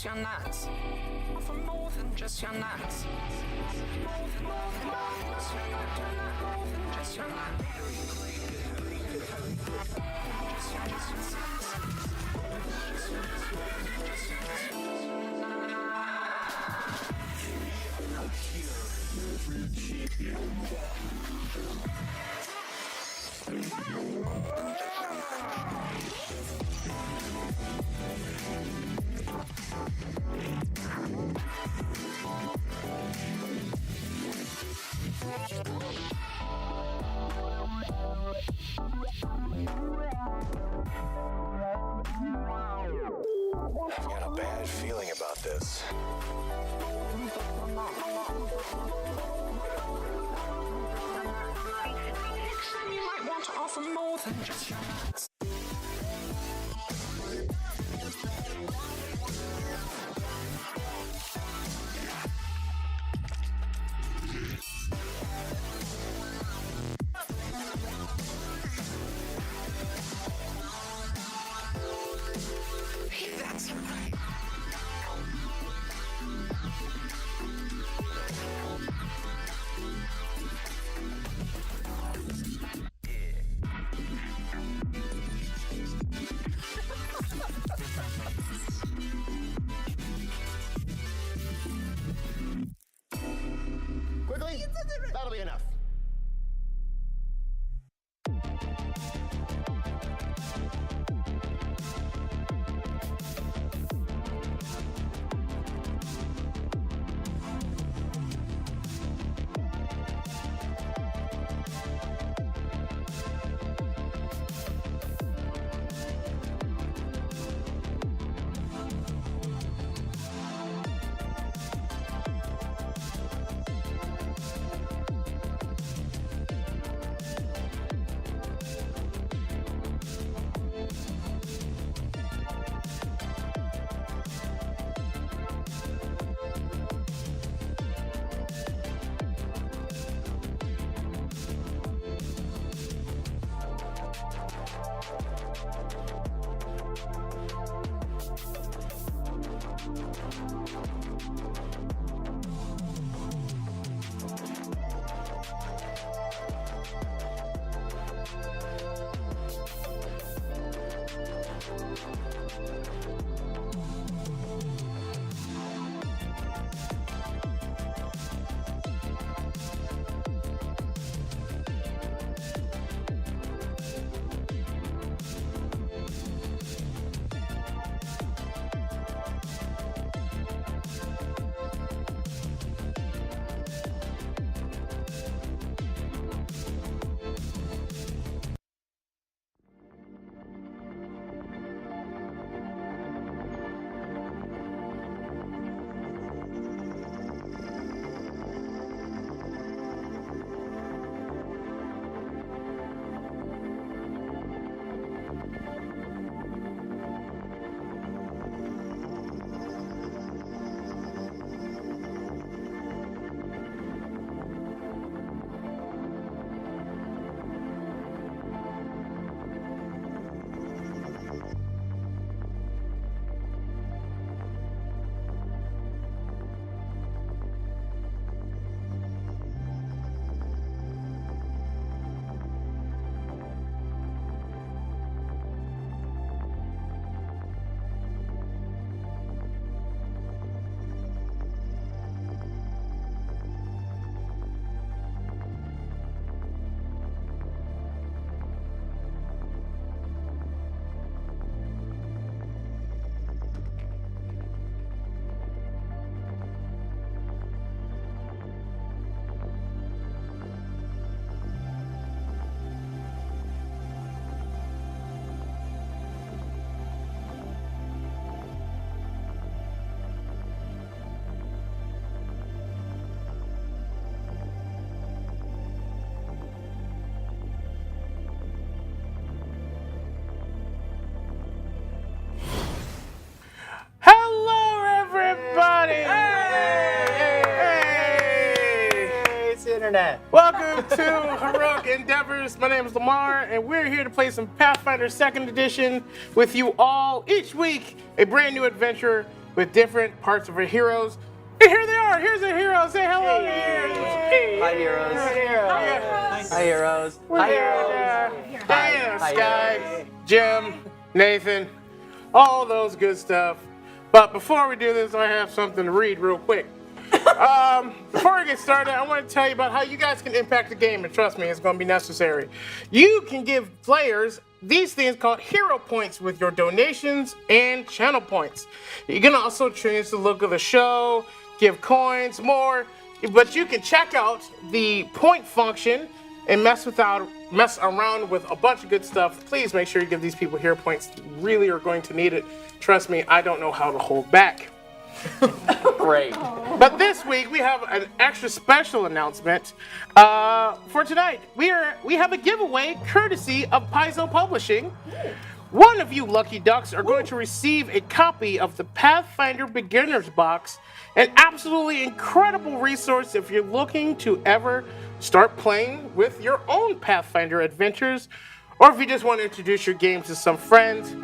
Your nuts. Offer more than just your nuts. More than just your nuts. More than just your nuts. I got a bad feeling about this. You might want to offer more than just your nuts. That's right. that. Welcome to Heroic Endeavors. My name is Lemar, and we're here to play some Pathfinder 2nd Edition with you all. Each week, a brand new adventure with different parts of our heroes. And here they are. Here's our heroes. Say hello to heroes. Hi, heroes. Hi, heroes. Hi, heroes. Diana, Sky, Jim, Nathan, all those good stuff. But before we do this, I have something to read real quick. Before we get started, I want to tell you about how you guys can impact the game, and trust me, it's going to be necessary. You can give players these things called hero points with your donations and channel points. You can also change the look of the show, give coins, more, but you can check out the point function and mess around with a bunch of good stuff. Please make sure you give these people hero points. You really are going to need it. Trust me, I don't know how to hold back. Great. But this week we have an extra special announcement for tonight. We have a giveaway courtesy of Paizo Publishing. One of you lucky ducks are going to receive a copy of the Pathfinder Beginner's Box, an absolutely incredible resource if you're looking to ever start playing with your own Pathfinder adventures, or if you just want to introduce your game to some friends.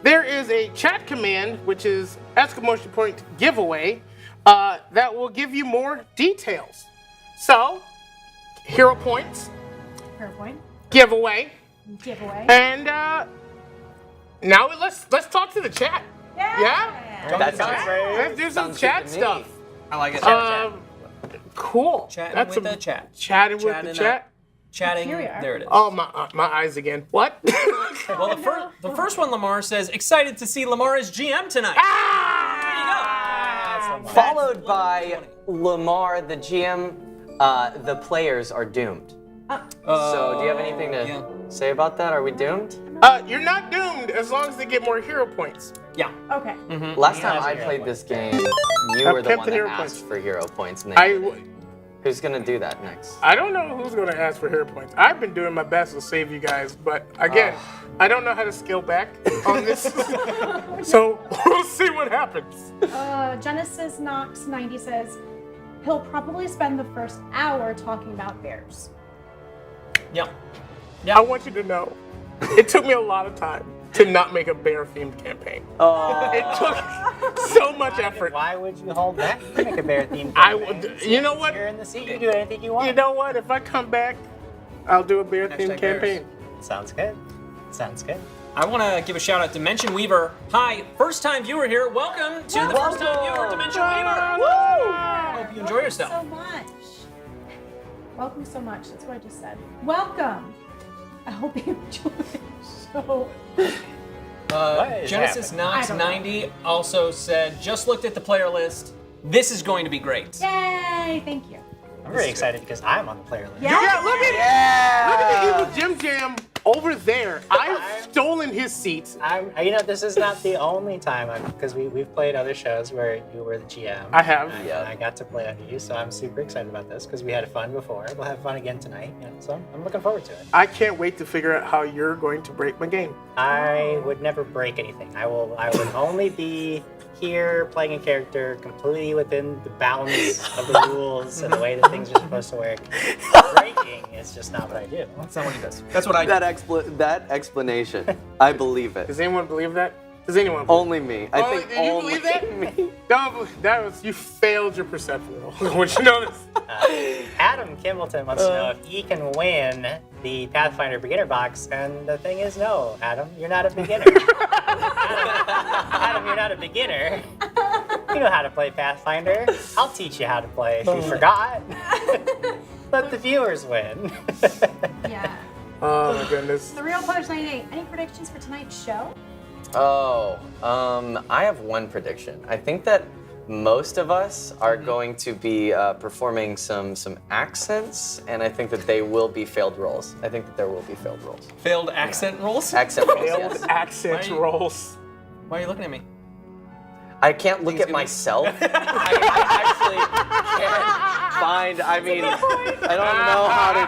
There is a chat command, which is exclamation point giveaway, that will give you more details. So, hero points, giveaway, and now let's talk to the chat. Yeah? That sounds great. Let's do some chat stuff. I like it. Cool. Chatting with the chat. Chatting with the chat. Chatting. There it is. Oh, my eyes again. What? Well, the first one, Lemar says, excited to see Lemar as GM tonight. There you go. Followed by Lemar, the GM, the players are doomed. So do you have anything to say about that? Are we doomed? You're not doomed as long as they get more hero points. Yeah. Okay. Last time I played this game, you were the kept one the that hero asked points. for hero points. Nate. Who's gonna do that next? I don't know who's going to ask for hero points. I've been doing my best to save you guys, but again, I don't know how to scale back on this. So we'll see what happens. Genesis Knox 90 says he'll probably spend the first hour talking about bears. Yeah. I want you to know, it took me a lot of time to not make a bear-themed campaign. It took so much effort. Why would you hold back? You make a bear-themed I campaign. would. You know what? You're in the seat. You do anything you want. You know what? If I come back, I'll do a bear-themed Hashtag bears. campaign. Sounds good. Sounds good. I want to give a shout out to Dimension Weaver. Hi, first time viewer here. Welcome to the first time viewer, Dimension Weaver. Woo! Hope you enjoy yourself. So much. Welcome so much. That's what I just said. Welcome. I hope you enjoy the show. Genesis Knox 90 also said, just looked at the player list. This is going to be great. Yay! Thank you. I'm very excited because I'm on the player list. Yeah, look at the evil Jim Jam over there. I've stolen his seat. This is not the only time, because we've played other shows where you were the GM. I have. And I got to play under you, so I'm super excited about this because we had fun before. We'll have fun again tonight, so I'm looking forward to it. I can't wait to figure out how you're going to break my game. I would never break anything. I would only be here playing a character completely within the bounds of the rules and the way that things are supposed to work. Breaking is just not what I do. That's not what he does. That's what I do. That explanation, I believe it. Does anyone believe that? Does anyone? Only me. I Oh, think did you only believe that? me. That was you failed your perception roll. Would you notice? Adam Kimbleton wants to know if he can win the Pathfinder Beginner Box, and the thing is, no, Adam, you're not a beginner. Adam, you're not a beginner. You know how to play Pathfinder. I'll teach you how to play if you forgot. Let the viewers win. Yeah. Oh my goodness. The Real Players 98. Any predictions for tonight's show? I have one prediction. I think that most of us are going to be performing some accents, and I think that they will be failed roles. I think that there will be failed roles. Failed accent rolls? Accent roles, Failed yes. accent rolls. Why are you looking at me? I can't look at myself. I actually can't find. I mean, I don't know how to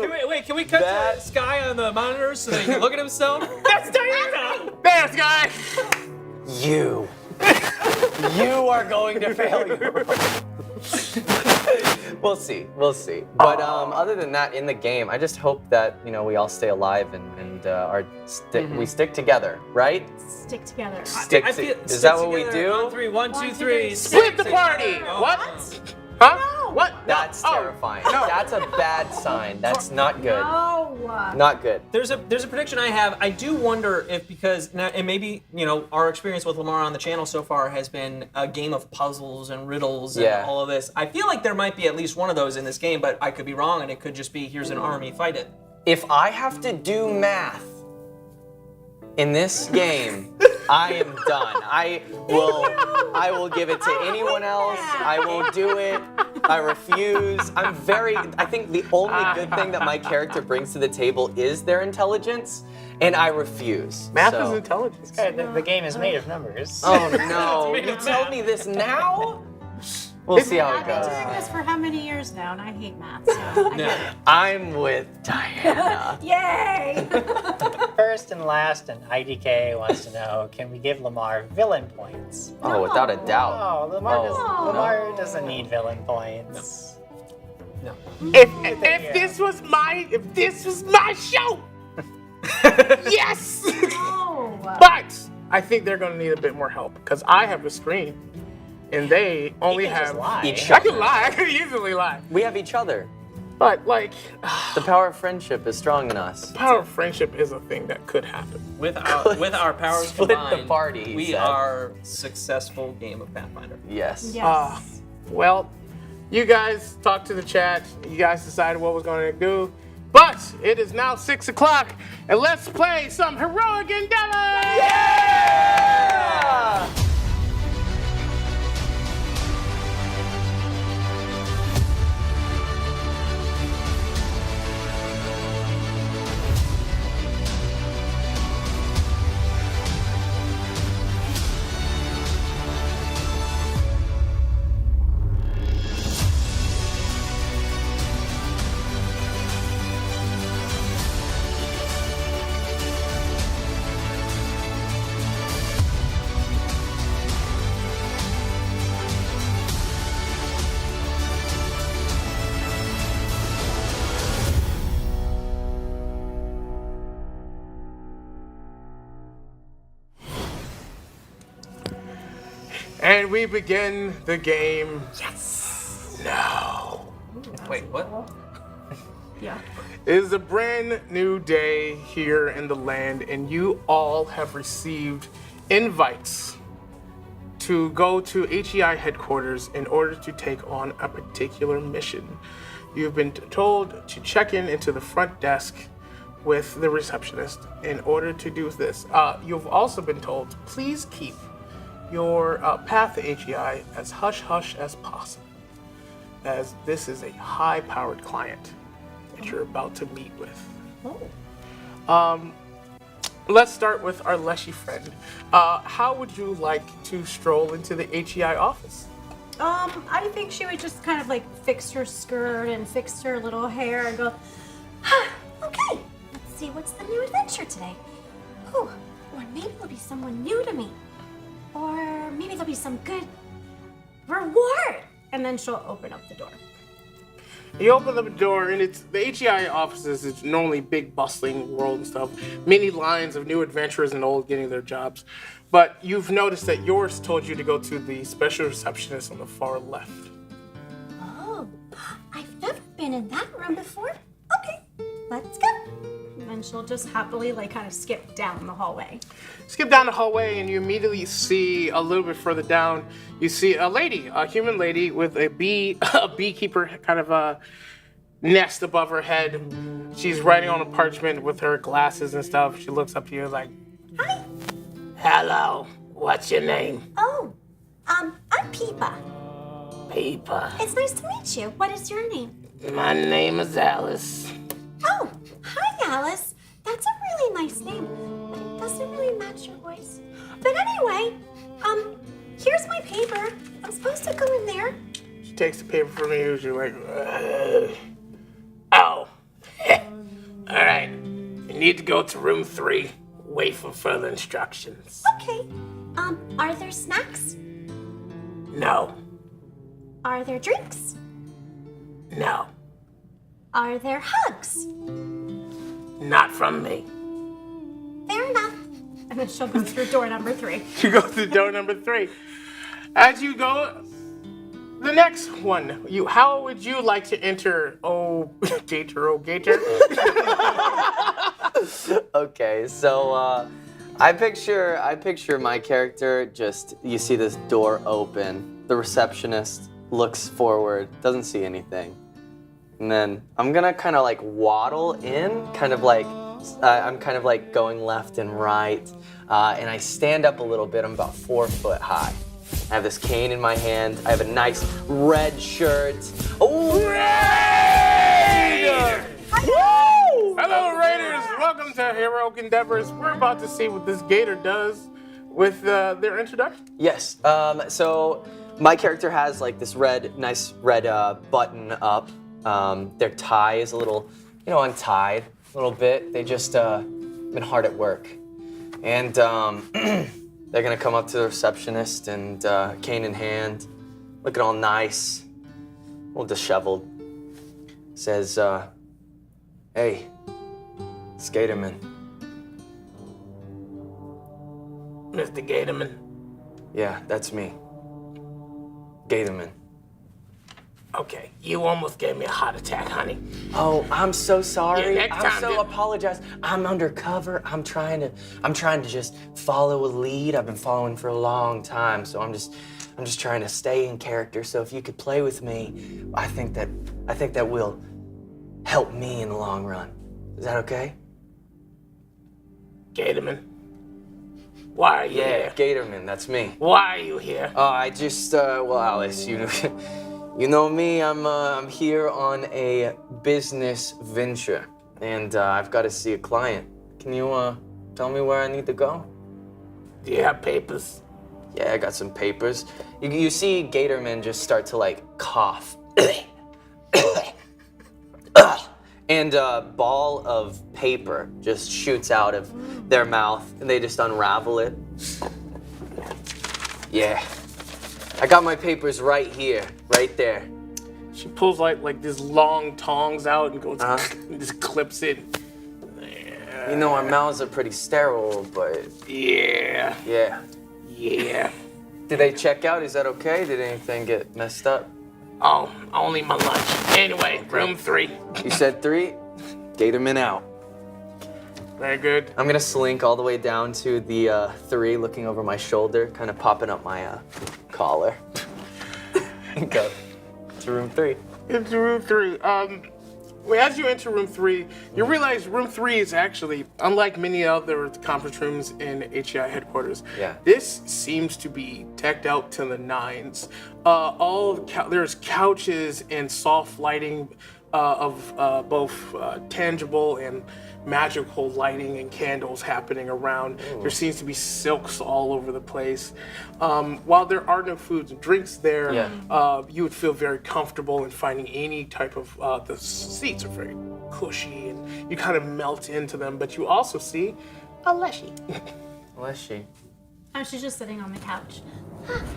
do. Can we cut that. to Sky on the monitor so that he can look at himself? That's Diana! There's guy. You are going to fail your role. We'll see. But other than that, in the game, I just hope that we all stay alive and we stick together, right? Stick together. Is that what we do? On three, 1, 2, 3. Split the party. Oh. What? Huh? What? No. That's terrifying. That's a bad sign. That's not good. No. Not good. There's a prediction I have. I do wonder if because now and maybe our experience with Lemar on the channel so far has been a game of puzzles and riddles and all of this. I feel like there might be at least one of those in this game, but I could be wrong, and it could just be here's an army, fight it. If I have to do math in this game, I am done. I will give it to anyone else. I won't do it. I refuse. I think the only good thing that my character brings to the table is their intelligence, and I refuse. Math is intelligence. The game is made of numbers. Oh no, you tell me this now? We'll see how it I've been goes. doing this for how many years now, and I hate math, so I get it. I'm with Diana. Yay! First and last, and IDK wants to know, can we give Lemar villain points? Oh, without a doubt. Oh, Lemar doesn't need villain points. No. If this was my show, yes. No. But I think they're gonna need a bit more help because I have a screen, and they only can just have lie. Each I can lie. I can easily lie. We have each other. But like, The power of friendship is strong in us. power of friendship is a thing that could happen. With our powers Split the combined, party, he we said. are successful game of Pathfinder. Yes. Yes. Well, you guys talked to the chat. You guys decided what was going to do. But it is now 6 o'clock, and let's play some heroic endeavor. Yeah! And we begin the game. Yes. Now. Wait, what? Yeah. It is a brand new day here in the land, and you all have received invites to go to HEI headquarters in order to take on a particular mission. You've been told to check into the front desk with the receptionist in order to do this. You've also been told to please keep your path to HEI as hush-hush as possible, as this is a high-powered client that you're about to meet with. Let's start with our Leshy friend. How would you like to stroll into the HEI office? I think she would just kind of like fix her skirt and fix her little hair and go, Okay, let's see what's the new adventure today. Ooh, or maybe there'll be someone new to me. Or maybe there'll be some good reward. and then she'll open up the door. You open up the door, and it's the HEI offices. It's normally big, bustling world and stuff. Many lines of new adventurers and old getting their jobs. But you've noticed that yours told you to go to the special receptionist on the far left. Oh, I've never been in that room before. Okay, let's go. And then she'll just happily like kind of skip down the hallway. Skip down the hallway, and you immediately see a little bit further down. You see a lady, a human lady with a beekeeper kind of a nest above her head. She's writing on a parchment with her glasses and stuff. She looks up to you like, Hi. "Hello, what's your name?" Oh, I'm Peepa. Peepa. It's nice to meet you. What is your name? My name is Alice. Oh, hi, Alice. That's a really nice name, but it doesn't really match your voice. But anyway, here's my paper. I'm supposed to go in there. She takes the paper from you. She's like, "Oh, all right. You need to go to room 3. Wait for further instructions." Okay. Are there snacks? No. Are there drinks? No, Are there hugs? not from me. Fair enough. And then she'll go through door number 3. You go through door number 3. As you go, the next one. How would you like to enter? Oh, Gator, oh, Gator. Okay, so I picture my character just, you see this door open. The receptionist looks forward, doesn't see anything. And then I'm gonna kind of like waddle in, kind of like, I'm kind of like going left and right. And I stand up a little bit, I'm about 4 foot high. I have this cane in my hand, I have a nice red shirt. Oh, Raider! Woo! Hello, Raiders. Welcome to Heroic Endeavors. We're about to see what this Gator does with their introduction. Yes. So my character has like this nice red button up. Their tie is a little, untied a little bit. They just been hard at work, and they're gonna come up to the receptionist and cane in hand, looking all nice, a little disheveled. Says, "Hey, Skaterman." Mr. Gatorman. Yeah, that's me. Gatorman. Okay, you almost gave me a heart attack, honey. Oh, I'm so sorry. Yeah, next I'm time, so dude. apologize. I'm undercover. I'm trying to just follow a lead. I've been following for a long time, so I'm just trying to stay in character. So if you could play with me, I think that will help me in the long run. Is that okay? Gatorman. Why are you Yeah, here? Gatorman, that's me. Why are you here? Oh, I just well, Alice, you know me. I'm here on a business venture, and I've got to see a client. Can you tell me where I need to go? Do you have papers? Yeah, I got some papers. You see Gatorman just start to like cough. And a ball of paper just shoots out of their mouth, and they just unravel it. Yeah. I got my papers right here, right there. She pulls like these long tongs out and goes and just clips it. You know, our mouths are pretty sterile, but Yeah. yeah. Yeah. Did they check out? Is that okay? Did anything get messed up? Oh, only my lunch. Anyway, room 3. You said 3? Gatorman out. Very good. I'm gonna slink all the way down to the 3, looking over my shoulder, kind of popping up my collar. And go to room 3. Into room 3. As you enter room 3, you realize room 3 is actually, unlike many other conference rooms in HEI headquarters, Yeah. this seems to be decked out to the nines. There's couches and soft lighting of both tangible and magical lighting and candles happening around. There seems to be silks all over the place. While there are no foods and drinks there, you would feel very comfortable in finding any type of, the seats are very cushy and you kind of melt into them, but you also see a Leshy. Leshy. Oh, she's just sitting on the couch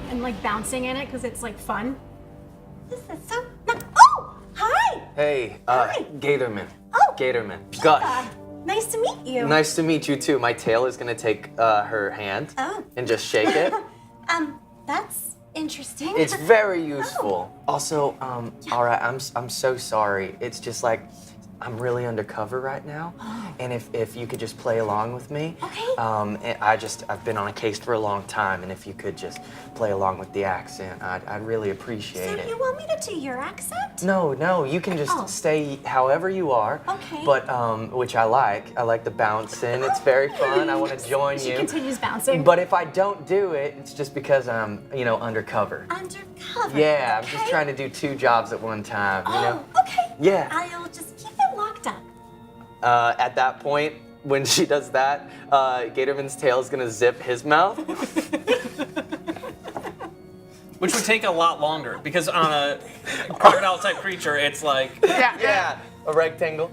and like bouncing in it because it's like fun. This is so. Oh, hi. Hey, Gatorman. Oh. Gatorman. Gush. Nice to meet you. Nice to meet you too. My tail is gonna take her hand Oh. and just shake it. That's interesting. It's very useful. Also, all right, I'm so sorry. It's just like I'm really undercover right now, and if you could just play along with me. Okay. And I've been on a case for a long time, and if you could just play along with the accent, I'd really appreciate So it. you want me to do your accent? No, you can just Oh. stay however you are. Okay. But which I like the bouncing. It's very fun. I want to join She you. continues bouncing. But if I don't do it, it's just because I'm, undercover. Undercover. Yeah, I'm okay. just trying to do 2 jobs at one time, you know? Oh, okay. Yeah. I'll just keep it locked up. At that point, when she does that, Gatorman's tail is gonna zip his mouth. Which would take a lot longer because on a crocodile type creature, it's like Yeah, a rectangle.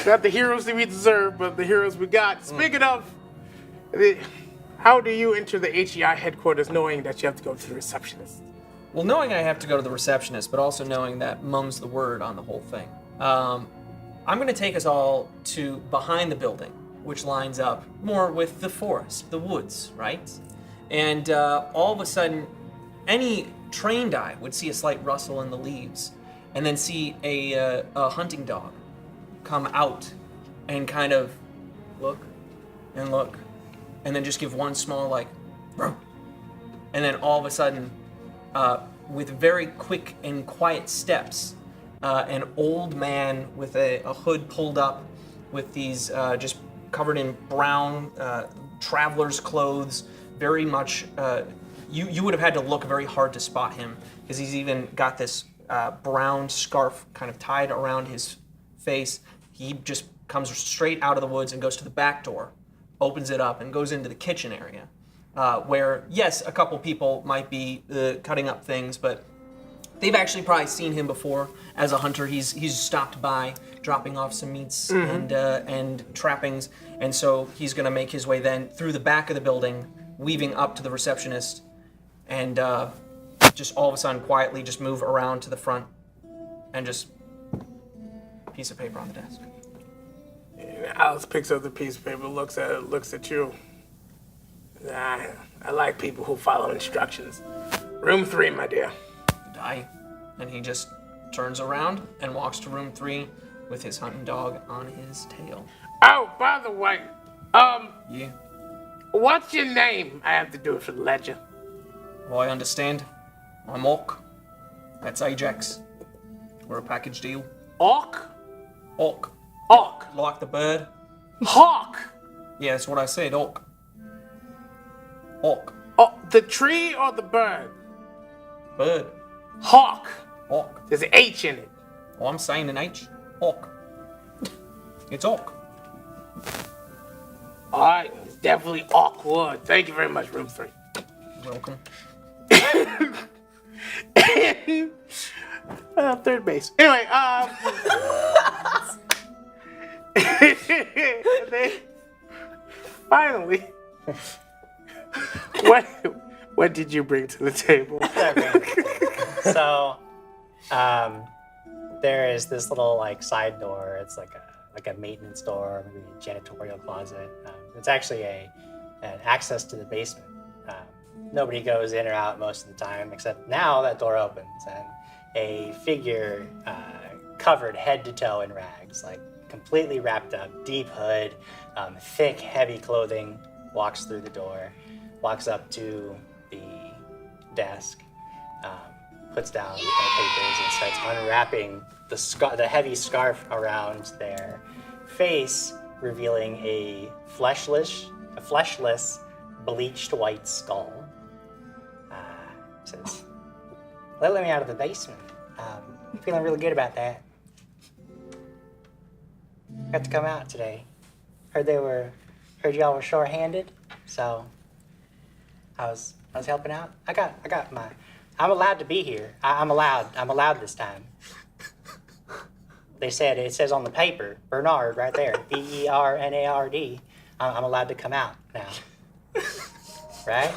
Not the heroes that we deserve, but the heroes we got. Speaking of, how do you enter the HEI headquarters knowing that you have to go to the receptionist? Well, knowing I have to go to the receptionist, but also knowing that Mum's the word on the whole thing, I'm going to take us all to behind the building, which lines up more with the forest, the woods, right? And all of a sudden, any trained eye would see a slight rustle in the leaves, and then see a hunting dog come out and kind of look, and then just give one small like, "Ruh." And then all of a sudden, with very quick and quiet steps, an old man with a hood pulled up, with these just covered in brown traveler's clothes, very much. You would have had to look very hard to spot him, because he's even got this brown scarf kind of tied around his face. He just comes straight out of the woods and goes to the back door, opens it up, and goes into the kitchen area, where, yes, a couple people might be cutting up things, but they've actually probably seen him before as a hunter. He's stopped by, dropping off some meats and trappings, and so he's going to make his way then through the back of the building, weaving up to the receptionist, and just all of a sudden quietly just move around to the front and just piece of paper on the desk. Alice picks up the piece of paper, looks at it, looks at you. I like people who follow instructions. Room 3, my dear. Die. And he just turns around and walks to room 3 with his hunting dog on his tail. Oh, by the way, Yeah. what's your name? I have to do it for the ledger. Well, I understand. I'm Orc. That's Ajax. We're a package deal. Orc? Orc. Orc. Like the bird. Hawk. Yeah, that's what I said, Orc. Orc. Oh, the tree or the bird? Bird. Hawk. Orc. There's an H in it. Oh, I'm saying an H. Orc. It's Orc. All right, it's definitely awkward. Thank you very much, room 3. Welcome. Third base. Anyway, then, finally, what did you bring to the table? So, there is this little like side door. It's like a maintenance door, maybe a janitorial closet. It's actually an access to the basement. Nobody goes in or out most of the time, except now that door opens and a figure covered head to toe in rags, like completely wrapped up, deep hood, thick, heavy clothing, walks through the door, walks up to the desk, puts down the papers and starts unwrapping the heavy scarf around their face, revealing a fleshless, bleached white skull. Says, "Let me out of the basement. I'm feeling really good about that. Got to come out today. Heard y'all were short-handed, so I was helping out. I'm allowed to be here. I'm allowed this time. It says on the paper, Bernard right there, Bernard. I'm allowed to come out now. Right?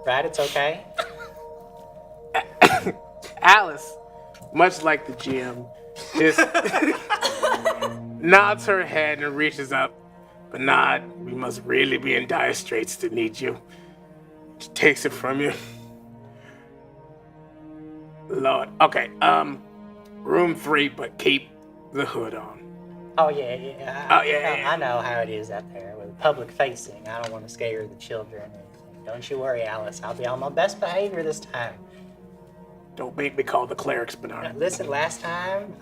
Right, it's okay." Alice, much like the GM, just nods her head and reaches up. Bernard, we must really be in dire straits to need you. She takes it from you. Lord. Okay, room 3, but keep the hood on. Oh, yeah. I know how it is out there with public facing. I don't want to scare the children or anything. Don't you worry, Alice. I'll be on my best behavior this time. Don't make me call the clerics, Bernard. Listen, last time,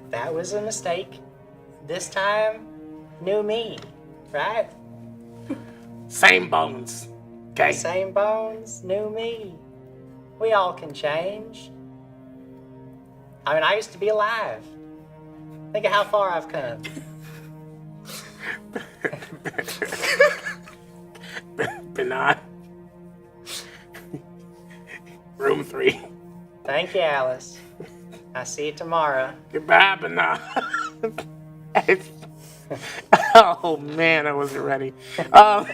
that was a mistake. This time, new me, right? Same bones, okay? Same bones, new me. We all can change. I mean, I used to be alive. Think of how far I've come. Bernard. Room 3. Thank you, Alice. I'll see you tomorrow. Goodbye, Bernard. Oh man, I wasn't ready. The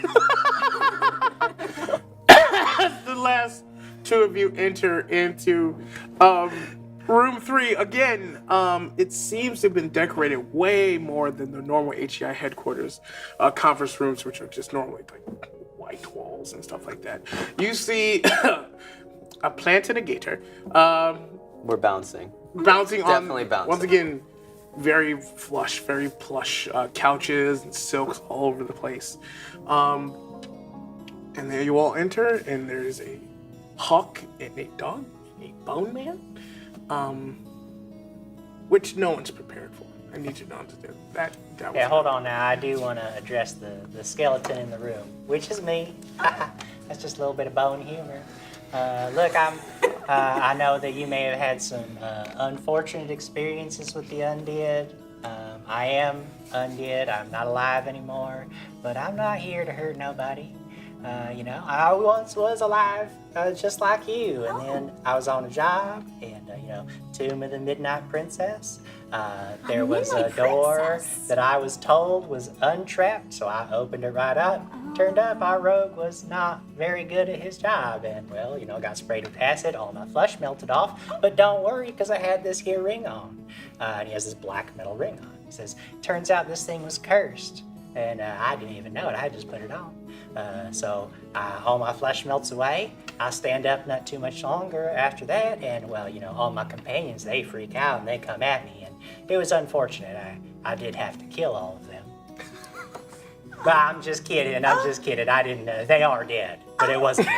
last two of you enter into room 3. Again, it seems to have been decorated way more than the normal HEI headquarters conference rooms, which are just normally like white walls and stuff like that. You see a plant and a gator. We're bouncing. Bouncing on. Definitely bouncing. Once again, very very plush couches and silks all over the place. And there you all enter, and there's a hawk and a dog, a bone man, which no one's prepared for. I need you to understand that. Yeah, hold on now. I do want to address the skeleton in the room, which is me. That's just a little bit of bone humor. Look, I know that you may have had some unfortunate experiences with the undead. I am undead. I'm not alive anymore, but I'm not here to hurt nobody. I once was alive, just like you, and then I was on a job, and Tomb of the Midnight Princess. There was a door that I was told was untrapped, so I opened it right up. Turned up, our rogue was not very good at his job, and got sprayed with acid. All my flesh melted off, but don't worry, because I had this here ring on. And he has this black metal ring on. He says, turns out this thing was cursed, and I didn't even know it. I just put it on. So all my flesh melts away. I stand up not too much longer after that, and all my companions, they freak out and they come at me, and it was unfortunate. I did have to kill all of them. But I'm just kidding. I didn't know. They are dead, but it wasn't me.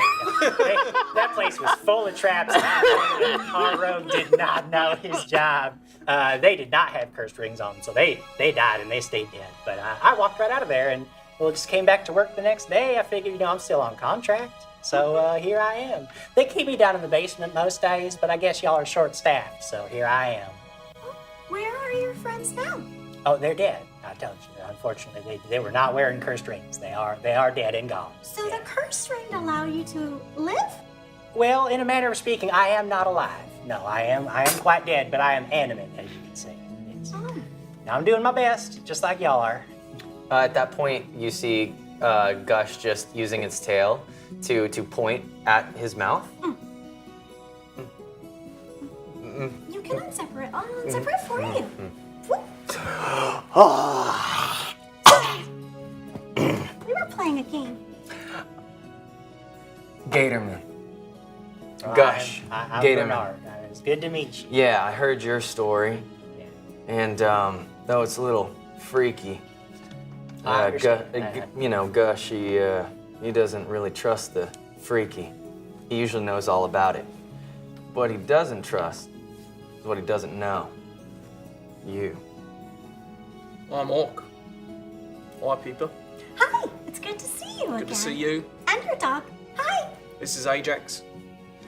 That place was full of traps. Our rogue did not know his job. They did not have cursed rings on, so they died and they stayed dead. But I walked right out of there and just came back to work the next day. I figured, I'm still on contract, so here I am. They keep me down in the basement most days, but I guess y'all are short-staffed, so here I am. Where are your friends now? Oh, they're dead. I told you. Unfortunately, they were not wearing cursed rings. They are dead and gone. So the cursed ring allow you to live? Well, in a manner of speaking, I am not alive. No, I am quite dead, but I am animate, as you can see. Now I'm doing my best, just like y'all are. At that point, you see Gush just using its tail to point at his mouth. You can unzipper it. I'll unzipper it for you. We were playing a game. Gatorman. Gush. I'm Gatorman. Bernard. It's good to meet you. Yeah, I heard your story. Yeah. And though it's a little freaky, I understand. Gush, he doesn't really trust the freaky. He usually knows all about it. What he doesn't trust is what he doesn't know. You. I'm Orc. Hi, people. Hi, it's good to see you again. Good to see you. And your dog. Hi. This is Ajax.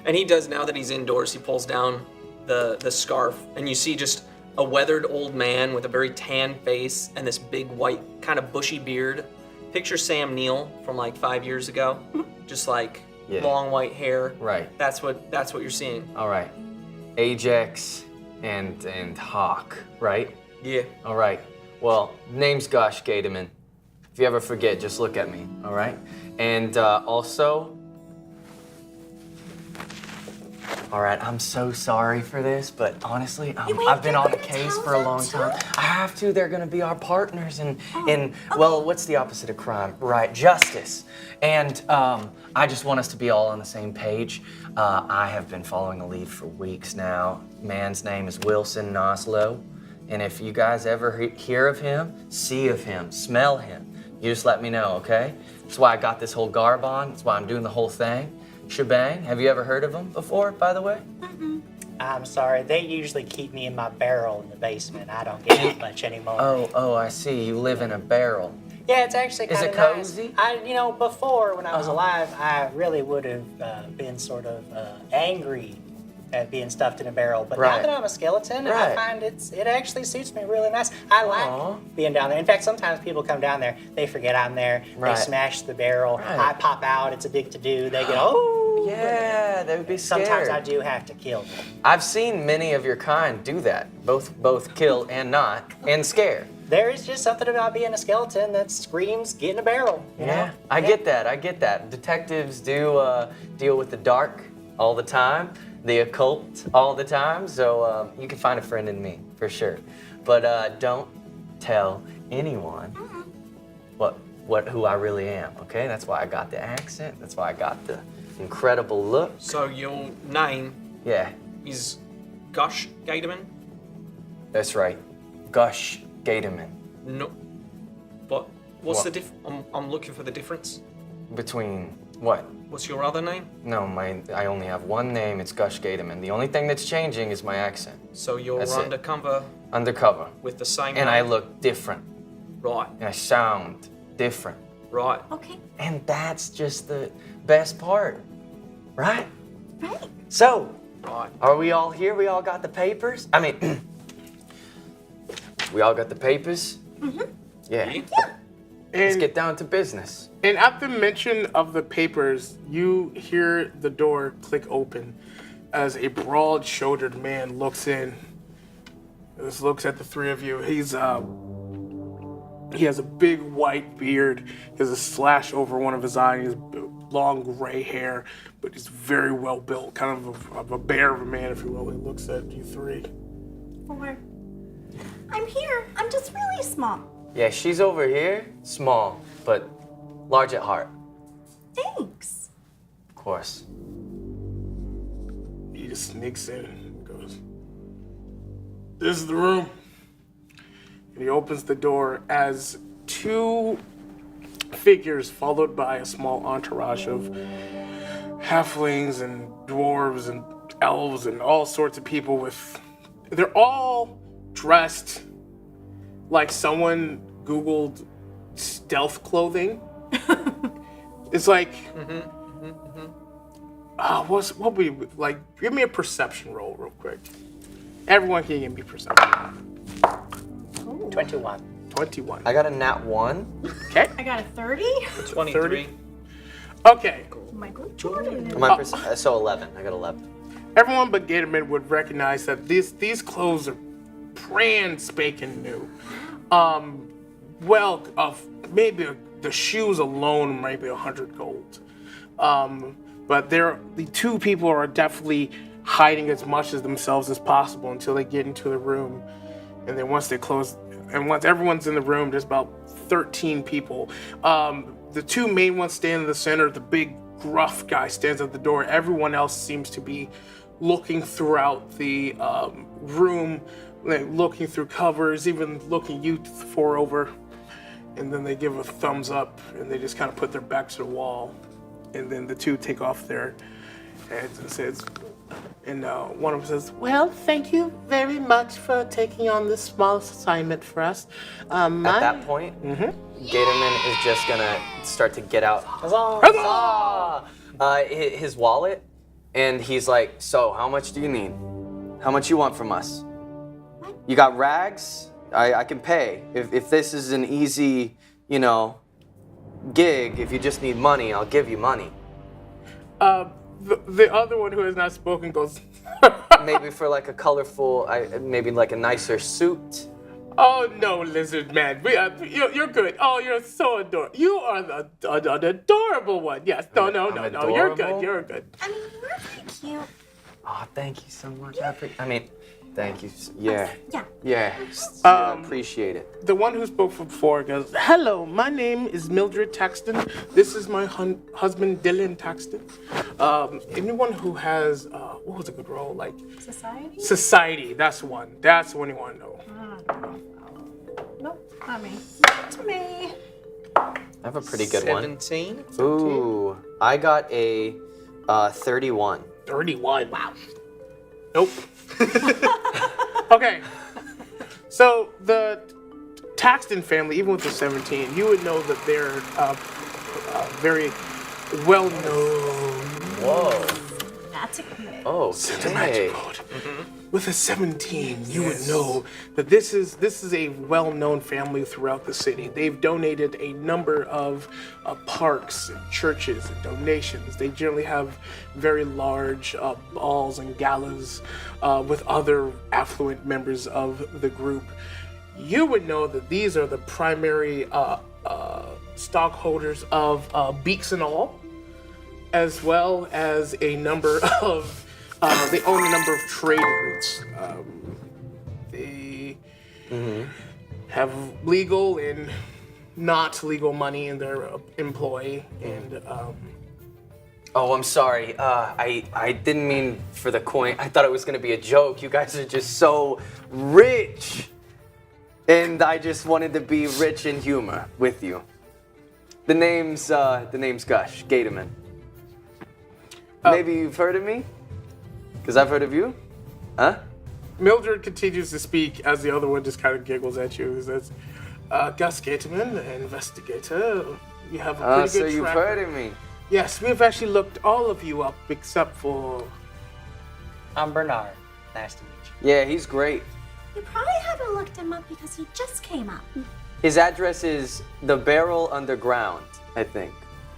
And he does, now that he's indoors, he pulls down the scarf, and you see just a weathered old man with a very tan face and this big white kind of bushy beard. Picture Sam Neill from like 5 years ago. Just like long white hair. Right. That's what you're seeing. All right. Ajax and Hawk, right? Yeah. All right. Well, name's Gush Gatorman. If you ever forget, just look at me, all right? And also, all right, I'm so sorry for this, but honestly, I've been on the case for a long time. I have to. They're gonna be our partners in well, what's the opposite of crime? Right, justice. And I just want us to be all on the same page. I have been following a lead for weeks now. Man's name is Wilson Noslow. And if you guys ever hear of him, see of him, smell him, you just let me know, okay? That's why I got this whole garb on. That's why I'm doing the whole thing. Shebang. Have you ever heard of him before, by the way? I'm sorry. They usually keep me in my barrel in the basement. I don't get out much anymore. Oh, I see. You live in a barrel. Yeah, it's actually kind of Is it cozy? Nice. Before when I was alive, I really would have been sort of angry at being stuffed in a barrel. But now that I'm a skeleton, I find it actually suits me really nice. I like being down there. In fact, sometimes people come down there, they forget I'm there, they smash the barrel, I pop out, it's a big to-do, they get, Yeah, they would be scared. Sometimes I do have to kill them. I've seen many of your kind do that, both kill and not, and scare. There is just something about being a skeleton that screams, get in a barrel. You know? I get that. Detectives do deal with the dark all the time, the occult all the time. So you can find a friend in me for sure. But don't tell anyone who I really am. Okay, that's why I got the accent. That's why I got the incredible look. So your name Yeah, is Gush Gatorman? that's right. Gush Gatorman. No. But what's What? the diff? I'm looking for the difference. Between what? What's your other name? No, I only have one name. It's Gush Gatorman. The only thing that's changing is my accent. So you're That's it. undercover Undercover. with the same And name. I look different. Right, And I sound different. right. Okay. And that's just the best part. Right? Right. So, Right. are we all here? We all got the papers? I mean, we all got the papers? Mm-hmm. Yeah. Let's And, get down to business. and at the mention of the papers, you hear the door click open as a broad-shouldered man looks in. Just looks at the three of you. He has a big white beard. He has a slash over one of his eyes. He has long gray hair, but he's very well built, kind of a bear of a man, if you will. He looks at you three. 4. I'm here. I'm just really small. Yeah, she's over here, small, but large at heart, Thanks. of course. He just sneaks in and goes, "This is the room." And he opens the door as two figures, followed by a small entourage of halflings and dwarves and elves and all sorts of people they're all dressed like someone Googled stealth clothing. It's like, what would you, like, give me a perception roll real quick. Everyone can give me perception. 21. 21. I got a nat 1. Okay. I got a 30. 23. Okay. Michael Jordan. My so 11. I got 11. Everyone but Gatorman would recognize that these clothes are brand spanking new. Maybe the shoes alone might be 100 gold. But the two people are definitely hiding as much as themselves as possible until they get into the room. And then once they close, and once everyone's in the room, there's about 13 people. The two main ones stand in the center. The big gruff guy stands at the door. Everyone else seems to be looking throughout the room, like looking through covers, even looking you four over. And then they give a thumbs up, and they just kind of put their backs to the wall. And then the two take off their heads and says, and one of them says, "Well, thank you very much for taking on this small assignment for us." At that point, Gatorman is just gonna start to get out his wallet, and he's like, "So, how much do you need? How much you want from us? You got rags? I can pay. If this is an easy, gig, if you just need money, I'll give you money." The other one who has not spoken goes, Maybe for like a colorful, maybe like a nicer suit. "Oh no, lizard man, you're good. Oh, you're so adorable. You are an adorable one. Yes, no, you're adorable? good. You're good." I mean, we're pretty cute. Oh, thank you so much. Thank you. Yeah. Yeah. I appreciate it. The one who spoke before goes, "Hello, my name is Mildred Taxton. This is my husband, Dylan Taxton. Anyone who has, what was a good role? Like, Society? society, that's the one. That's the one you want to know." Nope, not me. Not me. I have a pretty good 17. one. Ooh, I got a 31. 31. Wow. Nope. Okay. So the Taxton family, even with the 17, you would know that they're very well known. Whoa. That's a good. Oh, Cinematic mode. With a 17, you would know that this is a well-known family throughout the city. They've donated a number of parks and churches and donations. They generally have very large balls and galas with other affluent members of the group. You would know that these are the primary stockholders of Beaks and All. as well as a number of, they own a number of trade routes. They have legal and not legal money in their employ, and Oh, I'm sorry. I didn't mean for the coin. I thought it was gonna be a joke. You guys are just so rich, and I just wanted to be rich in humor with you. The name's Gush Gatorman. Maybe you've heard of me, cause I've heard of you, huh? Mildred continues to speak as the other one just kind of giggles at you. He says, Gus Gatorman, investigator. You have a pretty So good you've track heard of me. Yes, we've actually looked all of you up except for... I'm Bernard. Nice to meet you. Yeah, he's great. You probably haven't looked him up because he just came up. His address is the Barrel Underground, I think.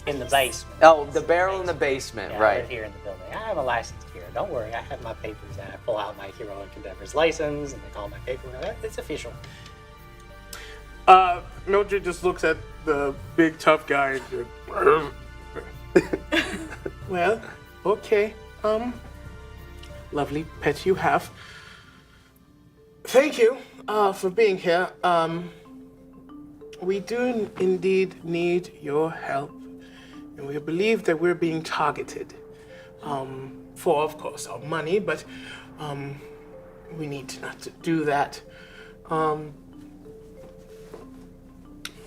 In the basement. Oh, the Barrel in the basement, Yeah, I right? live here in the building. I have a licensed hero. Don't worry, I have my papers and I pull out my heroic endeavors license and they call my paperwork. It's official. Mildred just looks at the big tough guy and well, okay. Lovely pet you have. Thank you for being here. We do indeed need your help, and we believe that we're being targeted for, of course, our money, but we need not to do that.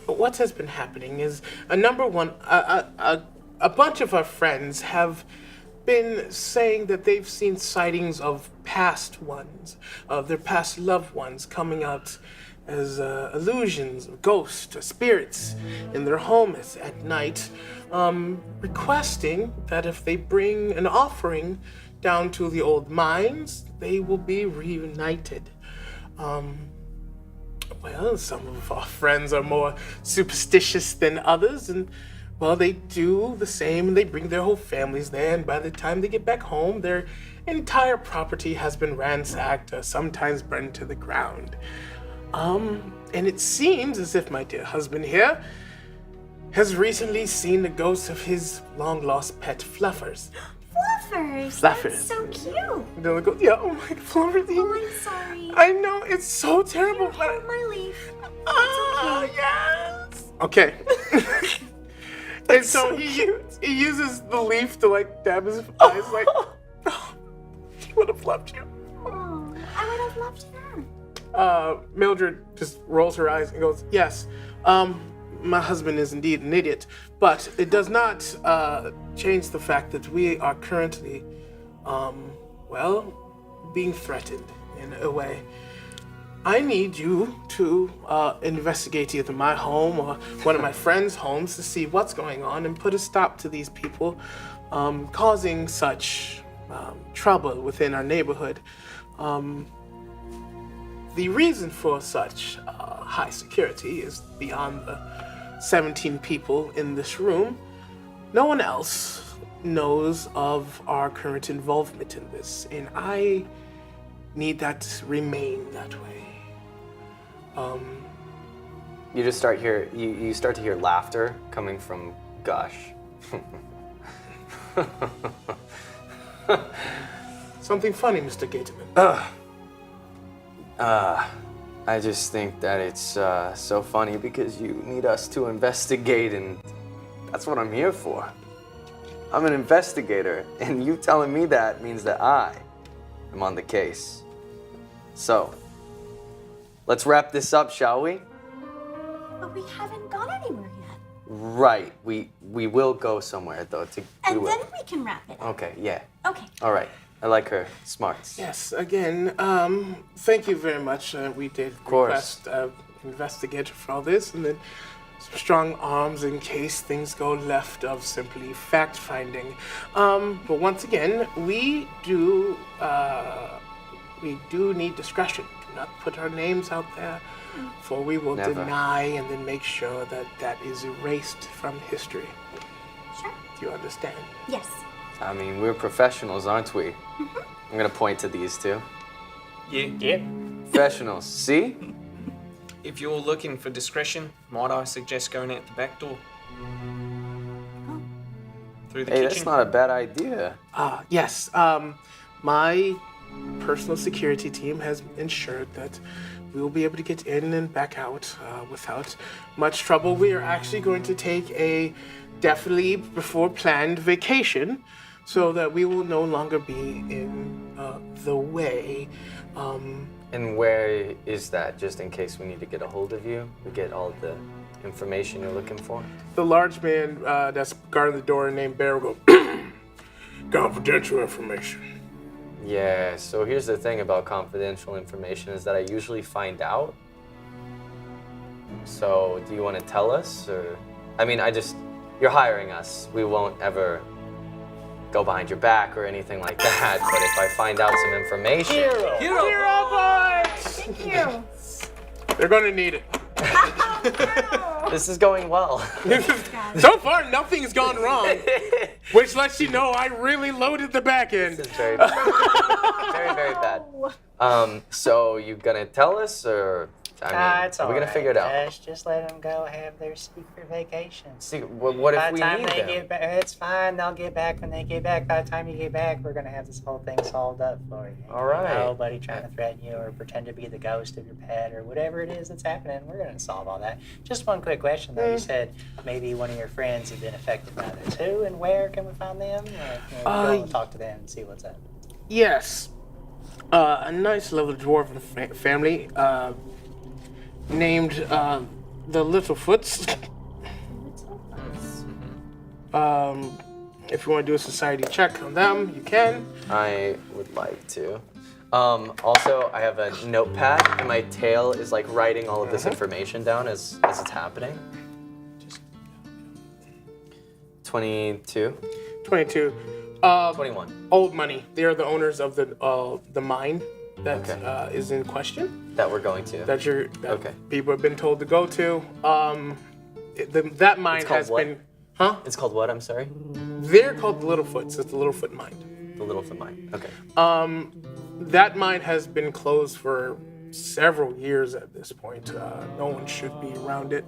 What has been happening is a bunch of our friends have been saying that they've seen sightings of past ones, of their past loved ones coming out as illusions, ghosts, or spirits in their homes at night, requesting that if they bring an offering down to the old mines, they will be reunited. Well, some of our friends are more superstitious than others, and well, they do the same, and they bring their whole families there, and by the time they get back home, their entire property has been ransacked, sometimes burned to the ground. And it seems as if my dear husband here has recently seen the ghosts of his long-lost pet Fluffers. Fluffers! Fluffers. That's so cute! And they'll go, yeah, oh my God, Fluffers. Oh, I'm sorry. I know, it's so terrible, but... Hold my leaf. Oh, okay. yes! Okay. And so he uses the leaf to like dab his eyes like, oh, he would have loved you. Oh, I would have loved her. Mildred just rolls her eyes and goes, yes, my husband is indeed an idiot, but it does not change the fact that we are currently, well, being threatened in a way. I need you to investigate either my home or one of my friends' homes to see what's going on and put a stop to these people causing such trouble within our neighborhood. The reason for such high security is beyond the 17 people in this room. No one else knows of our current involvement in this, and I need that to remain that way. You just start you start to hear laughter coming from Gush. Something funny, Mr. Gatorman. I just think that it's so funny because you need us to investigate, and that's what I'm here for. I'm an investigator, and you telling me that means that I am on the case. So, let's wrap this up, shall we? But we haven't gone anywhere yet. Right. We will go somewhere though. And then we can wrap it up. Okay. Yeah. Okay. All right. I like her smarts. Yes, again, thank you very much. We did request an investigator for all this, and then some strong arms in case things go left of simply fact-finding. But once again, we do need discretion. Do not put our names out there, for we will Never. deny and then make sure that that is erased from history. Sure. Do you understand? Yes. I mean, we're professionals, aren't we? I'm gonna point to these two. Yeah. Professionals. See? If you're looking for discretion, might I suggest going out the back door? Oh. through the Hey, kitchen. that's not a bad idea. Yes. My personal security team has ensured that we will be able to get in and back out without much trouble. We are actually going to take a definitely before planned vacation so that we will no longer be in the way. And where is that, just in case we need to get a hold of you? We get all the information you're looking for? The large man that's guarding the door named Bear will go, confidential information. Yeah, so here's the thing about confidential information is that I usually find out. So do you want to tell us, or? I mean, you're hiring us. We won't ever go behind your back or anything like that, but if I find out some information. Hero points! Thank you. They're gonna need it. This is going well. So far, nothing's gone wrong, which lets you know I really loaded the back end. This is very bad. Very, very bad. So you gonna tell us, or It's are we gonna alright. figure it out? Just let them go have their secret vacation. See, what if By the we time need they them? get back, it's fine. They'll get back when they get back. By the time you get back, we're gonna have this whole thing solved up for you. All right. Nobody trying to threaten you or pretend to be the ghost of your pet or whatever it is that's happening. We're gonna solve all that. Just one quick question though. You said maybe one of your friends had been affected by this. Who and where can we find them? Or go and talk to them and see what's up. Yes, a nice little dwarven family named the Littlefoots. If you want to do a society check on them, you can. I would like to. Also, I have a notepad, and my tail is like writing all of this information down as it's happening. 22. 22. 21. Old money. They are the owners of the mine that Okay. is in question. That we're going to. That Okay. people have been told to go to. That mine called has what? been. Huh? It's called what? I'm sorry. They're called the Littlefoots. It's the Littlefoot mine. The Littlefoot Mine. Okay. That mine has been closed for several years at this point. No one should be around it.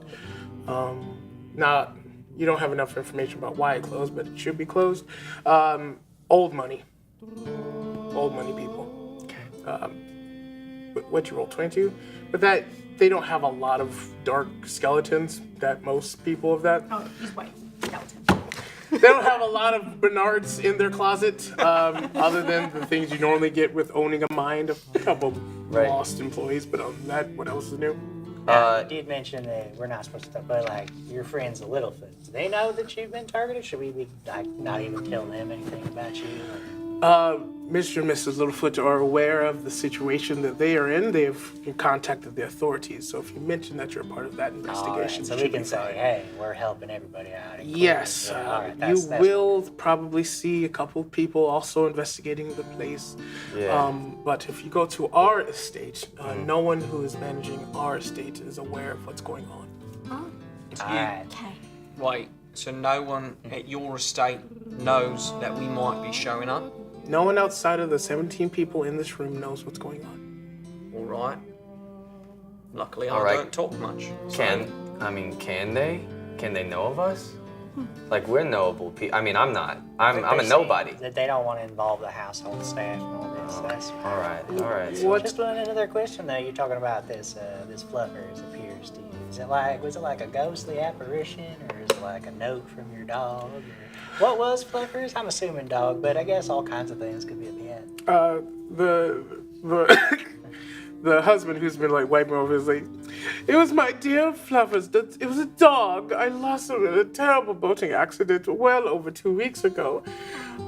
Now, you don't have enough information about why it closed, but it should be closed. Old money. Old money people. Okay. What you roll, 22? But that they don't have a lot of dark skeletons that most people of that. Oh, he's white. Skeleton. They don't have a lot of Bernards in their closet, other than the things you normally get with owning a mine. A couple lost employees, but other than that, what else is new? You did mention that we're not supposed to, but like your friends, the Littlefoot, do they know that you've been targeted? Should we be like not even tell them anything about you? Mr. and Mrs. Littlefoot are aware of the situation that they are in. They have contacted the authorities. So if you mention that you're a part of that investigation, So it we should can be say, fine. hey, we're helping everybody out. including- Yes, Yeah, all right, you that's will probably see a couple of people also investigating the place. Yeah. But if you go to our estate, no one who is managing our estate is aware of what's going on. All right. Okay. Wait, so no one at your estate knows that we might be showing up? No one outside of the 17 people in this room knows what's going on. All right. Luckily, All I right. don't talk much. Can they? Can they know of us? Like, we're knowable people. I mean, I'm not. I'm a They nobody. say That they don't want to involve the household staff and all this. That's All right. So Just another question though. You're talking about this fluffer, as appears to you. Was it like a ghostly apparition, or is it like a note from your dog? Or what was fluffers? I'm assuming dog, but I guess all kinds of things could be at the end. The husband who's been like wiping over is like, it was my dear Fluffers. It was a dog. I lost him in a terrible boating accident well over 2 weeks ago.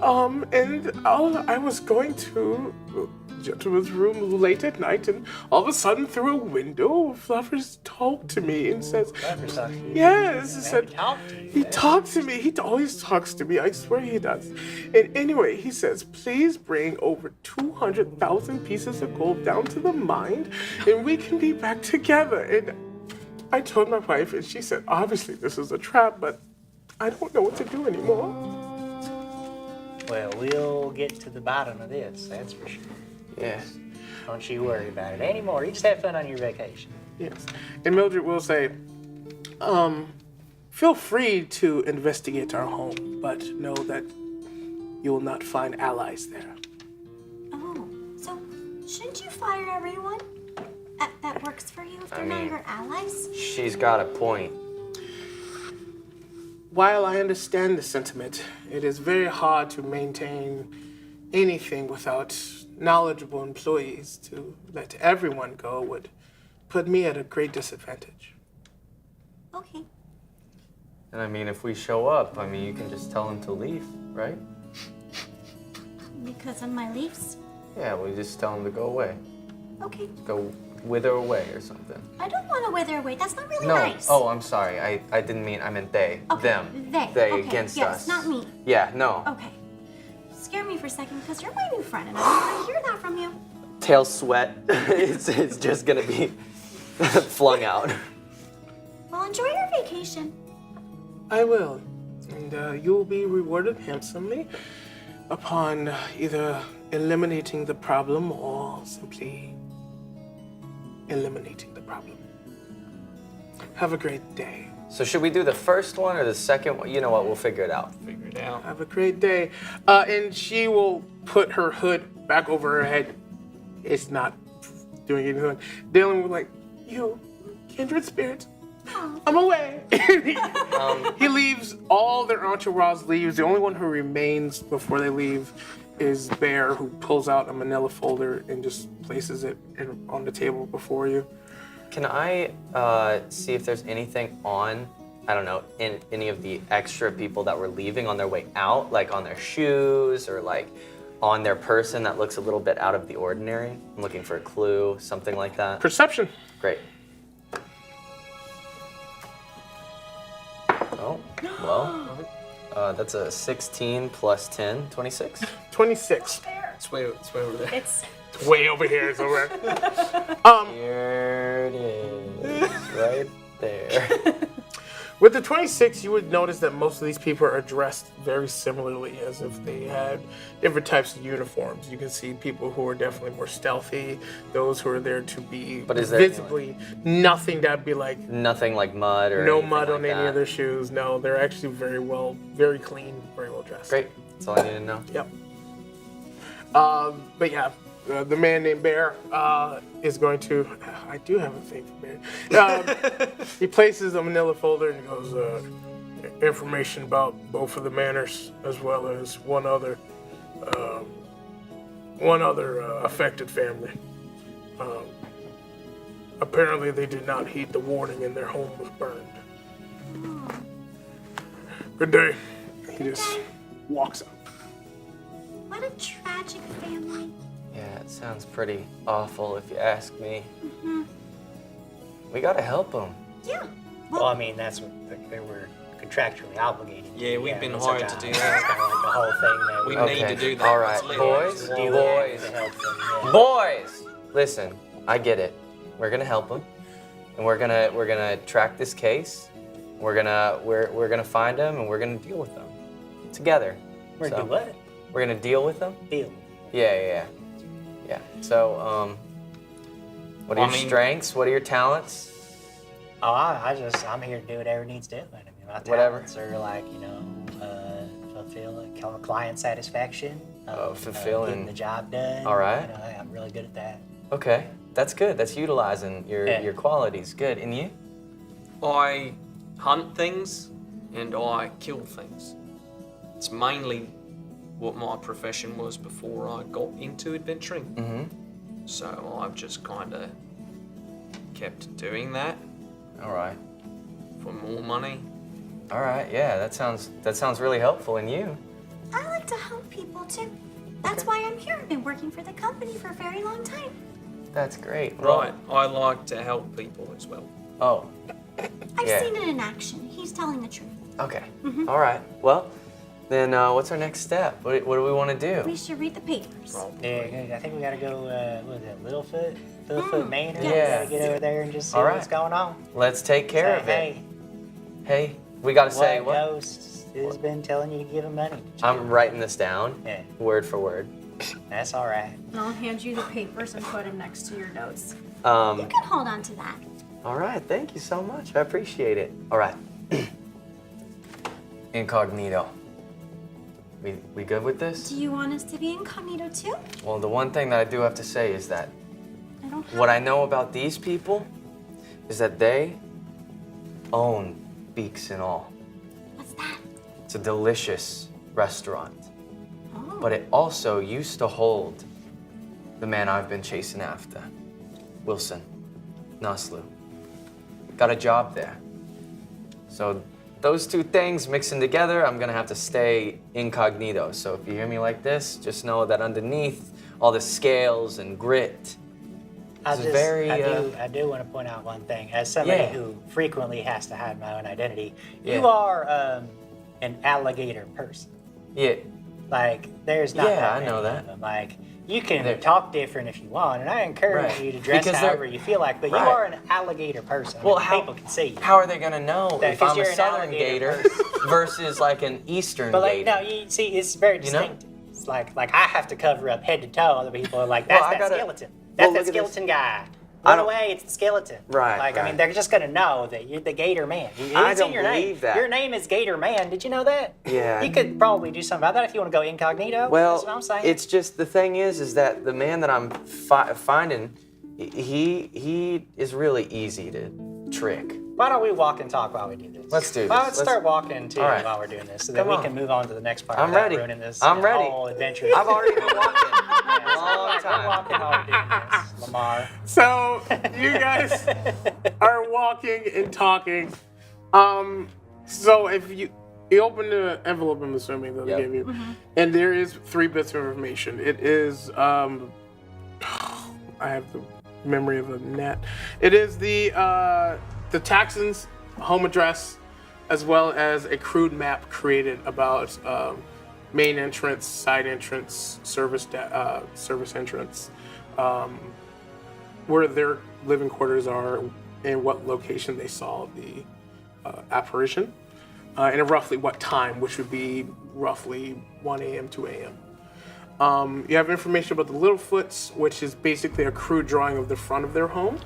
And I was going to the gentleman's room late at night, and all of a sudden through a window, Fluffers talked to me and says, Fluffers talked to you? yes, he Man, said, he talked to you, he man. talks to me. He always talks to me. I swear he does. And anyway, he says, please bring over 200,000 pieces of gold down to the mine, and we can be back together. And I told my wife, and she said, obviously this is a trap, but I don't know what to do anymore. Well, we'll get to the bottom of this. That's for sure. yeah. Don't you worry about it anymore. You just have fun on your vacation. Yes. And Mildred will say, feel free to investigate our home, but know that you will not find allies there. Oh, so shouldn't you fire everyone that works for you if they're not your allies? She's got a point. While I understand the sentiment, it is very hard to maintain anything without knowledgeable employees. To let everyone go would put me at a great disadvantage. Okay. And I mean, if we show up, I mean, you can just tell them to leave, right? Because of my leaves? Yeah, we just tell them to go away. Okay. Go wither away or something. I don't want to wither away. That's not really No. nice. Oh, I'm sorry. I didn't mean, I meant they. Okay. Them. They. Okay. Against yes, us. not me. Yeah, no. Okay. Scare me for a second because you're my new friend and I don't want to hear that from you. Tail sweat. it's just gonna be flung out. Well, enjoy your vacation. I will, and you will be rewarded handsomely upon either eliminating the problem or simply eliminating the problem. Have a great day. So should we do the first one or the second one? You know what? We'll figure it out. Figure it out. Have a great day. And she will put her hood back over her head. It's not doing anything. Dylan was like, you, kindred spirit, I'm away. He leaves, all their entourage leaves. The only one who remains before they leave is Bear, who pulls out a manila folder and just places it on the table before you. Can I see if there's anything on, I don't know, in any of the extra people that were leaving on their way out, like on their shoes or like on their person that looks a little bit out of the ordinary? I'm looking for a clue, something like that. Perception. Great. Oh, well, that's a 16 plus 10, 26. 26. It's way over there. It's Way over here. It's over. Here it is, right there. With the 26, you would notice that most of these people are dressed very similarly, as if they had different types of uniforms. You can see people who are definitely more stealthy, those who are there to be But is there visibly nothing that'd be like Nothing like mud or no anything mud on like any that. of their shoes. No, they're actually very clean, very well dressed. Great, that's all I need to know. Yep. But yeah, the man named Bear is going to. I do have a thing for Bear. He places a manila folder and he goes, information about both of the manors as well as one other affected family. Apparently, they did not heed the warning and their home was burned. Good day. He just walks up. What a tragic family. Yeah, it sounds pretty awful if you ask me. We gotta help them. Yeah. Well, I mean, that's what they were contractually obligated. Yeah, we've been it's hired like to do That's that. kind of like the whole thing. That We we need to do that. All right, It's legal. boys, do boys, that to help them. Yeah. boys. Listen, I get it. We're gonna help them, and we're gonna track this case. We're gonna find them, and we're gonna deal with them together. We're gonna do what? We're gonna deal with them. Deal. Yeah. So, what are Well, your I mean- strengths? What are your talents? Oh, I'm here to do whatever needs doing. I mean, my Whatever. talents are like, fulfill client satisfaction. Fulfilling. Getting the job done. All right. I'm really good at that. Okay, that's good. That's utilizing your qualities. Good. And you? I hunt things and I kill things. It's mainly what my profession was before I got into adventuring. Mm-hmm. So I've just kind of kept doing that All right. for more money. All right. Yeah, that sounds really helpful. And you? I like to help people too. That's why I'm here. I've been working for the company for a very long time. That's great. Well- Right, I like to help people as well. Oh. I've Yeah. seen it in action. He's telling the truth. Okay. All right. Well, then what's our next step? What do we want to do? We should read the papers. Yeah, I think we gotta go. What is it, Littlefoot Manor? yes. We gotta get over there and just see All right. what's going on. Let's take care of it. Hey, Hey, we gotta say what what? ghost has been telling you to give him money? I'm writing this down, Yeah, word for word. that's all right. And I'll hand you the papers and put them next to your notes. You can hold on to that. All right. Thank you so much. I appreciate it. All right. Incognito. We good with this? Do you want us to be incognito too? Well, the one thing that I do have to say is that I don't have what I know about these people is that they own Beaks and All. What's that? It's a delicious restaurant. Oh. But it also used to hold the man I've been chasing after, Wilson Naslu. Got a job there. So those two things mixing together, I'm gonna have to stay incognito. So if you hear me like this, just know that underneath all the scales and grit, I very, do want to point out one thing. As somebody Yeah. who frequently has to hide my own identity, Yeah. you are an alligator person. yeah, Like, there's not Yeah, that I many know of that. them. Like, you can There- talk different if you want, and I encourage Right. you to dress Because they're- however you feel like, but Right. you are an alligator person. I Well, mean, how- people can see you. how are they gonna know That- if 'cause I'm a you're an southern gator alligator versus like an eastern But like, gator? no, you see, it's very You know? distinct. It's like I have to cover up head to toe. Other people are like, that's Well, I that gotta- skeleton. well, That's look that at this. skeleton guy. I Run don't- away, it's the skeleton. Right, Like, I mean, right. they're just gonna know that you're the Gator Man. It's I in don't your name. believe that. Your name is Gator Man. Did you know that? Yeah. You could probably do something about that if you want to go incognito. Well, That's what I'm saying. it's just the thing is that the man that I'm finding, he is really easy to trick. Why don't we walk and talk while we do this? Let's do Well, this. let's Let's- start walking too All right. while we're doing this, so that Come we on. can move on to the next part. I'm without ready. Ruining this I'm ready. whole adventure. I've already been walking Yeah, a long so we're walking time. while we're doing this, Lemar. So you guys are walking and talking. So if you open the envelope, I'm assuming that Yep. they gave you, and there is 3 bits of information. It is I have the memory of a gnat. It is the Taxon's home address, as well as a crude map created about main entrance, side entrance, service entrance, where their living quarters are, and what location they saw the apparition, and roughly what time, which would be roughly 1 a.m. 2 a.m. You have information about the Littlefoots, which is basically a crude drawing of the front of their home,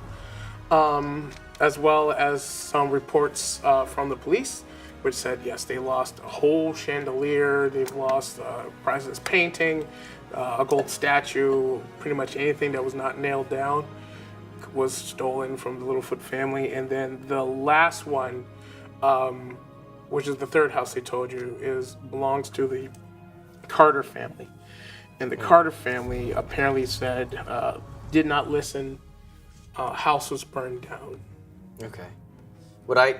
as well as some reports from the police, which said, yes, they lost a whole chandelier, they've lost a priceless painting, a gold statue, pretty much anything that was not nailed down was stolen from the Littlefoot family. And then the last one, which is the third house they told you, belongs to the Carter family. And the Carter family apparently said did not listen. House was burned down. Okay.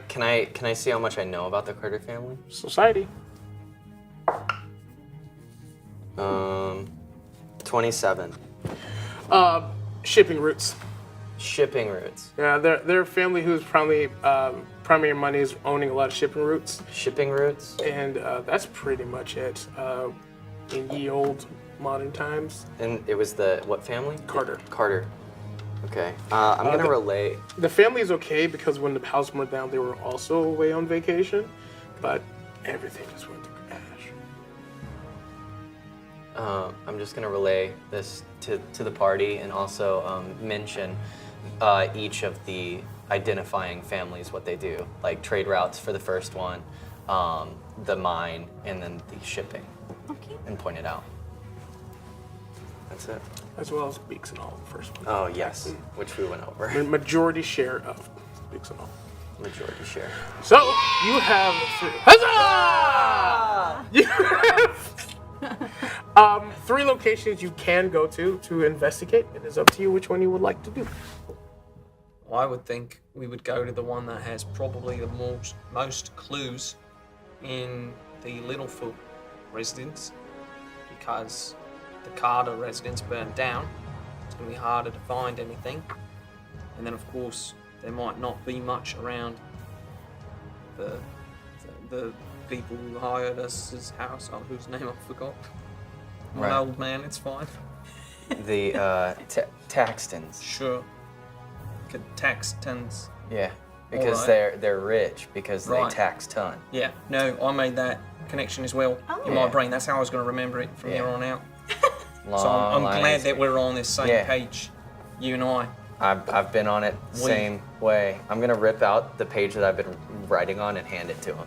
Can I see how much I know about the Carter family? Society. 27. Shipping routes. Shipping routes. Yeah, they're a family whose primary money is owning a lot of shipping routes, Shipping routes. and that's pretty much it. In ye old modern times, And it was the what family? Carter. Carter. Okay. I'm gonna relay. The family is okay because when the house burned down, they were also away on vacation, but everything just went to ash. I'm just gonna relay this to the party and also mention each of the identifying families, what they do, like trade routes for the first one, the mine, and then the shipping, Okay. and point it out. That's it. As well as Beaks and All, the first one. Oh yes, which we went over. The majority share of Beaks and All. Majority share. So you have huzzah! You have 3 locations you can go to investigate. It is up to you which one you would like to do. I would think we would go to the one that has probably the most clues in the Littlefoot residence, because the Carter residence burned down. It's going to be harder to find anything. And then, of course, there might not be much around the people who hired us as house, whose name I forgot. I'm Right. an old man, it's fine. The Taxtons. Sure. Taxtons. Yeah, because Alright. they're rich because Right. they tax ton. Yeah, no, I made that connection as well in my Yeah. brain. That's how I was going to remember it from Yeah. here on out. Long So I'm glad lines. that we're on this same Yeah. page, you and I. I've been on it same way. I'm gonna rip out the page that I've been writing on and hand it to him.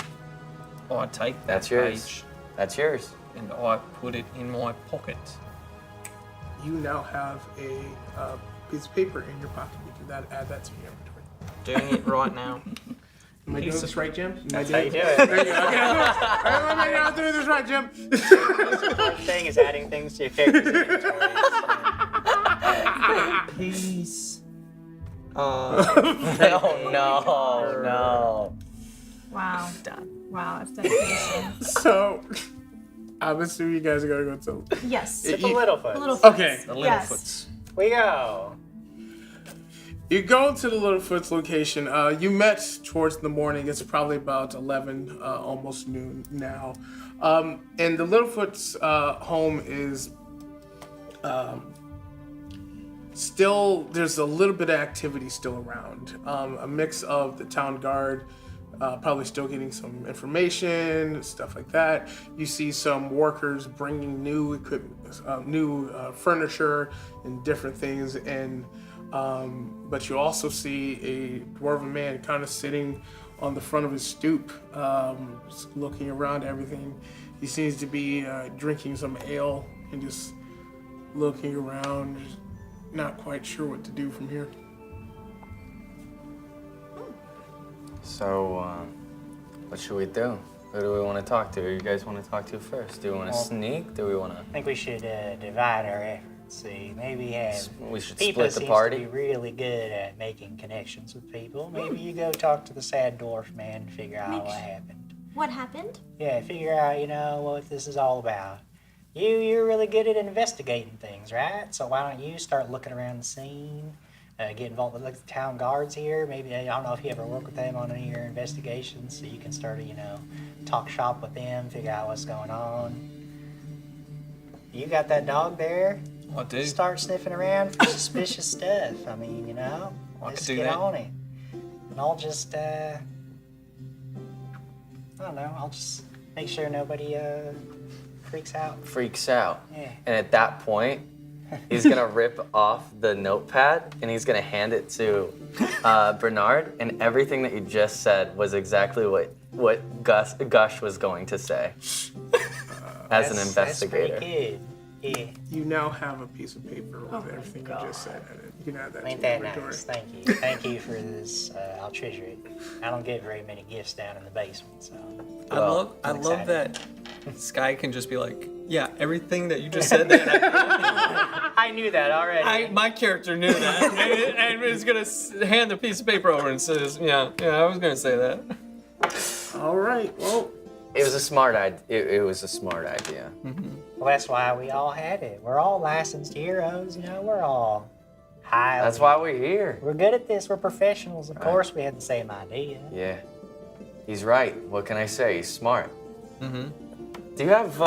I take that That's yours. page That's yours. and I put it in my pocket. You now have a piece of paper in your pocket. You can add that to your inventory. Doing it right now. Am I doing this right, Jim? That's how you do it. There you go. Okay. I'm doing this right, Jim. One thing is adding things to your character's inventory. Peace. Oh no. Wow. Wow, that's dedication. So, I'm assuming you guys are going to go to... Yes. It's a Littlefoot. Littlefoot. Okay. The Yes. Littlefoots. We go. You go to the Littlefoot's location. You met towards the morning. It's probably about 11, almost noon now. And the Littlefoot's home is still, there's a little bit of activity still around. A mix of the town guard, probably still getting some information, stuff like that. You see some workers bringing new equipment, new furniture and different things in. But you also see a dwarven man kind of sitting on the front of his stoop, just looking around everything. He seems to be drinking some ale and just looking around, just not quite sure what to do from here. So, what should we do? Who do we want to talk to? Who you guys want to talk to first? Do we want to sneak? Do we want to? I think we should divide our efforts. See, maybe have We should people split the seems party. to be really good at making connections with people. Maybe you go talk to the sad dwarf man and figure out what happened. What happened? Yeah, figure out, what this is all about. You're really good at investigating things, right? So why don't you start looking around the scene, get involved with the town guards here? Maybe, I don't know if you ever work with them on any of your investigations, so you can start to, talk shop with them, figure out what's going on. You got that dog there? I do. Start sniffing around for suspicious stuff. I mean, let's do get that. on it. And I'll just, I don't know, I'll just make sure nobody freaks out. Freaks out. Yeah. And at that point, he's gonna rip off the notepad and he's gonna hand it to Bernard. And everything that you just said was exactly what Gush was going to say as an investigator. That's pretty good. Yeah. You now have a piece of paper with everything you just said in it. You can add that Ain't to your that inventory. nice? Thank you. Thank you for this. I'll treasure it. I don't get very many gifts down in the basement, so. I love excited. that Sky can just be like, yeah, everything that you just said there. I knew that already. My character knew that, and is gonna hand the piece of paper over and says, yeah, I was gonna say that. All right. Well, It was a smart idea. It was a smart idea. Well, that's why we all had it. We're all licensed heroes, We're all highly. That's why we're here. We're good at this. We're professionals. Of course, we had the same idea. Yeah. He's right. What can I say? He's smart. Mm-hmm. Do you have,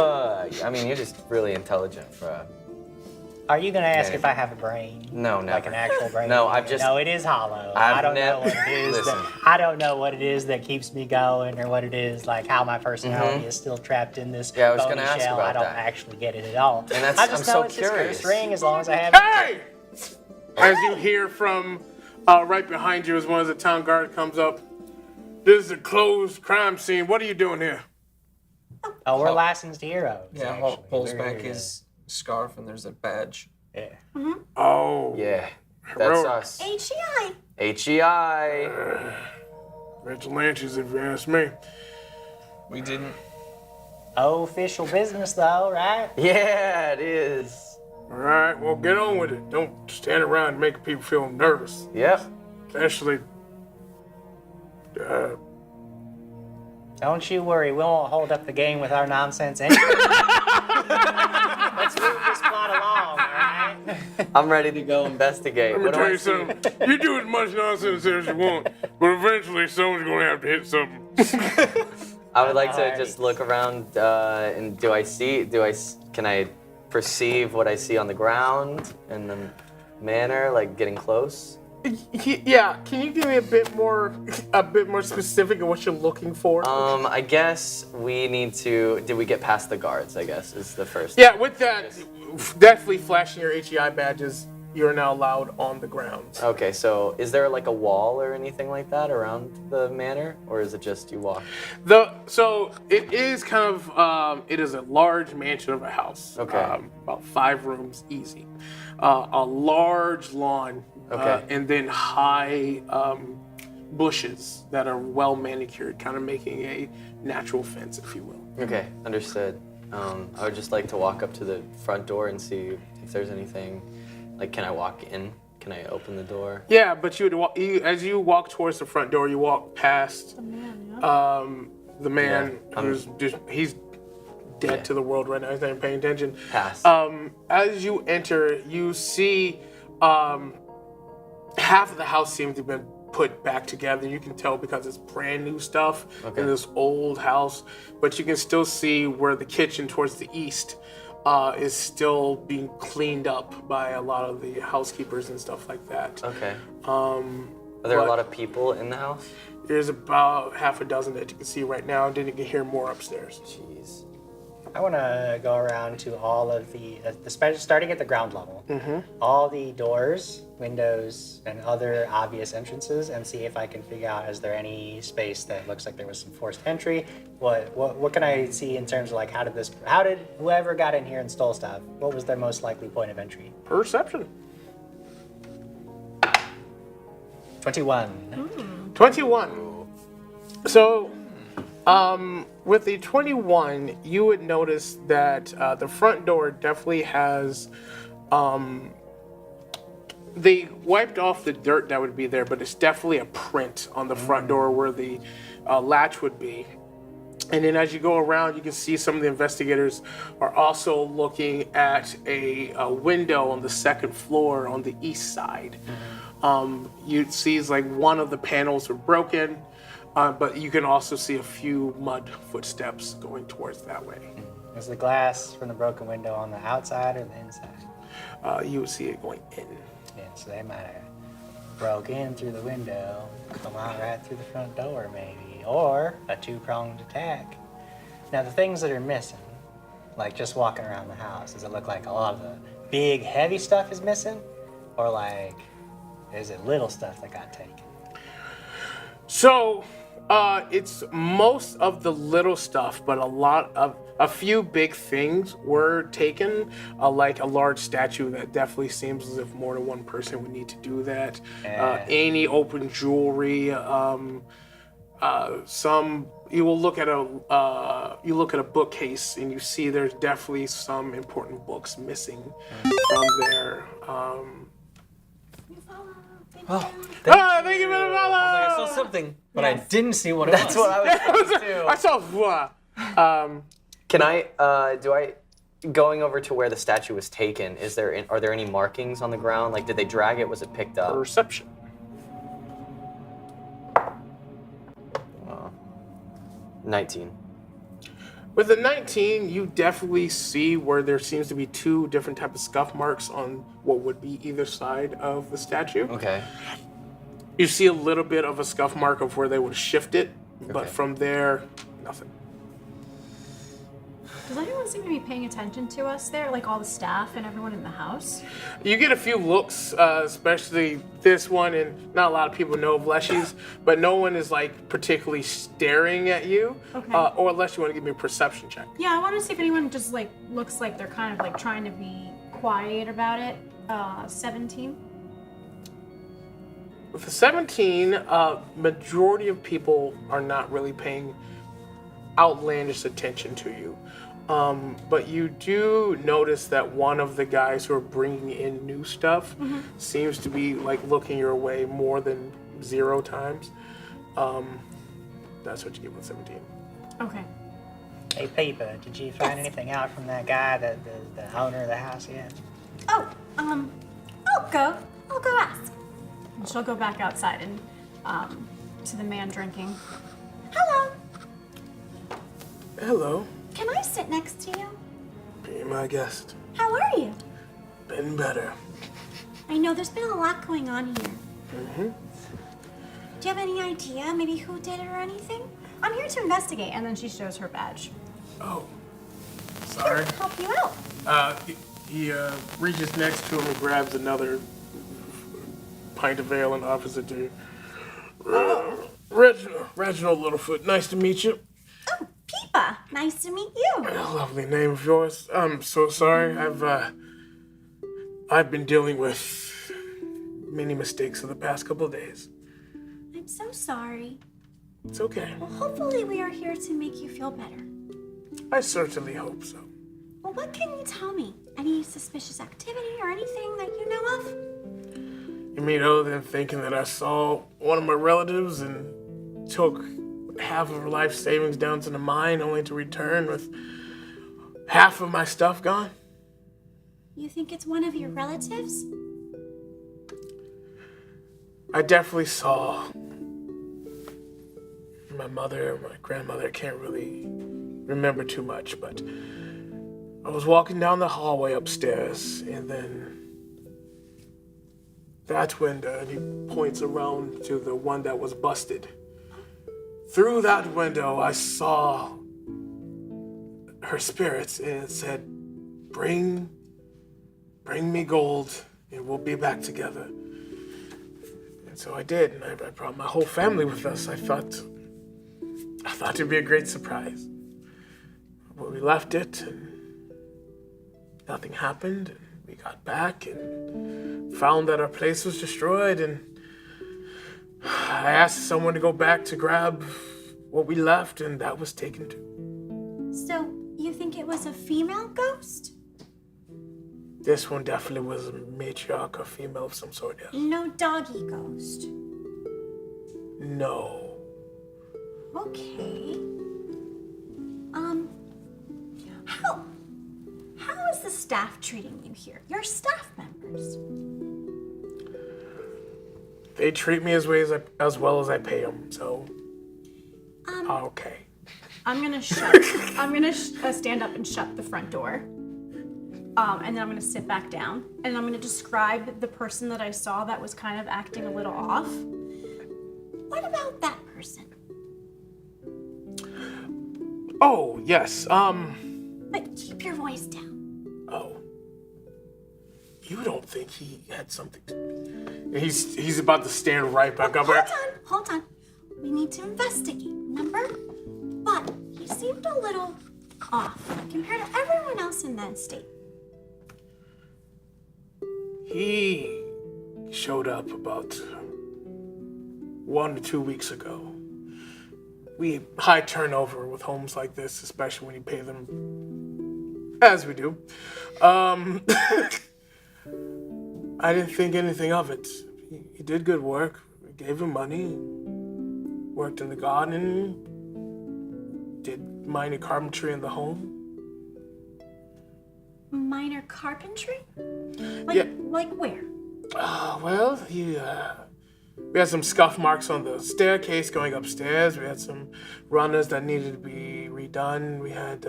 you're just really intelligent for a... Are you gonna ask Yeah. if I have a brain? No, never. Like an actual brain? No, I've just- No, it is hollow. I've I don't nev- know what it is. Listen. I don't know what it is that keeps me going, or what it is like how my personality is still trapped in this Yeah, I was bony gonna ask shell. about I don't that. actually get it at all. And that's- I just I'm know so it's curious. this cursed ring as long as I have. hey! As you hear from right behind you, as one of the town guard comes up. This is a closed crime scene. What are you doing here? Oh, we're licensed heroes. Yeah, actually. pulls We're back here to- his scarf and there's a badge. Yeah. Oh, Yeah, that's Heroic. us. HEI. HEI. vigilantes, if you ask me. We didn't. Official business, though, right? Yeah, it is. All right, well, get on with it. Don't stand around and make people feel nervous. Yep. Especially, Don't you worry, we won't hold up the game with our nonsense anyway. Let's move this plot along, all right? I'm ready to go investigate. let me What do tell I you see? something. You do as much nonsense as you want, but eventually someone's going to have to hit something. I would like to Alright. just look around and can I perceive what I see on the ground in the manner, like getting close? Yeah, can you give me a bit more specific of what you're looking for? I guess we need to. Did we get past the guards? I guess is the first. Yeah, with that, definitely flashing your HEI badges you're now allowed on the grounds. Okay, so is there like a wall or anything like that around the manor, or is it just you walk? So it is kind of it is a large mansion of a house. Okay. About 5 rooms, easy. A large lawn. Okay. And then high bushes that are well manicured, kind of making a natural fence, if you will. Okay, understood. I would just like to walk up to the front door and see if there's anything. Like, can I walk in? Can I open the door? Yeah, but as you walk towards the front door, you walk past the man who's he's dead to the world right now. He's not even paying attention. Pass. As you enter, you see half of the house seems to have been put back together. You can tell because it's brand new stuff in this old house, but you can still see where the kitchen towards the east is still being cleaned up by a lot of the housekeepers and stuff like that. Okay. Are there a lot of people in the house? There's about half a dozen that you can see right now, and then you can hear more upstairs. Jeez. I want to go around to all of the starting at the ground level, all the doors, windows, and other obvious entrances, and see if I can figure out, is there any space that looks like there was some forced entry? What can I see in terms of like, how did whoever got in here and stole stuff, what was their most likely point of entry? Perception. 21. 21. So, with the 21, you would notice that the front door definitely has, they wiped off the dirt that would be there, but it's definitely a print on the front door where the latch would be. And then as you go around, you can see some of the investigators are also looking at a window on the second floor on the east side. You'd see like one of the panels are broken. But you can also see a few mud footsteps going towards that way. Is the glass from the broken window on the outside or the inside? You would see it going in. Yeah, so they might have broke in through the window, come out right through the front door maybe, or a two-pronged attack. Now the things that are missing, like just walking around the house, does it look like a lot of the big heavy stuff is missing? Or like, is it little stuff that got taken? So, it's most of the little stuff, but a few big things were taken, like a large statue that definitely seems as if more than one person would need to do that. Any open jewelry, you look at a bookcase and you see there's definitely some important books missing from there. Thank you for the follow! I saw something, but I didn't see what it was. That's what I was thinking too. I saw. Can I, going over to where the statue was taken, are there any markings on the ground? Like, did they drag it? Was it picked up? Perception. 19. With the 19, you definitely see where there seems to be 2 different types of scuff marks on what would be either side of the statue. Okay. You see a little bit of a scuff mark of where they would shift it, but Okay. from there, nothing. Does anyone seem to be paying attention to us there? Like all the staff and everyone in the house? You get a few looks, especially this one, and not a lot of people know of Leshy's, but no one is like particularly staring at you, Okay. or unless you want to give me a perception check. Yeah, I want to see if anyone just like looks like they're kind of like trying to be quiet about it. 17. With the 17, majority of people are not really paying outlandish attention to you. But you do notice that one of the guys who are bringing in new stuff seems to be like looking your way more than 0 times. That's what you get with 17. Okay. Hey, Peepa, did you find anything out from that guy, the owner of the house yet? Oh, I'll go ask. And she'll go back outside and to the man drinking. Hello. Hello, Can I sit next to you? be my guest. How are you? Been better. I know there's been a lot going on here. Do you have any idea maybe who did it or anything? I'm here to investigate, and then she shows her badge. Oh, sorry. Help you out. He reaches next to him and grabs another pint of ale and offers it to you. Reginald Littlefoot, nice to meet you. Oh, Peepa, nice to meet you. A lovely name of yours. I'm so sorry. I've been dealing with many mistakes in the past couple of days. I'm so sorry. It's okay. Well, hopefully we are here to make you feel better. I certainly hope so. Well, what can you tell me? Any suspicious activity or anything that you know of? You mean other than thinking that I saw one of my relatives and took half of her life savings down to the mine only to return with half of my stuff gone? You think it's one of your relatives? I definitely saw my mother, my grandmother. I can't really remember too much, but I was walking down the hallway upstairs, and then that window, and he points around to the one that was busted. Through that window, I saw her spirits, and it said, bring me gold, and we'll be back together. And so I did, and I brought my whole family with us. I thought it'd be a great surprise. But we left it, and nothing happened, and we got back and found that our place was destroyed, and I asked someone to go back to grab what we left, and that was taken too. So, you think it was a female ghost? This one definitely was a matriarch, a female of some sort, yes. No doggy ghost. No. Okay. How is the staff treating you here? Your staff members. They treat me as well as I pay them, so okay. I'm gonna stand up and shut the front door. And then I'm gonna sit back down, and I'm gonna describe the person that I saw that was kind of acting a little off. What about that person? Oh, yes, But keep your voice down. Oh. You don't think he had something to... He's about to stand right back up. Hold on. We need to investigate, remember? But he seemed a little off compared to everyone else in that state. He showed up about 1 to 2 weeks ago. We high turnover with homes like this, especially when you pay them as we do. I didn't think anything of it. He did good work. We gave him money. Worked in the garden. Did minor carpentry in the home. Minor carpentry? Yeah. Like where? Well, we had some scuff marks on the staircase going upstairs. We had some runners that needed to be redone. We had,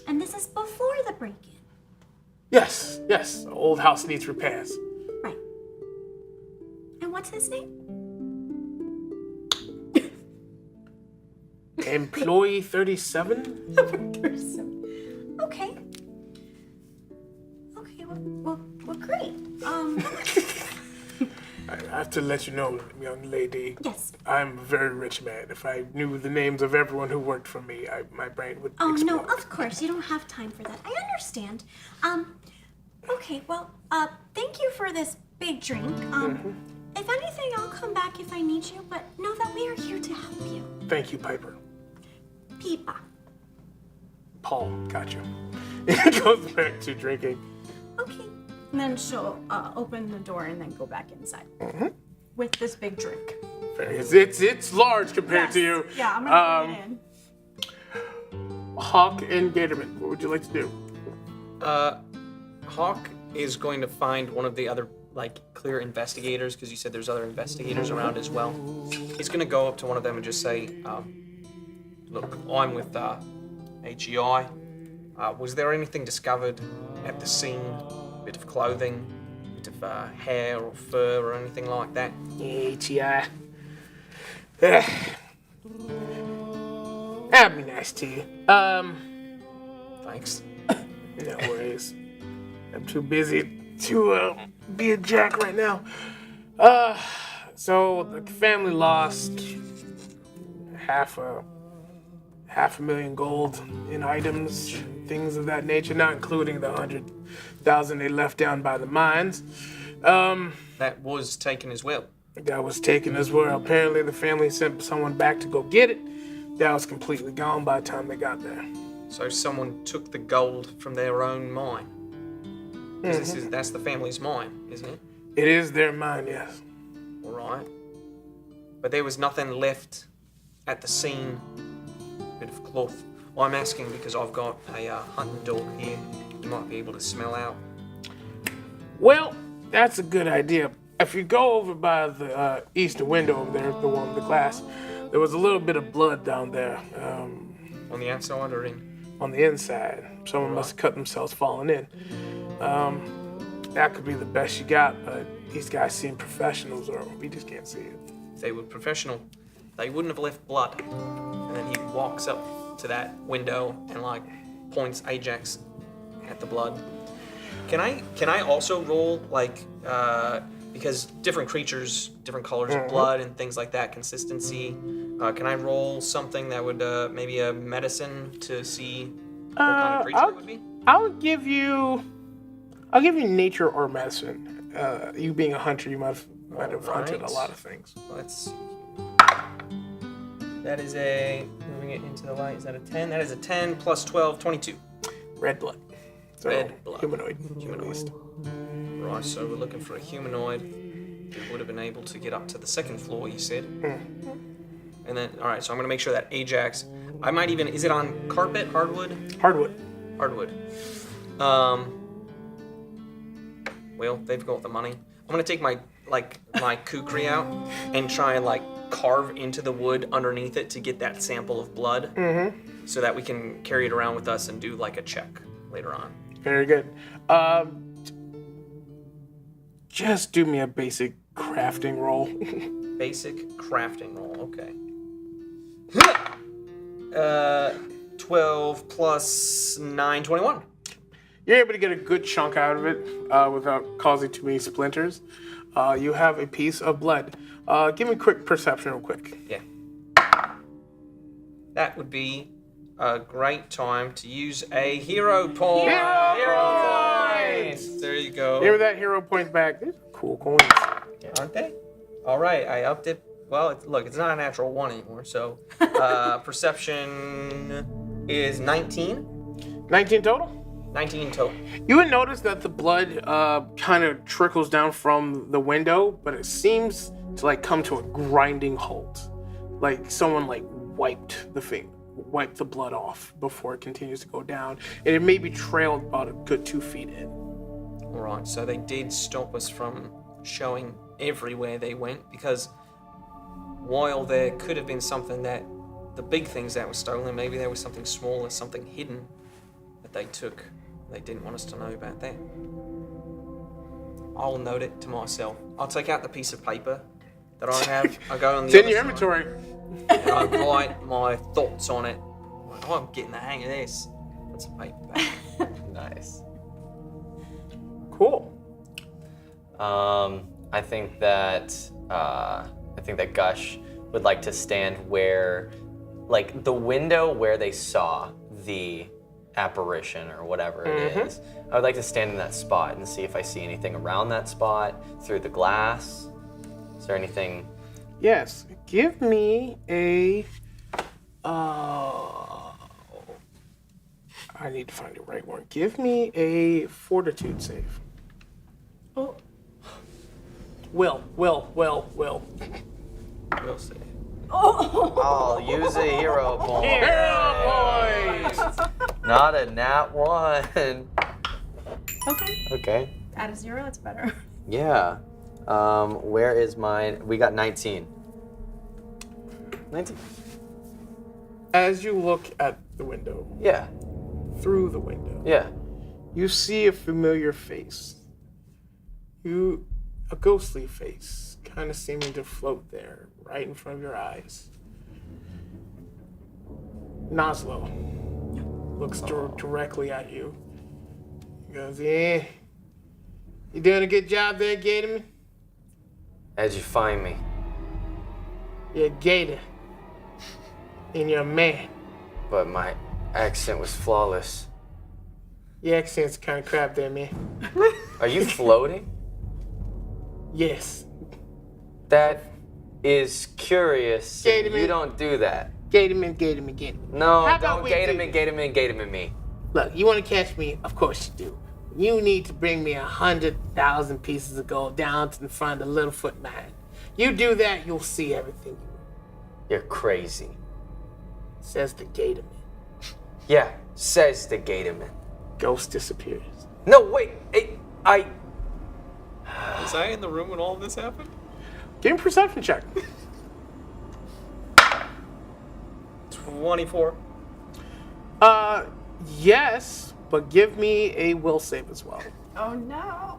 And this is before the break-in. Yes. The old house needs repairs. Right. And what's his name? Employee 37? Okay, well, great. I have to let you know, young lady. Yes. I'm a very rich man. If I knew the names of everyone who worked for me, my brain would Oh, explode. no, of course. You don't have time for that. I understand. Okay, well, thank you for this big drink. If anything, I'll come back if I need you, but know that we are here to help you. Thank you, Piper. Peepa. Paul, got you. He goes back to drinking. Okay. And then she'll open the door and then go back inside with this big drink. It's large compared to you. Yeah, I'm gonna put it in. Hawk and Gatorman, what would you like to do? Hawk is going to find one of the other, clear investigators, because you said there's other investigators around as well. He's going to go up to one of them and just say, look, I'm with HEI. Was there anything discovered at the scene? A bit of clothing, a bit of hair or fur or anything like that? HEI. That'd be nice to you. Thanks. No worries. I'm too busy to be a jack right now. So the family lost half a million gold in items, things of that nature, not including the 100,000 they left down by the mines. That was taken as well. That was taken as well. Apparently, the family sent someone back to go get it. That was completely gone by the time they got there. So someone took the gold from their own mine. 'Cause that's the family's mine, isn't it? It is their mine, yes. All right. But there was nothing left at the scene. Bit of cloth. Well, I'm asking because I've got a hunting dog here. You might be able to smell out. Well, that's a good idea. If you go over by the eastern window over there, the one with the glass, there was a little bit of blood down there. On the outside or in? On the inside. Someone must have cut themselves falling in. That could be the best you got, but these guys seem professionals, or we just can't see it. If they were professional, they wouldn't have left blood. And then he walks up to that window and like points Ajax at the blood. Can I also roll like because different creatures, different colors of blood and things like that, consistency. Can I roll something that would maybe a medicine to see what kind of creature it would be? I'll give you nature or medicine. You being a hunter, you might have hunted a lot of things. Let's see. That is moving it into the light, is that a 10? That is a 10 plus 12, 22. Red blood. So, Red blood. Humanoid. Right, so we're looking for a humanoid. It would have been able to get up to the second floor, you said. And then, all right, so I'm going to make sure that Ajax, I might even, is it on carpet, hardwood? Hardwood. Well, they've got the money. I'm going to take my kukri out and try and carve into the wood underneath it to get that sample of blood so that we can carry it around with us and do a check later on. Very good. Just do me a basic crafting roll. Basic crafting roll, okay. 12 plus 9, 21. You're able to get a good chunk out of it without causing too many splinters. You have a piece of blood. Give me a quick perception real quick. Yeah. That would be a great time to use a hero point. Hero points! There you go. Give me that hero point back. These are cool coins. Aren't they? All right, I upped it. Well, it's not a natural 1 anymore, so perception is 19. 19 total? 19 total. You would notice that the blood kind of trickles down from the window, but it seems to come to a grinding halt. Like someone wiped the blood off before it continues to go down. And it maybe trailed about a good 2 feet in. All right, so they did stop us from showing everywhere they went, because while there could have been something that, the big things that were stolen, maybe there was something smaller, something hidden that they took. They didn't want us to know about that. I'll note it to myself. I'll take out the piece of paper that I have. I go on the It's in other your side, inventory. and I write my thoughts on it. I'm getting the hang of this. Put some paper back. Nice. Cool. I think that Gush would like to stand where, the window where they saw the apparition or whatever it is. I would like to stand in that spot and see if I see anything around that spot through the glass. Is there anything? Yes. Give me a. I need to find the right one. Give me a fortitude save. Oh. Will. We'll see. I'll use a hero point. Hero points! Not a nat 1. Okay. Okay. Add a 0, that's better. Yeah. Where is mine? We got 19. 19. As you look at the window, Yeah. through the window, Yeah. you see a familiar face. A ghostly face, kind of seeming to float there, right in front of your eyes. Naslo looks directly at you. He goes, "Yeah, you doing a good job there, Gatorman? How'd you find me? You're a gator. And you're a man. But my accent was flawless. Your accent's kind of crap there, man. Are you floating? Yes. That is curious. Gatorman. You don't do that. Gatorman. No, How about don't we Gatorman me. Look, you want to catch me? Of course you do. You need to bring me 100,000 pieces of gold down to the front of the Littlefoot mine. You do that, you'll see everything. You're crazy. Says the Gatorman. Yeah, says the Gatorman. Ghost disappears. No, wait. Was I in the room when all of this happened? Give me a perception check. 24. Yes, but give me a will save as well. Oh no.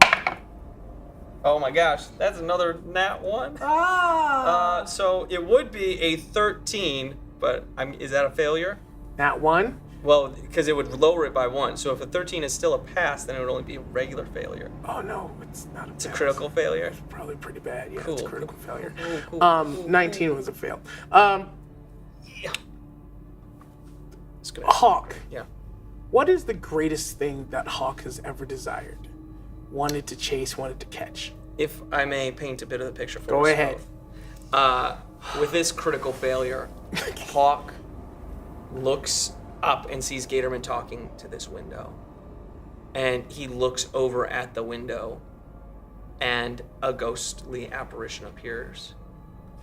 Oh my gosh, that's another nat 1. Oh. So it would be a 13, but is that a failure? Nat 1? Well, because it would lower it by 1. So if a 13 is still a pass, then it would only be a regular failure. Oh no, it's not a It's a critical failure. It's probably pretty bad. Yeah, Cool. it's a critical failure. Cool. 19 was a fail. Yeah. It's good. Hawk. Yeah. What is the greatest thing that Hawk has ever desired? Wanted to chase, wanted to catch. If I may paint a bit of the picture for Go us ahead. both. With this critical failure, Hawk looks up and sees Gatorman talking to this window. And he looks over at the window, and a ghostly apparition appears.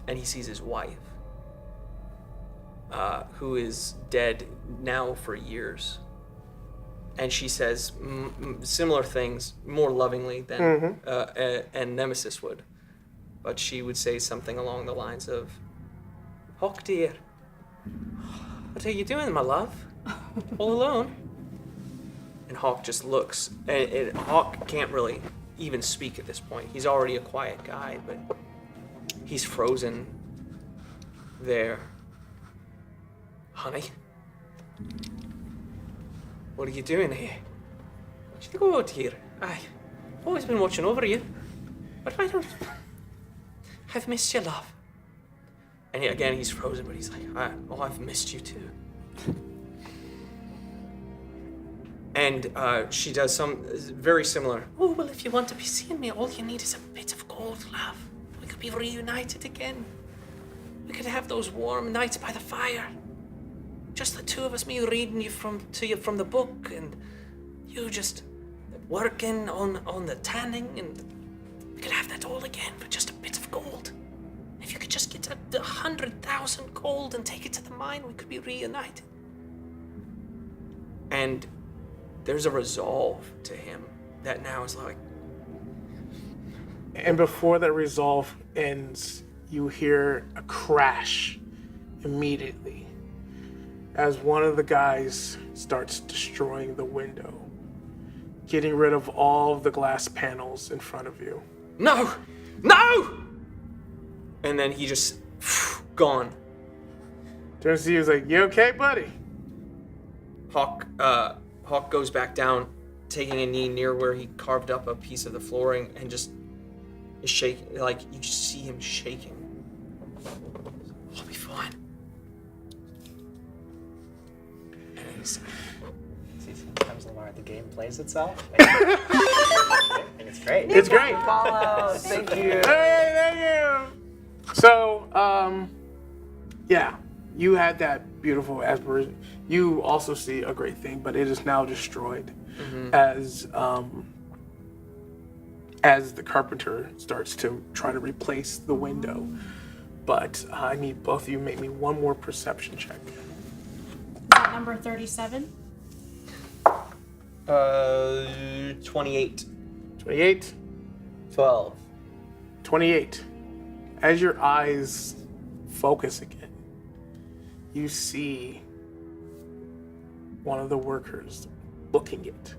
And he sees his wife, who is dead now for years. And she says similar things, more lovingly than and Nemesis would. But she would say something along the lines of, "Hawk dear, what are you doing, my love? All alone?" And Hawk just looks. And Hawk can't really even speak at this point. He's already a quiet guy, but he's frozen there. "Honey? What are you doing here? Should you go out here? I've always been watching over you. But I don't... I've missed you, love." And again, he's frozen, but he's like, I've missed you too. And she does some very similar, "Oh, well, if you want to be seeing me, all you need is a bit of gold, love. We could be reunited again. We could have those warm nights by the fire. Just the two of us, me reading to you from the book, and you just working on the tanning, and we could have that all again for just a bit of gold. If you could just get 100,000 gold and take it to the mine, we could be reunited." And there's a resolve to him that now is like... And before that resolve ends, you hear a crash immediately as one of the guys starts destroying the window, getting rid of all of the glass panels in front of you. No! No! And then he just gone. Turns to you, he's like, "You okay, buddy?" Hawk goes back down, taking a knee near where he carved up a piece of the flooring, and just is shaking. Like, you just see him shaking. "I'll be fine." And he's... See, sometimes Lemar, the game plays itself. I think it's great. It's great. Follow. Thank you. Hey, thank you. So, yeah, you had that beautiful aspiration. You also see a great thing, but it is now destroyed as the carpenter starts to try to replace the window. But I need both of you make me one more perception check. Is that number 37? 28. 28. 12. 28. As your eyes focus again, you see one of the workers booking it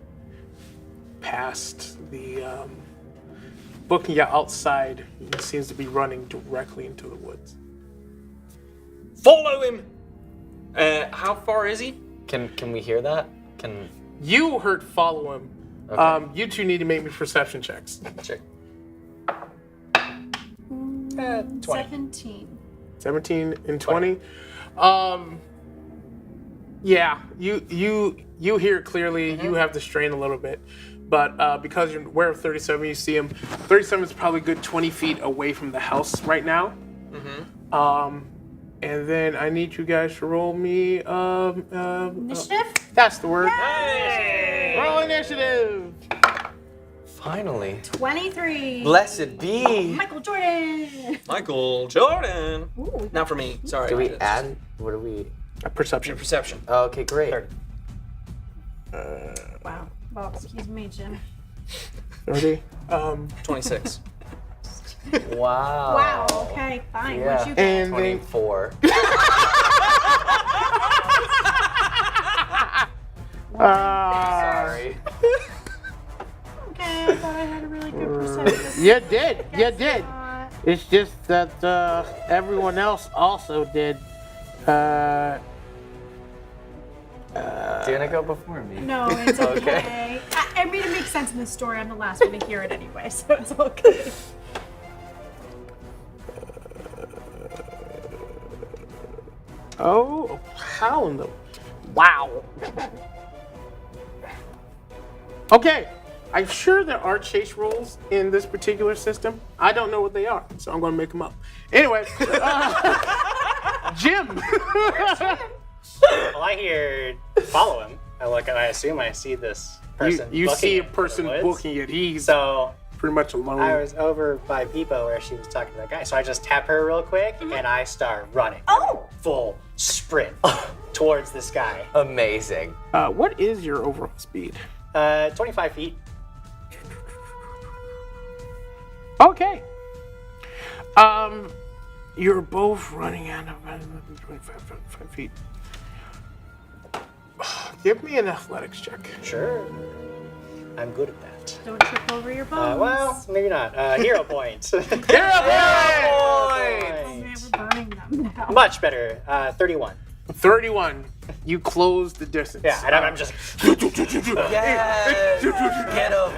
past the booking it outside. He seems to be running directly into the woods. Follow him! How far is he? Can we hear that? You heard follow him. Okay. You two need to make me perception checks. Check. 20. 17. 17 and 20. Yeah, you hear it clearly. You have to strain a little bit, but because you're aware of 37, you see him. 37 is probably a good 20 feet away from the house right now. And then I need you guys to roll me Initiative? that's the word. Hey! Roll initiative. Finally. 23. Blessed be. Michael Jordan. Michael Jordan. Ooh. Not for me. Sorry. Do we add? What do we? Perception. Your perception. Oh, okay, great. 30. Wow. Well, excuse me, Jim. 30. 26. Wow. Wow. Okay, fine. Yeah. What'd you get? And then 24. Sorry. Okay, I thought I had a really good perception. you did. You Guess did. not. It's just that everyone else also did. Dana, go before me. No, it's okay. Okay. I mean, it makes sense in the story. I'm the last one to hear it anyway, so it's okay. Oh, how in the... Wow. Okay, I'm sure there are chase rolls in this particular system. I don't know what they are, so I'm going to make them up. Anyway, Jim. Well, I hear follow him. I look and I assume I see this person. you booking see a it in the person woods. booking it. He's So pretty much alone. I was over by Peepo where she was talking to that guy. So I just tap her real quick and I start running. Oh! Full sprint towards this guy. Amazing. What is your overall speed? 25 feet. Okay. You're both running out of 25 feet. Give me an athletics check. Sure. I'm good at that. Don't trip over your bones. Well, maybe not. Hero points. Oh, man, we're burning them now. Much better. 31. 31. You close the distance. Yeah, and I'm just. Yes. Get him.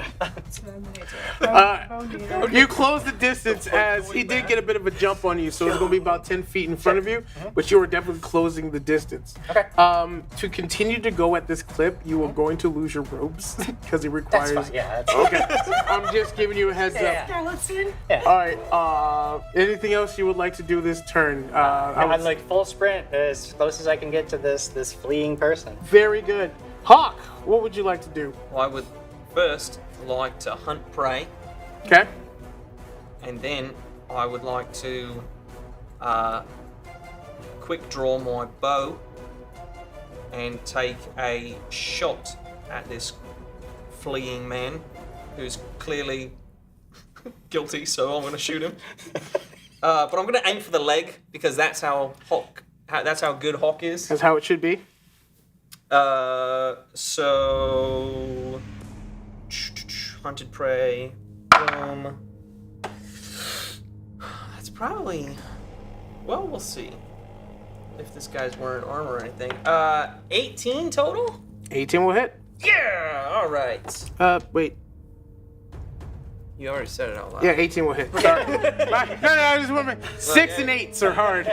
Bone eater. You close the distance as he did get a bit of a jump on you, so it's going to be about 10 feet in front of you, but you are definitely closing the distance. Okay. To continue to go at this clip, you are going to lose your robes because it requires. That's fine. Yeah. That's Okay. I'm just giving you a heads up. Skeleton. All right. Anything else you would like to do this turn? I'm like full sprint as close as I can get to this fleeing person. Very good. Hawk, what would you like to do? Well, I would first like to hunt prey, Okay. and then I would like to quick draw my bow and take a shot at this fleeing man who's clearly guilty, so I'm going to shoot him. But I'm going to aim for the leg because that's how good Hawk is. That's how it should be. So hunted prey. Boom. That's probably. Well, we'll see. If this guy's wearing armor or anything. 18 total? 18 will hit. Yeah. All right. Wait. You already said it out loud. Yeah, 18 will hit. Sorry. No, I just want to. 6 and 8s are hard.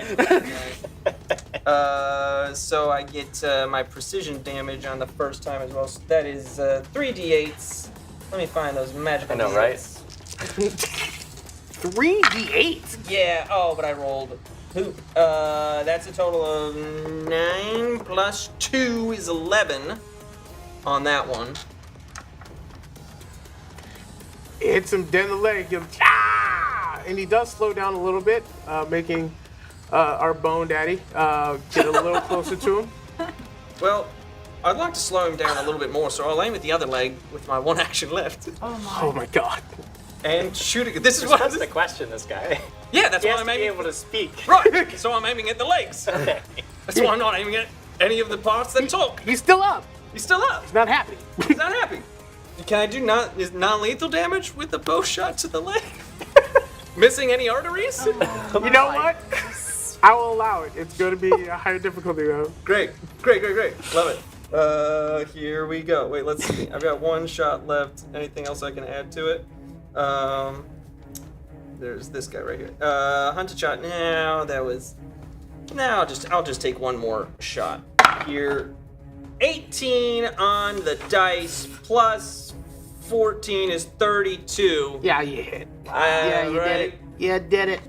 So I get my precision damage on the first time as well. So that is 3d8s. Let me find those magical I know, right? D8s. 3d8. Yeah. Oh, but I rolled poop. That's a total of 9 plus 2 is 11 on that one. Hits him dead in the leg. Gives, and he does slow down a little bit, making our bone daddy get a little closer to him. Well, I'd like to slow him down a little bit more, so I'll aim at the other leg with my one action left Oh my god. and shoot it. This is That's what. the question, this guy. Yeah, that's He why has I'm to be aiming. able to speak. Right. So I'm aiming at the legs. Okay. That's why I'm not aiming at any of the parts that talk. He's still up. He's still up. He's not happy. He's not happy. Can I do non-lethal damage with a bow shot to the leg? Missing any arteries? You know what? I will allow it. It's going to be a higher difficulty though. Great. Love it. Here we go. Wait, let's see. I've got one shot left. Anything else I can add to it? there's this guy right here. Hunted shot. No, that was. No, I'll just take one more shot here. 18 on the dice plus 14 is 32. Yeah, you hit. Yeah, you did it. Yeah, did it.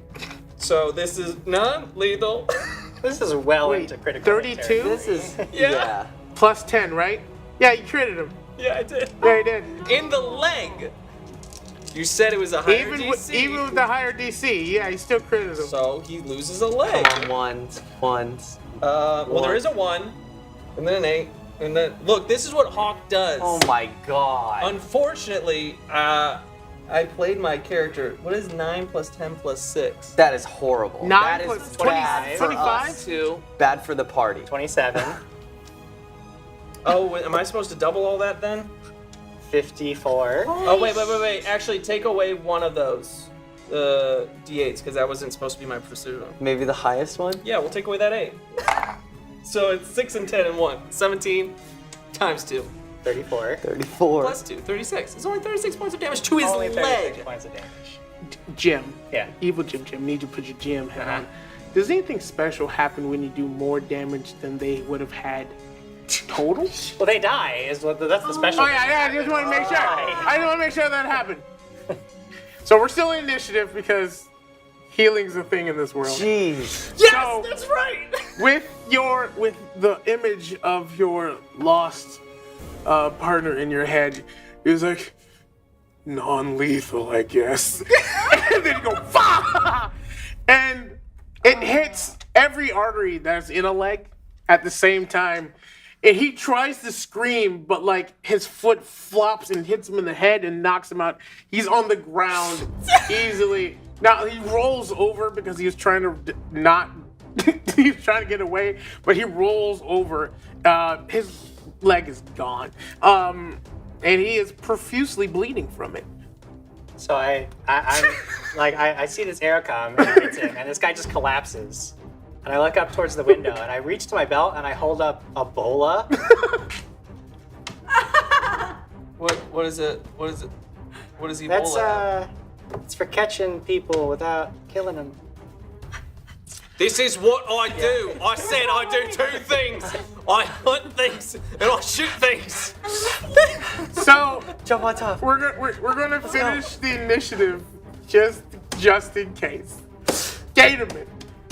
So this is non-lethal. This is well Wait, into critical. 32? territory. This is Yeah. Plus 10, right? Yeah, you critted him. Yeah, I did. Yeah, you did. In the leg. You said it was a higher Even DC. even with the higher DC, yeah, he still critted him. So he loses a leg. come on, ones. Well, there is a 1, and then an 8, and then look. This is what Hawk does. Oh my god. Unfortunately, I played my character. What is 9 plus 10 plus 6? That is horrible. 9 that is plus bad 20, for us too. Bad for the party. 27, Oh, wait, am I supposed to double all that then? 54. Oh, wait. Actually, take away one of those. D8s, because that wasn't supposed to be my pursuit. Maybe the highest one? Yeah, we'll take away that 8. So it's 6 and 10 and 1. 17 times 2. 34. 34. Plus 2, 36. It's only 36 points of damage to his Only 36 leg. points of damage. Jim. Yeah. Evil Jim. Need you to put your Jim hat on. Does anything special happen when you do more damage than they would have had total? Well, they die. That's the special. Oh yeah, I just want to make sure. I just want to make sure that happened. So we're still in initiative because healing's a thing in this world. Jeez. Yes, So- that's right. With the image of your lost partner in your head, it was like non-lethal, I guess. And then you go, "Bah!" And it hits every artery that's in a leg at the same time. And he tries to scream, but like his foot flops and hits him in the head and knocks him out. He's on the ground easily. Now he rolls over because he was trying to not. He was trying to get away, but he rolls over. His leg is gone, and he is profusely bleeding from it. So I'm like I see this arrow come and it hits him, and this guy just collapses. And I look up towards the window, and I reach to my belt, and I hold up a bola. What is it? What is Ebola? That's it's for catching people without killing them. This is what I do. I said I do 2 things. I hunt things and I shoot things. So Jump on top. we're gonna finish the initiative just in case. Gatorman,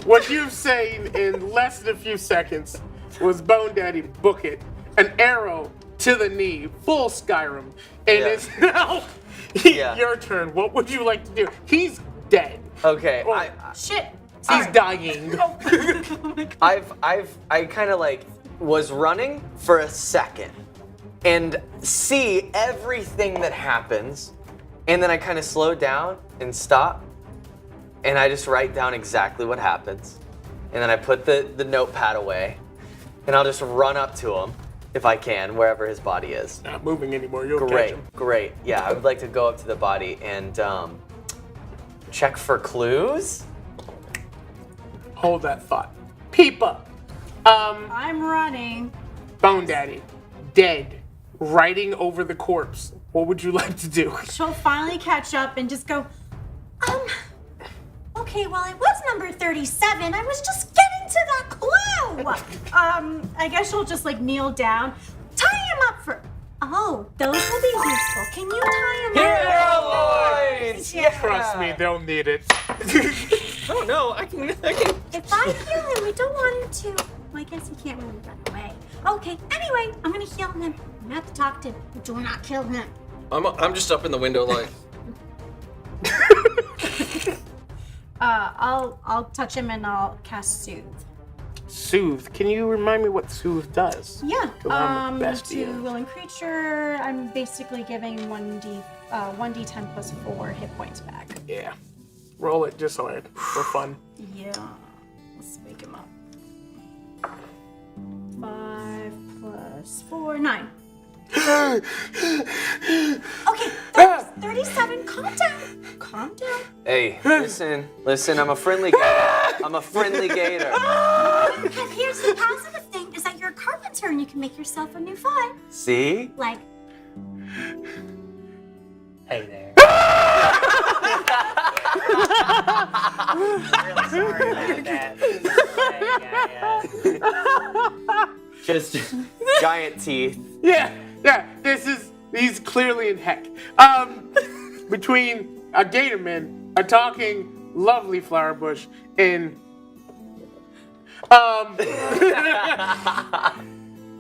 what you've seen in less than a few seconds was Bone Daddy book it, an arrow to the knee, full Skyrim, and Yeah. it's now Yeah. your turn. What would you like to do? He's dead. Okay, Oh. Shit. He's dying. I kind of like was running for a second and see everything that happens, and then I kind of slow down and stop, and I just write down exactly what happens, and then I put the notepad away, and I'll just run up to him if I can, wherever his body is. Not moving anymore. You'll catch Great, him. great. Yeah, I would like to go up to the body and check for clues. Hold that thought. Peepa. I'm running. Bone Daddy, dead, riding over the corpse. What would you like to do? She'll finally catch up and just go, Okay, well, it was number 37. I was just getting to that clue. I guess she'll just like kneel down, tie him up for. Oh, those will be useful. Can you tie him up? Yeah. Trust me, they'll need it. Oh no, I can. If I heal him, we don't want him to. Well, I guess he can't really run away. Okay, anyway, I'm gonna heal him. I'm gonna have to talk to him. Do not kill him. I'm just up in the window like. I'll touch him and I'll cast Soothe. Soothe. Can you remind me what Soothe does? Yeah. 'Cause I'm the best To DM. willing creature, I'm basically giving 1d10 plus 4 hit points back. Yeah. Roll it just so for fun. Yeah. Let's wake him up. 5 plus 4, 9. Okay, there's 37. Calm down. Calm down. Hey, listen, I'm a friendly gator. I'm a friendly gator. And here's the positive thing: is that you're a carpenter and you can make yourself a new foot. See? Like, Hey there. really sorry about that. Just giant teeth. Yeah. He's clearly in heck. Between a Gatorman, a talking lovely flower bush, and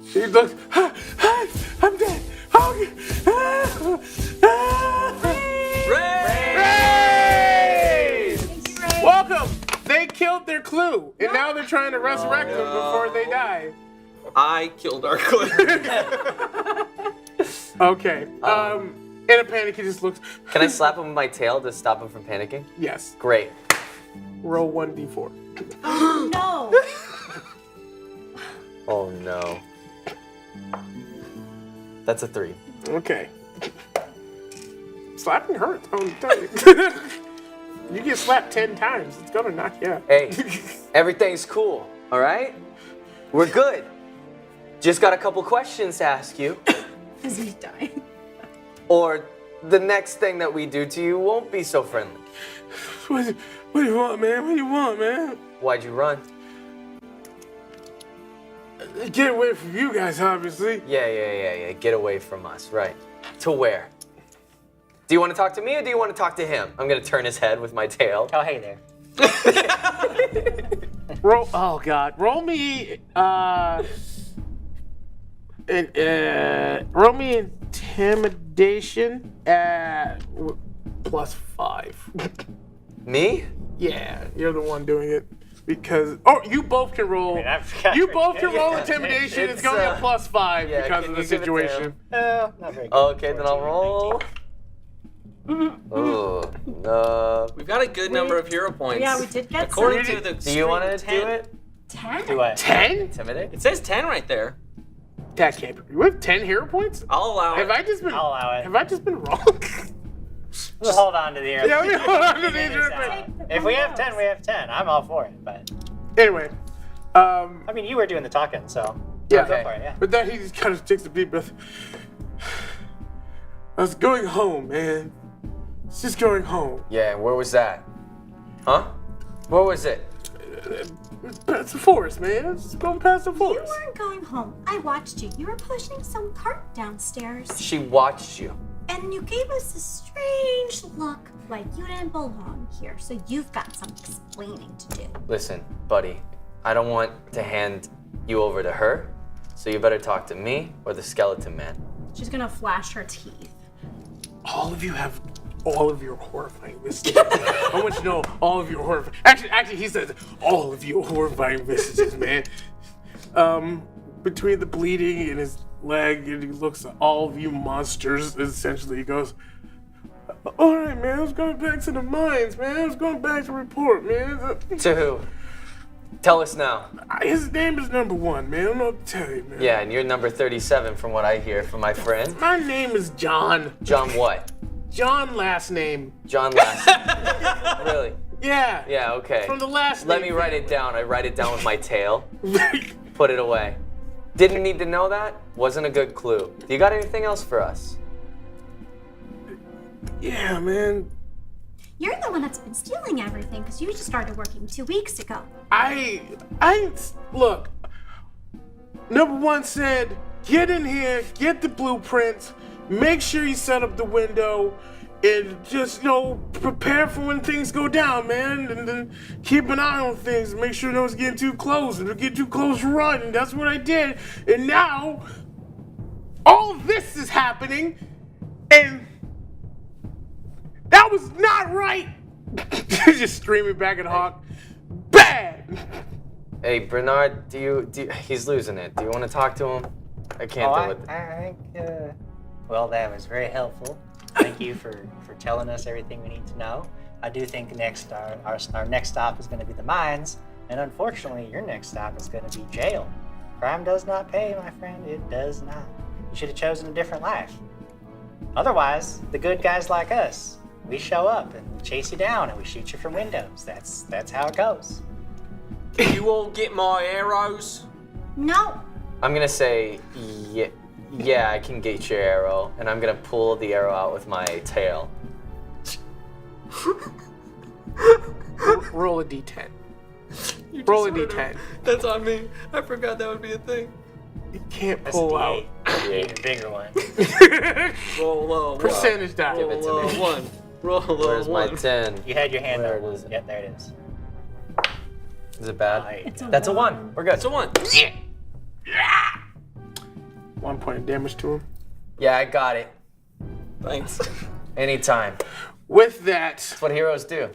he looks. I'm dead. Ray! Welcome. They killed their clue, and now they're trying to resurrect them before they die. I killed our clue. Okay. In a panic, he just looks. Can I slap him with my tail to stop him from panicking? Yes. Great. Roll 1d4. No. Oh no. That's a 3. Okay. Slapping hurts. I'm telling you. You get slapped 10 times, it's gonna knock you out. Hey, everything's cool, all right? We're good. Just got a couple questions to ask you. Is he dying? Or the next thing that we do to you won't be so friendly. What do you want, man? What do you want, man? Why'd you run? Get away from you guys, obviously. Yeah. Get away from us, right. To where? Do you want to talk to me or do you want to talk to him? I'm going to turn his head with my tail. Oh, hey there. Roll. Oh God. Roll me. Roll me intimidation at +5. Me? Yeah, you're the one doing it because. You both can roll. I forgot. You both can roll intimidation. It's going to be a +5 yeah, because can of the you give it to him? situation. Not very good. Okay, then I'll roll. Oh, no. We've got a good number of hero points. Yeah, we did get According some. to the Do you want to do it? 10? Do what? 10? Intimidate? It says 10 right there. That can't be. We have 10 hero points. I'll allow Have it. I just been? I'll allow it. Have I just been wrong? We'll hold on to the hero. Yeah, we hold on to these Figure hero this points. out. If we have 10, we have 10. I'm all for it, but Anyway, I mean, you were doing the talking, so yeah. go for it. Yeah. But then he just kind of takes a deep breath. I was going home, man. It's just going home. Yeah, where was that? Huh? Where was it? Past the forest, man. It's just going past the You forest. weren't going home. I watched you. You were pushing some cart downstairs. She watched you. And you gave us a strange look like you didn't belong here. So you've got some explaining to do. Listen, buddy, I don't want to hand you over to her, so you better talk to me or the skeleton man. She's gonna flash her teeth. All of you have all of your horrifying messages. I want you to know all of your horrifying. Actually, he says all of your horrifying messages, man. Between the bleeding in his leg, and he looks at all of you monsters. Essentially, he goes, "All right, man. I was going back to the mines, man. I was going back to report, man." To who? Tell us now. His name is number 1, man. I don't know what to tell you, man. Yeah, and you're number 37 from what I hear from my friend. My name is John. John what? John last name. John Last. Really? Yeah. Yeah, okay. From the last Let name me write it down. I write it down with my tail. family. Put it away. Didn't need to know that. Wasn't a good clue. Do you got anything else for us? Yeah, man. You're the one that's been stealing everything because you just started working 2 weeks ago. Look. Number 1 said, get in here, get the blueprints, make sure you set up the window, and just, prepare for when things go down, man. And then keep an eye on things and make sure no one's getting too close. And if you get too close, run. And that's what I did. And now, all of this is happening, and that was not right. Just screaming back at Hawk. Bad. Hey, Bernard, he's losing it. Do you want to talk to him? I can't deal with it. I think, well, that was very helpful. Thank you for telling us everything we need to know. I do think our next stop is going to be the mines, and unfortunately, your next stop is going to be jail. Crime does not pay, my friend. It does not. You should have chosen a different life. Otherwise, the good guys like us, we show up and we chase you down and we shoot you from windows. That's how it goes. You all get my arrows? No. I'm gonna say, yeah, I can get your arrow, and I'm gonna pull the arrow out with my tail. Roll a d10. Roll a d10. That's on me. I forgot that would be a thing. You can't pull out. Even bigger one. Roll low. Percentage die. Give it to me. One. Roll low. Where's my 10? You had your hand Where up. is it? Yeah, there it is. Is it bad? It's That's a 1. We're good. It's a 1. 1 point of damage to him. Yeah, I got it. Thanks. Anytime. With that, That's what heroes do.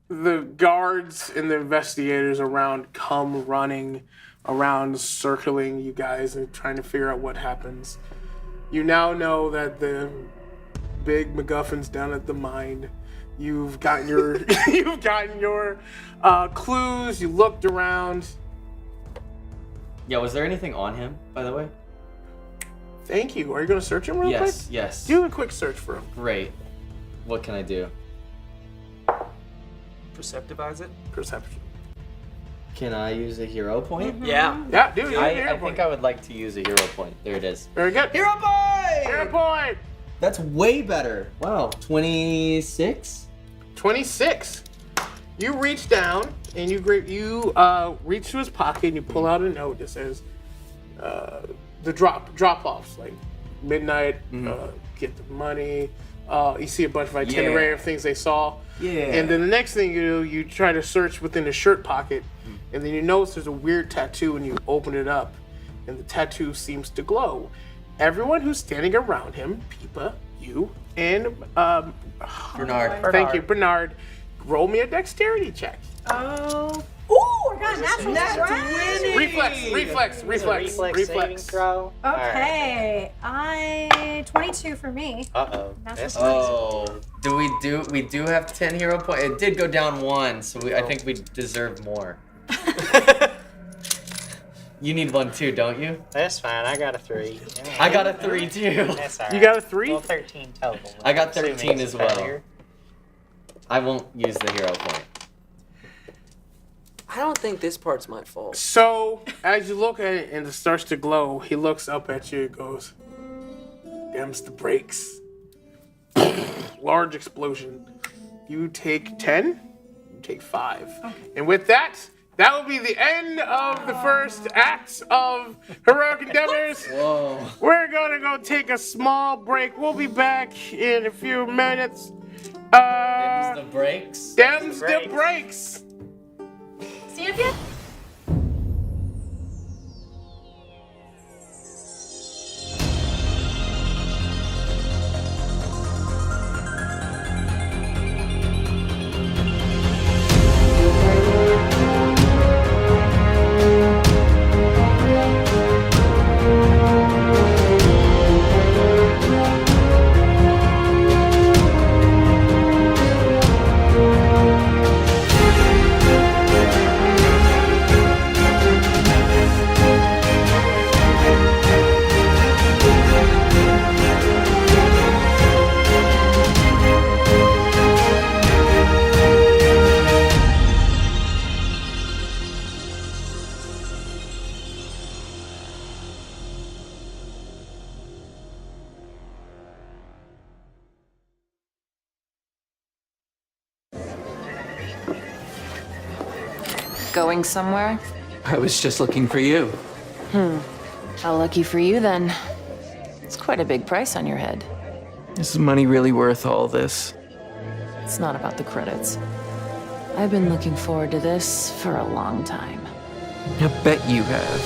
the guards and the investigators around come running around, circling you guys and trying to figure out what happens. You now know that the big MacGuffin's down at the mine. You've gotten your clues. You looked around. Yeah, was there anything on him, by the way? Thank you. Are you going to search him real quick? Yes. Do a quick search for him. Great. What can I do? Perceptivize it. Perception. Can I use a hero point? Yeah. Yeah, do it. I think I would like to use a hero point. There it is. Very good. Hero point! Hero point. That's way better. Wow. 26? 26. You reach down and you reach to his pocket and you pull out a note that says the drop offs, like midnight, get the money. You see a bunch of itinerary of things they saw. Yeah. And then the next thing you do, you try to search within the shirt pocket, and then you notice there's a weird tattoo, and you open it up, and the tattoo seems to glow. Everyone who's standing around him, Peepa, you, and Bernard. Thank you, Bernard. Roll me a dexterity check. Oh. Ooh, I got a natural 20. Reflex. saving throw. Okay. 22 for me. Uh-oh. Natural 20. Oh. We do have 10 hero points. It did go down 1, so I think we deserve more. You need 1 too, don't you? That's fine. I got a 3. I got a 3 too. That's all right. You got a 3? Well, 13 total. I got I'm assuming 13 it's as well. better. I won't use the hero point. I don't think this part's my fault. So, as you look at it and it starts to glow, he looks up at you and goes, "Them's the brakes." Large explosion. You take 10, you take 5. Okay. And with that will be the end of the first act of Heroic Endeavors. Whoa. We're gonna go take a small break. We'll be back in a few minutes. Them's the brakes. Them's the brakes. See you again. Going somewhere? I was just looking for you. How lucky for you, then. It's quite a big price on your head. Is money really worth all this? It's not about the credits. I've been looking forward to this for a long time. I bet you have.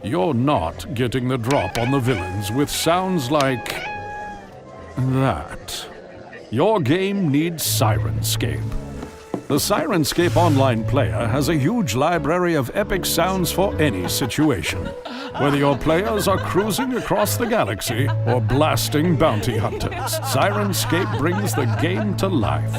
You're not getting the drop on the villains with sounds like that. Your game needs Sirenscape. The Sirenscape online player has a huge library of epic sounds for any situation. Whether your players are cruising across the galaxy or blasting bounty hunters, Sirenscape brings the game to life.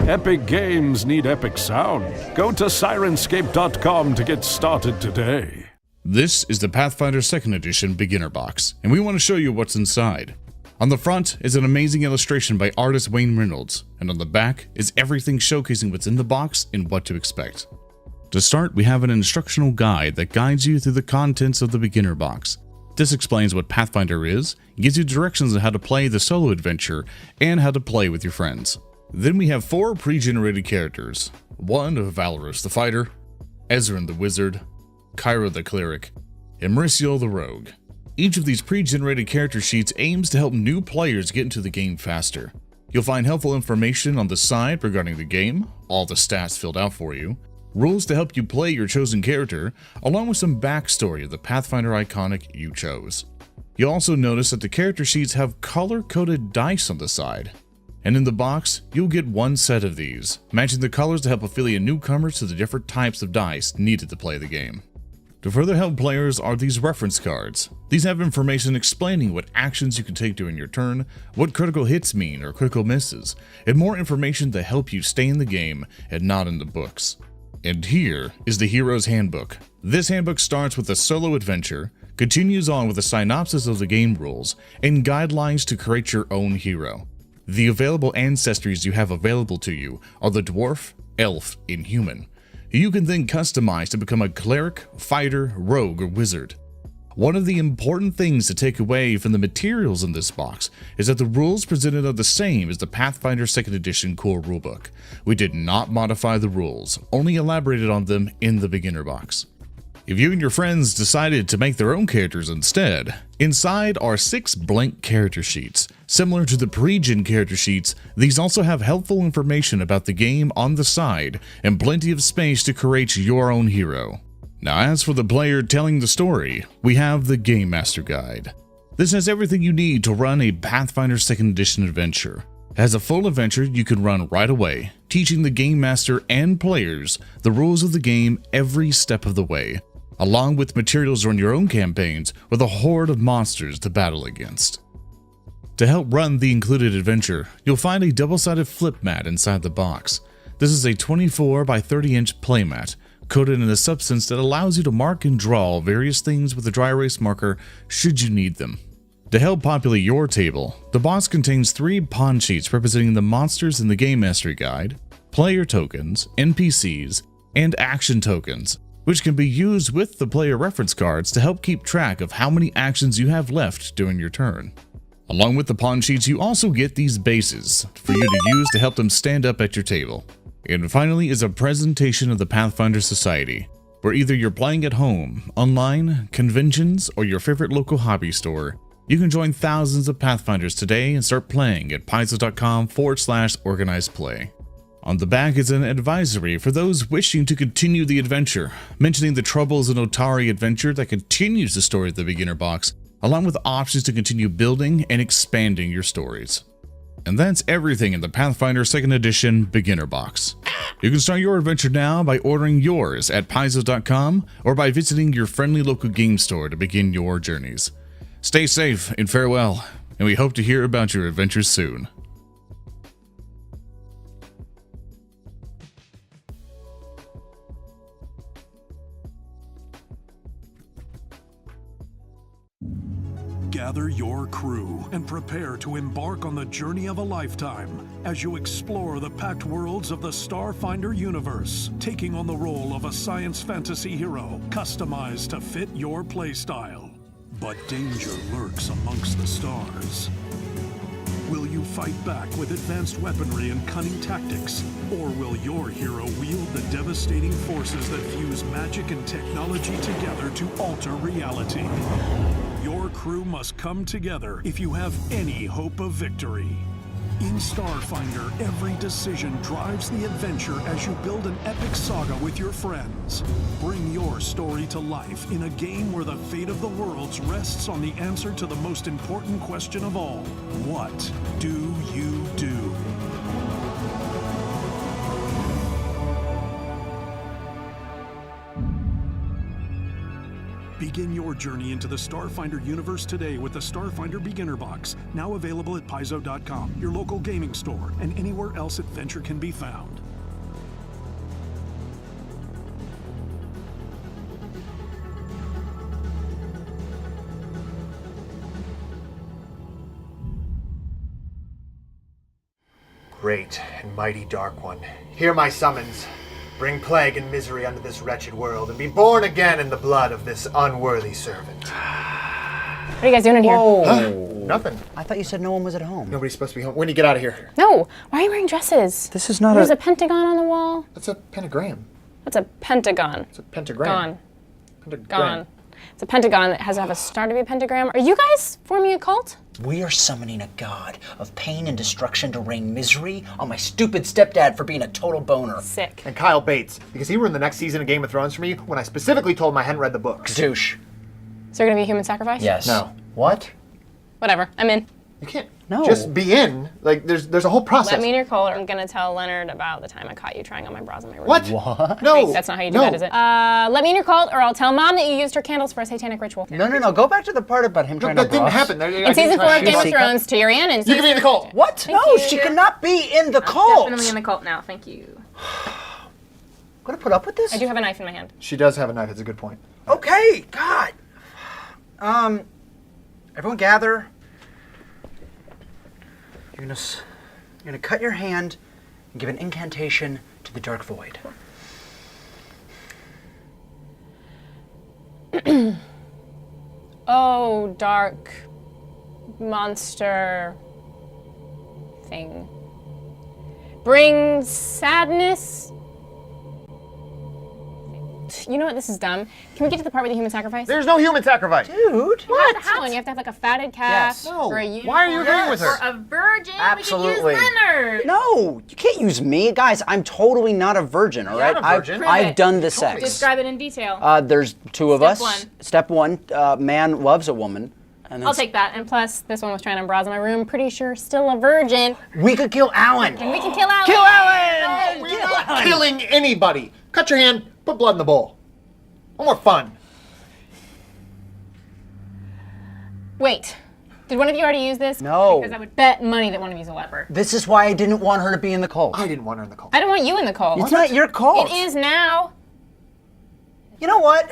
Epic games need epic sound. Go to Sirenscape.com to get started today. This is the Pathfinder 2nd Edition Beginner Box, and we want to show you what's inside. On the front is an amazing illustration by artist Wayne Reynolds, and on the back is everything showcasing what's in the box and what to expect. To start, we have an instructional guide that guides you through the contents of the beginner box. This explains what Pathfinder is, gives you directions on how to play the solo adventure, and how to play with your friends. Then we have 4 pre-generated characters. One of Valorous the Fighter, Ezran the Wizard, Kyra the Cleric, and Mauricio the Rogue. Each of these pre-generated character sheets aims to help new players get into the game faster. You'll find helpful information on the side regarding the game, all the stats filled out for you, rules to help you play your chosen character, along with some backstory of the Pathfinder iconic you chose. You'll also notice that the character sheets have color-coded dice on the side. And in the box, you'll get 1 set of these, matching the colors to help affiliate newcomers to the different types of dice needed to play the game. To further help players are these reference cards. These have information explaining what actions you can take during your turn, what critical hits mean or critical misses, and more information to help you stay in the game and not in the books. And here is the Hero's Handbook. This handbook starts with a solo adventure, continues on with a synopsis of the game rules, and guidelines to create your own hero. The available ancestries you have available to you are the dwarf, elf, and human. You can then customize to become a cleric, fighter, rogue, or wizard. One of the important things to take away from the materials in this box is that the rules presented are the same as the Pathfinder 2nd Edition core rulebook. We did not modify the rules, only elaborated on them in the beginner box. If you and your friends decided to make their own characters instead, inside are 6 blank character sheets. Similar to the pre-gen character sheets, these also have helpful information about the game on the side and plenty of space to create your own hero. Now, as for the player telling the story, we have the Game Master Guide. This has everything you need to run a Pathfinder 2nd Edition adventure. It has a full adventure you can run right away, teaching the Game Master and players the rules of the game every step of the way, along with materials to run your own campaigns with a horde of monsters to battle against. To help run the included adventure, you'll find a double-sided flip mat inside the box. This is a 24 by 30 inch playmat, coated in a substance that allows you to mark and draw various things with a dry erase marker should you need them. To help populate your table, the box contains 3 pawn sheets representing the monsters in the Game Mastery Guide, player tokens, NPCs, and action tokens, which can be used with the player reference cards to help keep track of how many actions you have left during your turn. Along with the pawn sheets, you also get these bases for you to use to help them stand up at your table. And finally is a presentation of the Pathfinder Society, where either you're playing at home, online, conventions, or your favorite local hobby store, you can join thousands of Pathfinders today and start playing at Paizo.com/organized play. On the back is an advisory for those wishing to continue the adventure, mentioning the troubles in Otari adventure that continues the story of the beginner box, along with options to continue building and expanding your stories. And that's everything in the Pathfinder 2nd Edition beginner box. You can start your adventure now by ordering yours at Paizo.com or by visiting your friendly local game store to begin your journeys. Stay safe and farewell, and we hope to hear about your adventures soon. Gather your crew and prepare to embark on the journey of a lifetime as you explore the packed worlds of the Starfinder universe, taking on the role of a science fantasy hero customized to fit your playstyle. But danger lurks amongst the stars. Will you fight back with advanced weaponry and cunning tactics? Or will your hero wield the devastating forces that fuse magic and technology together to alter reality? Your crew must come together if you have any hope of victory. In Starfinder, every decision drives the adventure as you build an epic saga with your friends. Bring your story to life in a game where the fate of the worlds rests on the answer to the most important question of all. What do you do? Begin your journey into the Starfinder universe today with the Starfinder Beginner Box, now available at Paizo.com, your local gaming store, and anywhere else adventure can be found. Great and mighty Dark One, hear my summons. bring plague and misery unto this wretched world, and be born again in the blood of this unworthy servant. What are you guys doing in here? Huh? Nothing. I thought you said no one was at home. Nobody's supposed to be home. When do you get out of here? No. Why are you wearing dresses? This is not There's a pentagon on the wall. That's a pentagram. That's a pentagon. It's a pentagram. Gone. Pentagram. Gone. It's a pentagon that has to have a star to be a pentagram. Are you guys forming a cult? We are summoning a god of pain and destruction to rain misery on my stupid stepdad for being a total boner. Sick. And Kyle Bates, because he ruined the next season of Game of Thrones for me when I specifically told him I hadn't read the books. Douche. Is there gonna be a human sacrifice? Yes. No. What? Whatever. I'm in. You can't No. just be in. Like, there's a whole process. Let me in your cult. I'm gonna tell Leonard about the time I caught you trying on my bras in my room. What? No. Wait, that's not how you do that, is it? Let me in your cult, or I'll tell Mom that you used her candles for a satanic ritual. No. Go back to the part about him trying to That didn't happen. In season 4 of Game of Thrones, Tyrion and You can be in the cult. What? Thank No, you. she cannot be in the cult. Definitely in the cult now. Thank you. Gonna put up with this? I do have a knife in my hand. She does have a knife. It's a good point. Okay, God. Everyone gather. You're gonna cut your hand and give an incantation to the dark void. Oh, dark monster thing. Bring sadness. You know what? This is dumb. Can we get to the part with the human sacrifice? There's no human sacrifice. Dude. You have to have one. You have to have like a fatted calf. Yes. No. Or a unicorn. Why are you agreeing with her? Or a virgin. Absolutely. We could use Leonard. No, you can't use me. Guys, I'm totally not a virgin, all right? not a virgin. I've done the sex. Describe it in detail. There's two of us. Step 1. Step 1, man loves a woman. And then I'll take that. And plus, this one was trying on bras in my room. Pretty sure still a virgin. We could kill Alan. And we can kill Alan. Kill Alan! No, we're not killing anybody. Cut your hand, put blood in the bowl. No more fun. Wait. Did one of you already use this? No. Because I would bet money that one of you is a leper. This is why I didn't want her to be in the cult. I didn't want her in the cult. I don't want you in the cult. It's not your cult. It is now. You know what?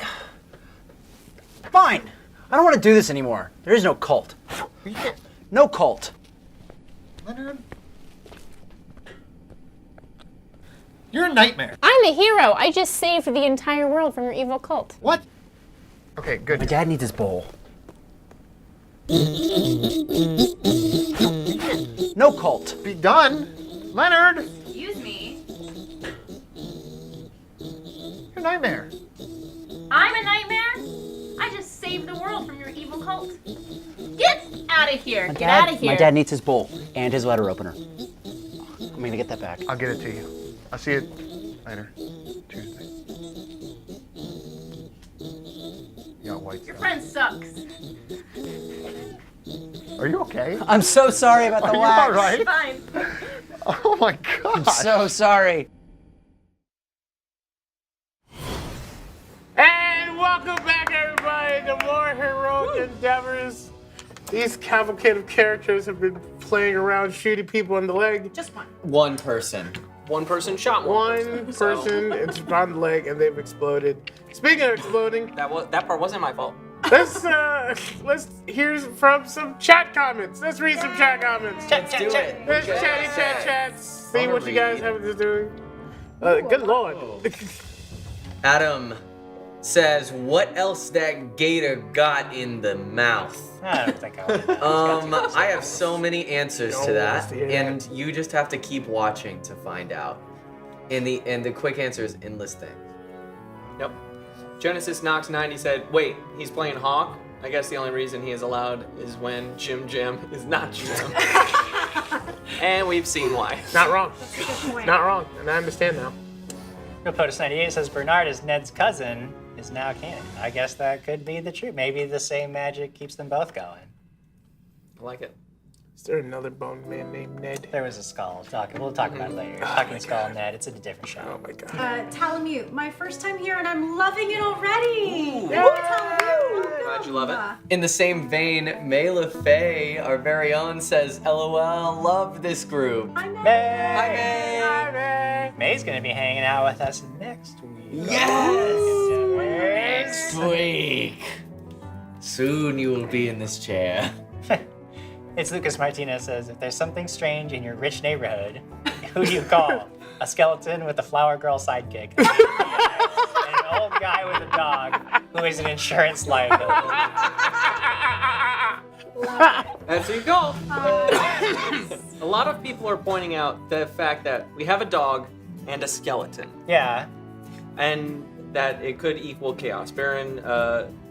Fine. I don't want to do this anymore. There is no cult. No cult. Leonard. You're a nightmare. I'm a hero. I just saved the entire world from your evil cult. What? Okay, good. My dad needs his bowl. No cult. Be done. Leonard. Excuse me. You're a nightmare. I'm a nightmare? I just saved the world from your evil cult. Get out of here. Get out of here. My dad needs his bowl and his letter opener. I'm gonna get that back. I'll get it to you. I'll see you later. Tuesday. You got white Your stuff. friend sucks. Are you okay? I'm so sorry about the Are you wax. all right? Fine. Oh my god. I'm so sorry. And welcome back, everybody, to more heroic endeavors. These cavalcade of characters have been playing around, shooting people in the leg. Just one. One person. One person shot one person, it's on the leg, and they've exploded. Speaking of exploding, that part wasn't my fault. Let's hear from some chat comments. Let's read some chat comments. Let's do it. Let's chat. See what you guys have to do. Good lord. Adam says, what else that gator got in the mouth? I don't think I would. I have so many answers to that, and you just have to keep watching to find out. And the quick answer is endless things. Yep. Genesis Knox 90 said, wait, he's playing Hawk? I guess the only reason he is allowed is when Jim is not Jim. And we've seen why. Not wrong. Not wrong, and I understand now. POTUS98 says Bernard is Ned's cousin is now canon. I guess that could be the truth. Maybe the same magic keeps them both going. I like it. Is there another bone man named Ned? There was a skull. We'll talk about it later. Talking skull Ned. It's a different show. Oh my god. Talamute, my first time here and I'm loving it already. Ooh. Talamute. Glad you love it. In the same vein, Mayla Faye, our very own, says, LOL, love this group. May. Hi, May. Hi, May. May's gonna be hanging out with us next week. Yes! Next week. Soon you will be in this chair. It's Lucas Martinez says, if there's something strange in your rich neighborhood, who do you call? a skeleton with a flower girl sidekick, and an old guy with a dog who is an insurance liability. That's your goal. A lot of people are pointing out the fact that we have a dog and a skeleton. Yeah. And that it could equal chaos. Baron,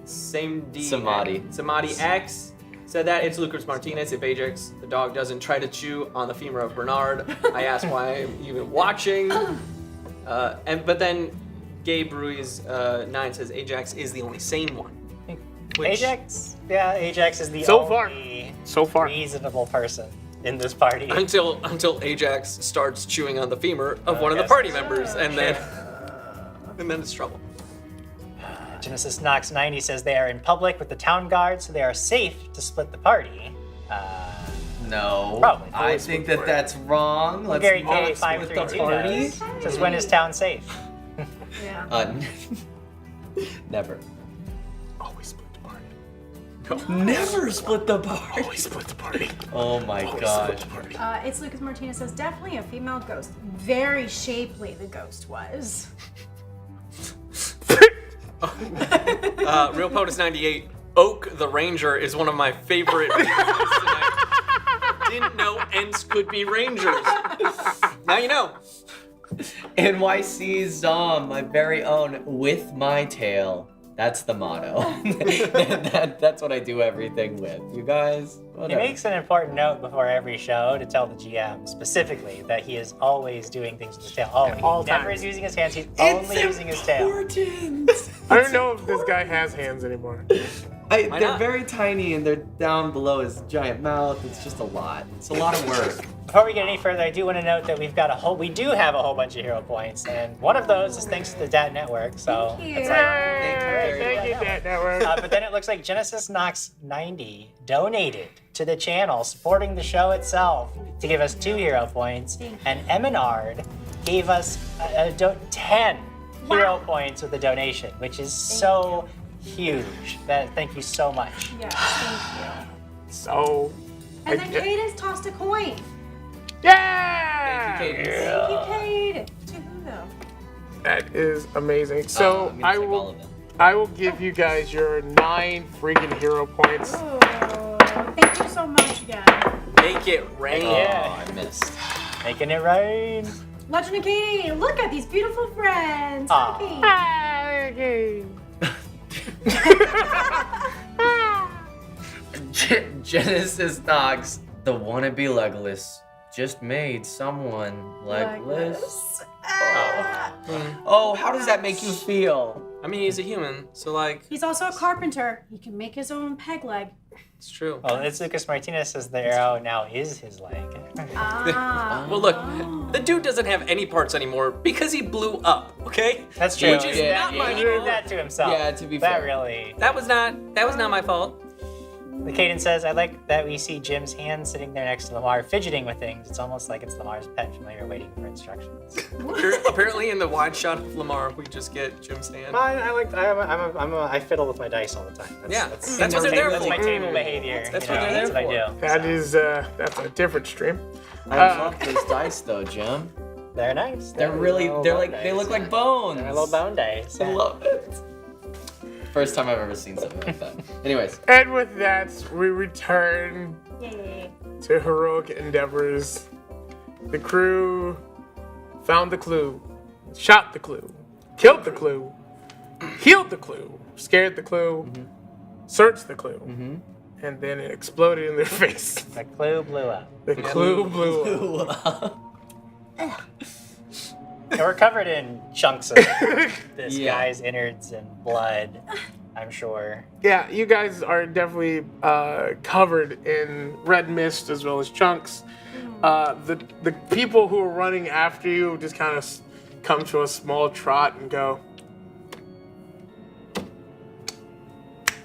Samadhi X said that it's Lucas Martinez if Ajax, the dog, doesn't try to chew on the femur of Bernard. I asked why I'm even watching. But then Gabe Ruiz 9 says Ajax is the only sane one. Ajax is the So only reasonable person in this party. Until Ajax starts chewing on the femur of one of the party members, and then it's trouble. Genesis Knox 90 says they are in public with the town guard, so they are safe to split the party. No. Probably. I think that's wrong. Let's Gary not K split the 532 party. says when is town safe? Never. Always split the party. Never split the party. Always split the party. Oh my gosh. It's Lucas Martinez says definitely a female ghost. Very shapely the ghost was. Real POTUS 98. Oak the Ranger is one of my favorite characters tonight. Didn't know Ents could be Rangers. Now you know. NYC Zom, my very own, with my tail. That's the motto. That's what I do everything with. You guys, whatever. He makes an important note before every show to tell the GM specifically that he is always doing things with his tail. He never is using his hands, he's only using his tail. I don't know if this guy has hands anymore. They're very tiny and they're down below his giant mouth. It's just a lot. It's a lot of work. Before we get any further, I do want to note that we do have a whole bunch of hero points, and one of those is thanks to the DaTNetwork. So Thank you. it's Thank you, DaTNetwork. but then it looks like Genesis Knox 90 donated to the channel, supporting the show itself, to give us 2 hero points, and Eminard gave us 10 hero points with a donation, which is so huge. Thank you so much. Yeah, thank you. So. And then Cadence tossed a coin. Yeah! Thank you, Cadence. Thank you, Cade. To who though? That is amazing. So I will give you guys your 9 freaking hero points. Oh, thank you so much again. Make it rain. Yeah. I missed. Making it rain. Legend of Katie, look at these beautiful friends. Aw. Okay. Genesis Knox, the wannabe Legolas, just made someone legless. Oh, how does that make you feel? I mean, he's a human, so like. He's also a carpenter. He can make his own peg leg. It's true. Well, it's Lucas Martinez says the arrow now is his leg. Well, look, the dude doesn't have any parts anymore because he blew up. Okay. That's true. Which is not my He did fault. that to himself. Yeah, to be that fair. really. That was not my fault. The Cadence says, I like that we see Jim's hand sitting there next to Lemar, fidgeting with things. It's almost like it's Lamar's pet familiar waiting for instructions. Apparently, in the wide shot of Lemar, we just get Jim's hand. I fiddle with my dice all the time. That's what they're there That's for. my table behavior. That's you what know, they're that's what there I do. That is, that's a different stream. I love those dice though, Jim. They're nice. They look like bones. They're little bone dice. I love it. First time I've ever seen something like that. Anyways. And with that, we return Yay. to heroic endeavors. The crew found the clue, shot the clue, killed the clue, healed the clue, scared the clue, searched the clue, and then it exploded in their face. The clue blew up. The clue blew up. And we're covered in chunks of this guy's innards and blood, I'm sure. Yeah, you guys are definitely covered in red mist as well as chunks. The people who are running after you just kind of come to a small trot and go,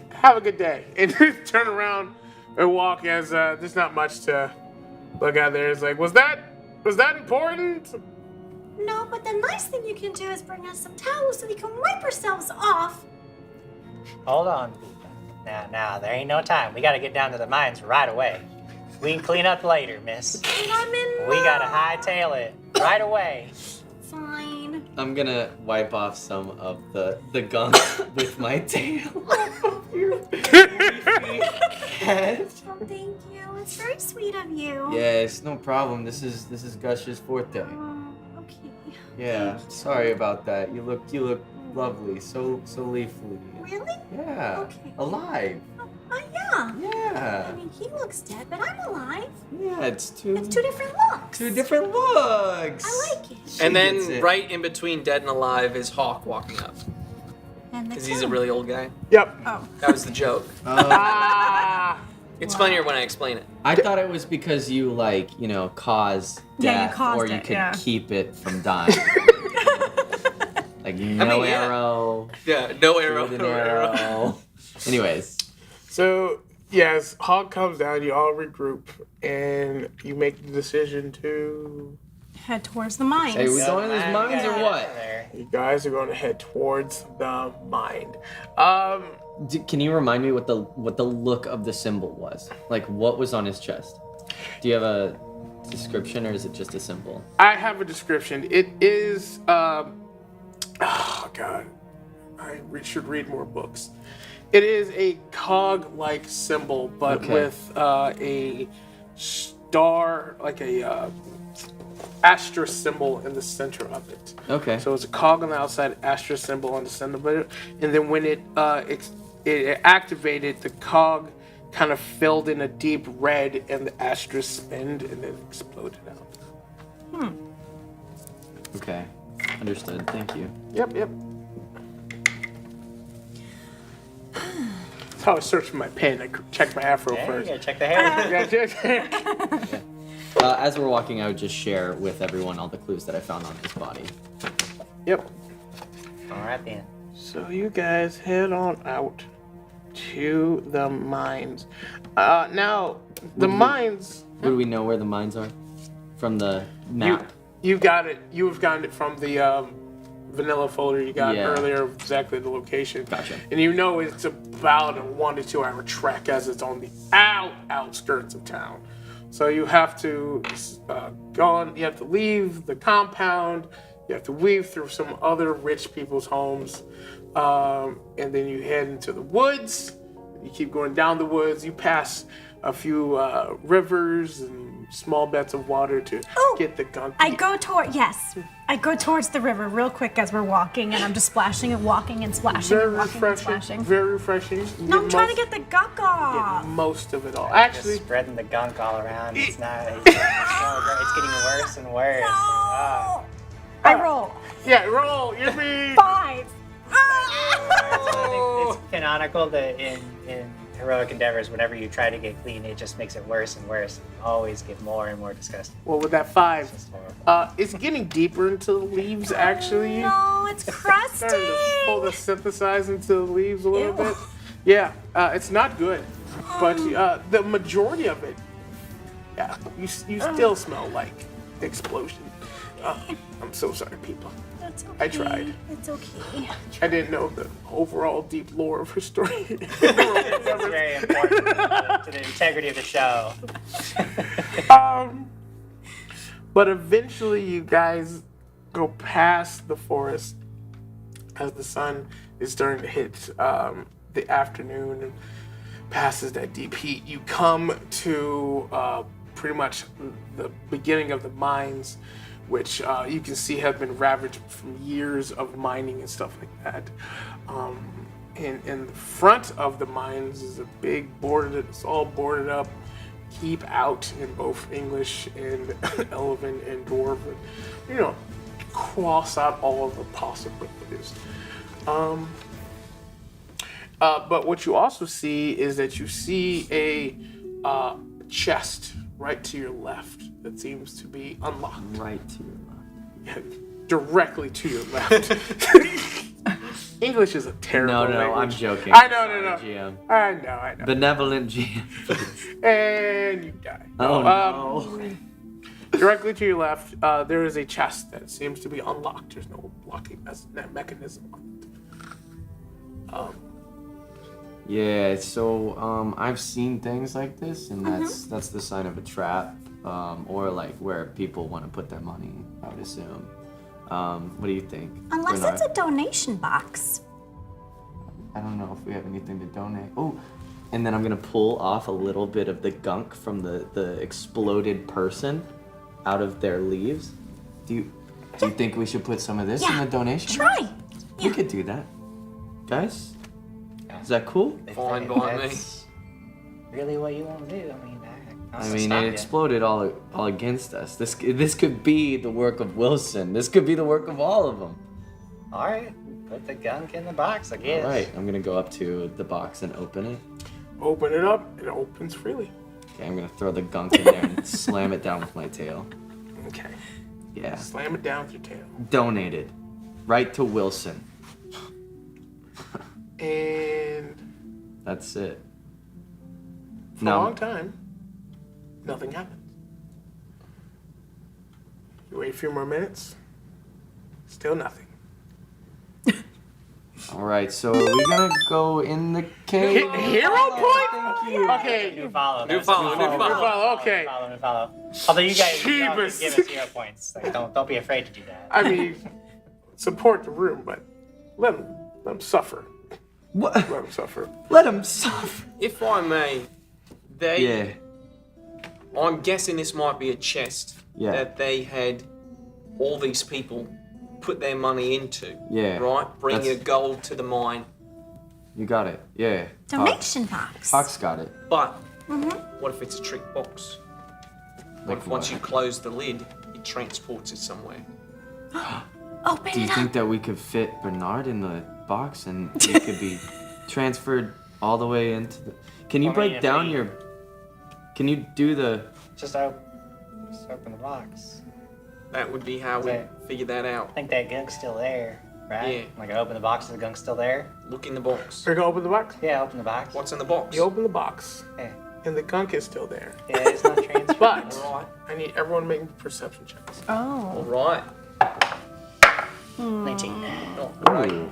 have a good day. And turn around and walk as there's not much to look at there. It's like, was that important? No, but the nice thing you can do is bring us some towels so we can wipe ourselves off. Hold on, Pika. Now, there ain't no time. We gotta get down to the mines right away. We can clean up later, miss. And I'm in We gotta hightail it. right away. Fine. I'm gonna wipe off some of the gunk with my tail. Head. Oh, thank you. It's very sweet of you. Yes, no problem. This is Gush's forte. Oh, okay. Yeah, sorry about that. You look lovely, so leafly. Really? Yeah. Okay. Alive. Oh, yeah. Yeah. I mean, he looks dead, but I'm alive. Yeah, it's two different looks. Two different looks. I like it. And She gets then it. right in between dead and alive is Hawk walking up. And the Because he's a king. really old guy. Yep. Oh. That was the joke. It's funnier when I explain it. I thought it was because you cause Yeah, you death, caused or you it, could yeah. keep it from dying. Like no yeah. arrow. Yeah, no arrow. shoot an No arrow. Anyways. So, yes, Hawk comes down, you all regroup, and you make the decision to... Head towards the mines. Hey, we going to these mines or what? You guys are going to head towards the mine. Can you remind me what the look of the symbol was? Like, what was on his chest? Do you have a description, or is it just a symbol? I have a description. It is, oh God, should read more books. It is a cog-like symbol, but Okay. with a star, like a asterisk symbol in the center of it. Okay. So it's a cog on the outside, asterisk symbol on the center of it, and then when it activated, the cog kind of filled in a deep red, and the asterisk spinned and then exploded out. Okay. Understood. Thank you. Yep. That's how I searched for my pen. I checked my afro Hey, first. you gotta check the hair. As we're walking, I would just share with everyone all the clues that I found on his body. Yep. All right then. So you guys head on out to the mines. Now, the mines... Would we know where the mines are? From the map? You got it. You have gotten it from the vanilla folder you got Yeah. earlier, exactly the location. Gotcha. And you know it's about a 1 to 2 hour trek as it's on the outskirts of town. So you have to you have to leave the compound, you have to weave through some other rich people's homes, and then you head into the woods. You keep going down the woods, you pass a few rivers and small beds of water to get the gunk. I go towards the river real quick as we're walking, and I'm just splashing and walking and splashing Very and walking and refreshing. splashing. Very refreshing. You No, I'm get trying to most- get the gunk off. get most of it all. Just Actually, spreading the gunk all around. It's not. It's getting worse and worse. Ah. I roll. yeah, roll. You're me. 5. It's canonical that in heroic endeavors, whenever you try to get clean, it just makes it worse and worse. You always get more and more disgusting. Well, with that 5, It's horrible. it's getting deeper into the leaves. Actually, No, it's crusty. starting to pull the synthesize into the leaves a little Ew. bit. Yeah, it's not good, but the majority of it, yeah, you still smell like explosion. I'm so sorry, people. That's okay. I tried. It's okay. I didn't know the overall deep lore of her story. It's very important to the integrity of the show. But eventually, you guys go past the forest as the sun is starting to hit the afternoon and passes that deep heat. You come to pretty much the beginning of the mines, which you can see have been ravaged from years of mining and stuff like that. In the front of the mines is a big board that's all boarded up. Keep out in both English and Elven and Dwarven. You know, cross out all of the possibilities. But what you also see is that you see a chest right to your left that seems to be unlocked. Right to your left. Yeah, directly to your left. English is a terrible No, language. I'm joking. I know, Sorry, no. GM. I know. Benevolent GM. And you die. Oh, no. Directly to your left, there is a chest that seems to be unlocked. There's no locking mechanism on it. Yeah, so I've seen things like this, and that's the sign of a trap. or like where people want to put their money, I would assume. What do you think? Unless Bernard? it's a donation box. I don't know if we have anything to donate. Oh, and then I'm gonna pull off a little bit of the gunk from the exploded person out of their leaves. Do you think we should put some of this in the donation? Try. We could do that, guys. Is that cool? Fine by me. That's really what you want to do. I mean, it exploded all against us. This could be the work of Wilson. This could be the work of all of them. All right, put the gunk in the box, I guess. All right, I'm gonna go up to the box and open it. Open it up. It opens freely. Okay, I'm gonna throw the gunk in there and slam it down with my tail. Okay. Yeah. Slam it down with your tail. Donated, right to Wilson. And That's it. for a long time, nothing happened. You wait a few more minutes. Still nothing. All right, so are we gonna go in the cave? Hero point? Thank you. Okay. New follow. New follow. Okay. New follow. Although you guys don't give us Jeebus. 0 points. Like, don't be afraid to do that. I mean, support the room, but let them suffer. What? Let them suffer. Let them suffer. If I may, I'm guessing this might be a chest that they had all these people put their money into. Yeah. Right? Bring That's- your gold to the mine. You got it. Yeah. Donation box. Hawk's got it. But what if it's a trick box? What if once what? you close the lid, it transports it somewhere? Open Do you it up. think that we could fit Bernard in the box and it could be transferred all the way into the... Can you I mean, break if down we- your... Can you do the... Just open the box. That would be how we figure that out. I think that gunk's still there, right? Yeah. Like I open the box and the gunk's still there. Look in the box. Are you gonna open the box? Yeah, open the box. What's in the box? You open the box, Yeah. and the gunk is still there. Yeah, it's not transferred. But Alright. I need everyone making perception checks. All Oh. right. 19.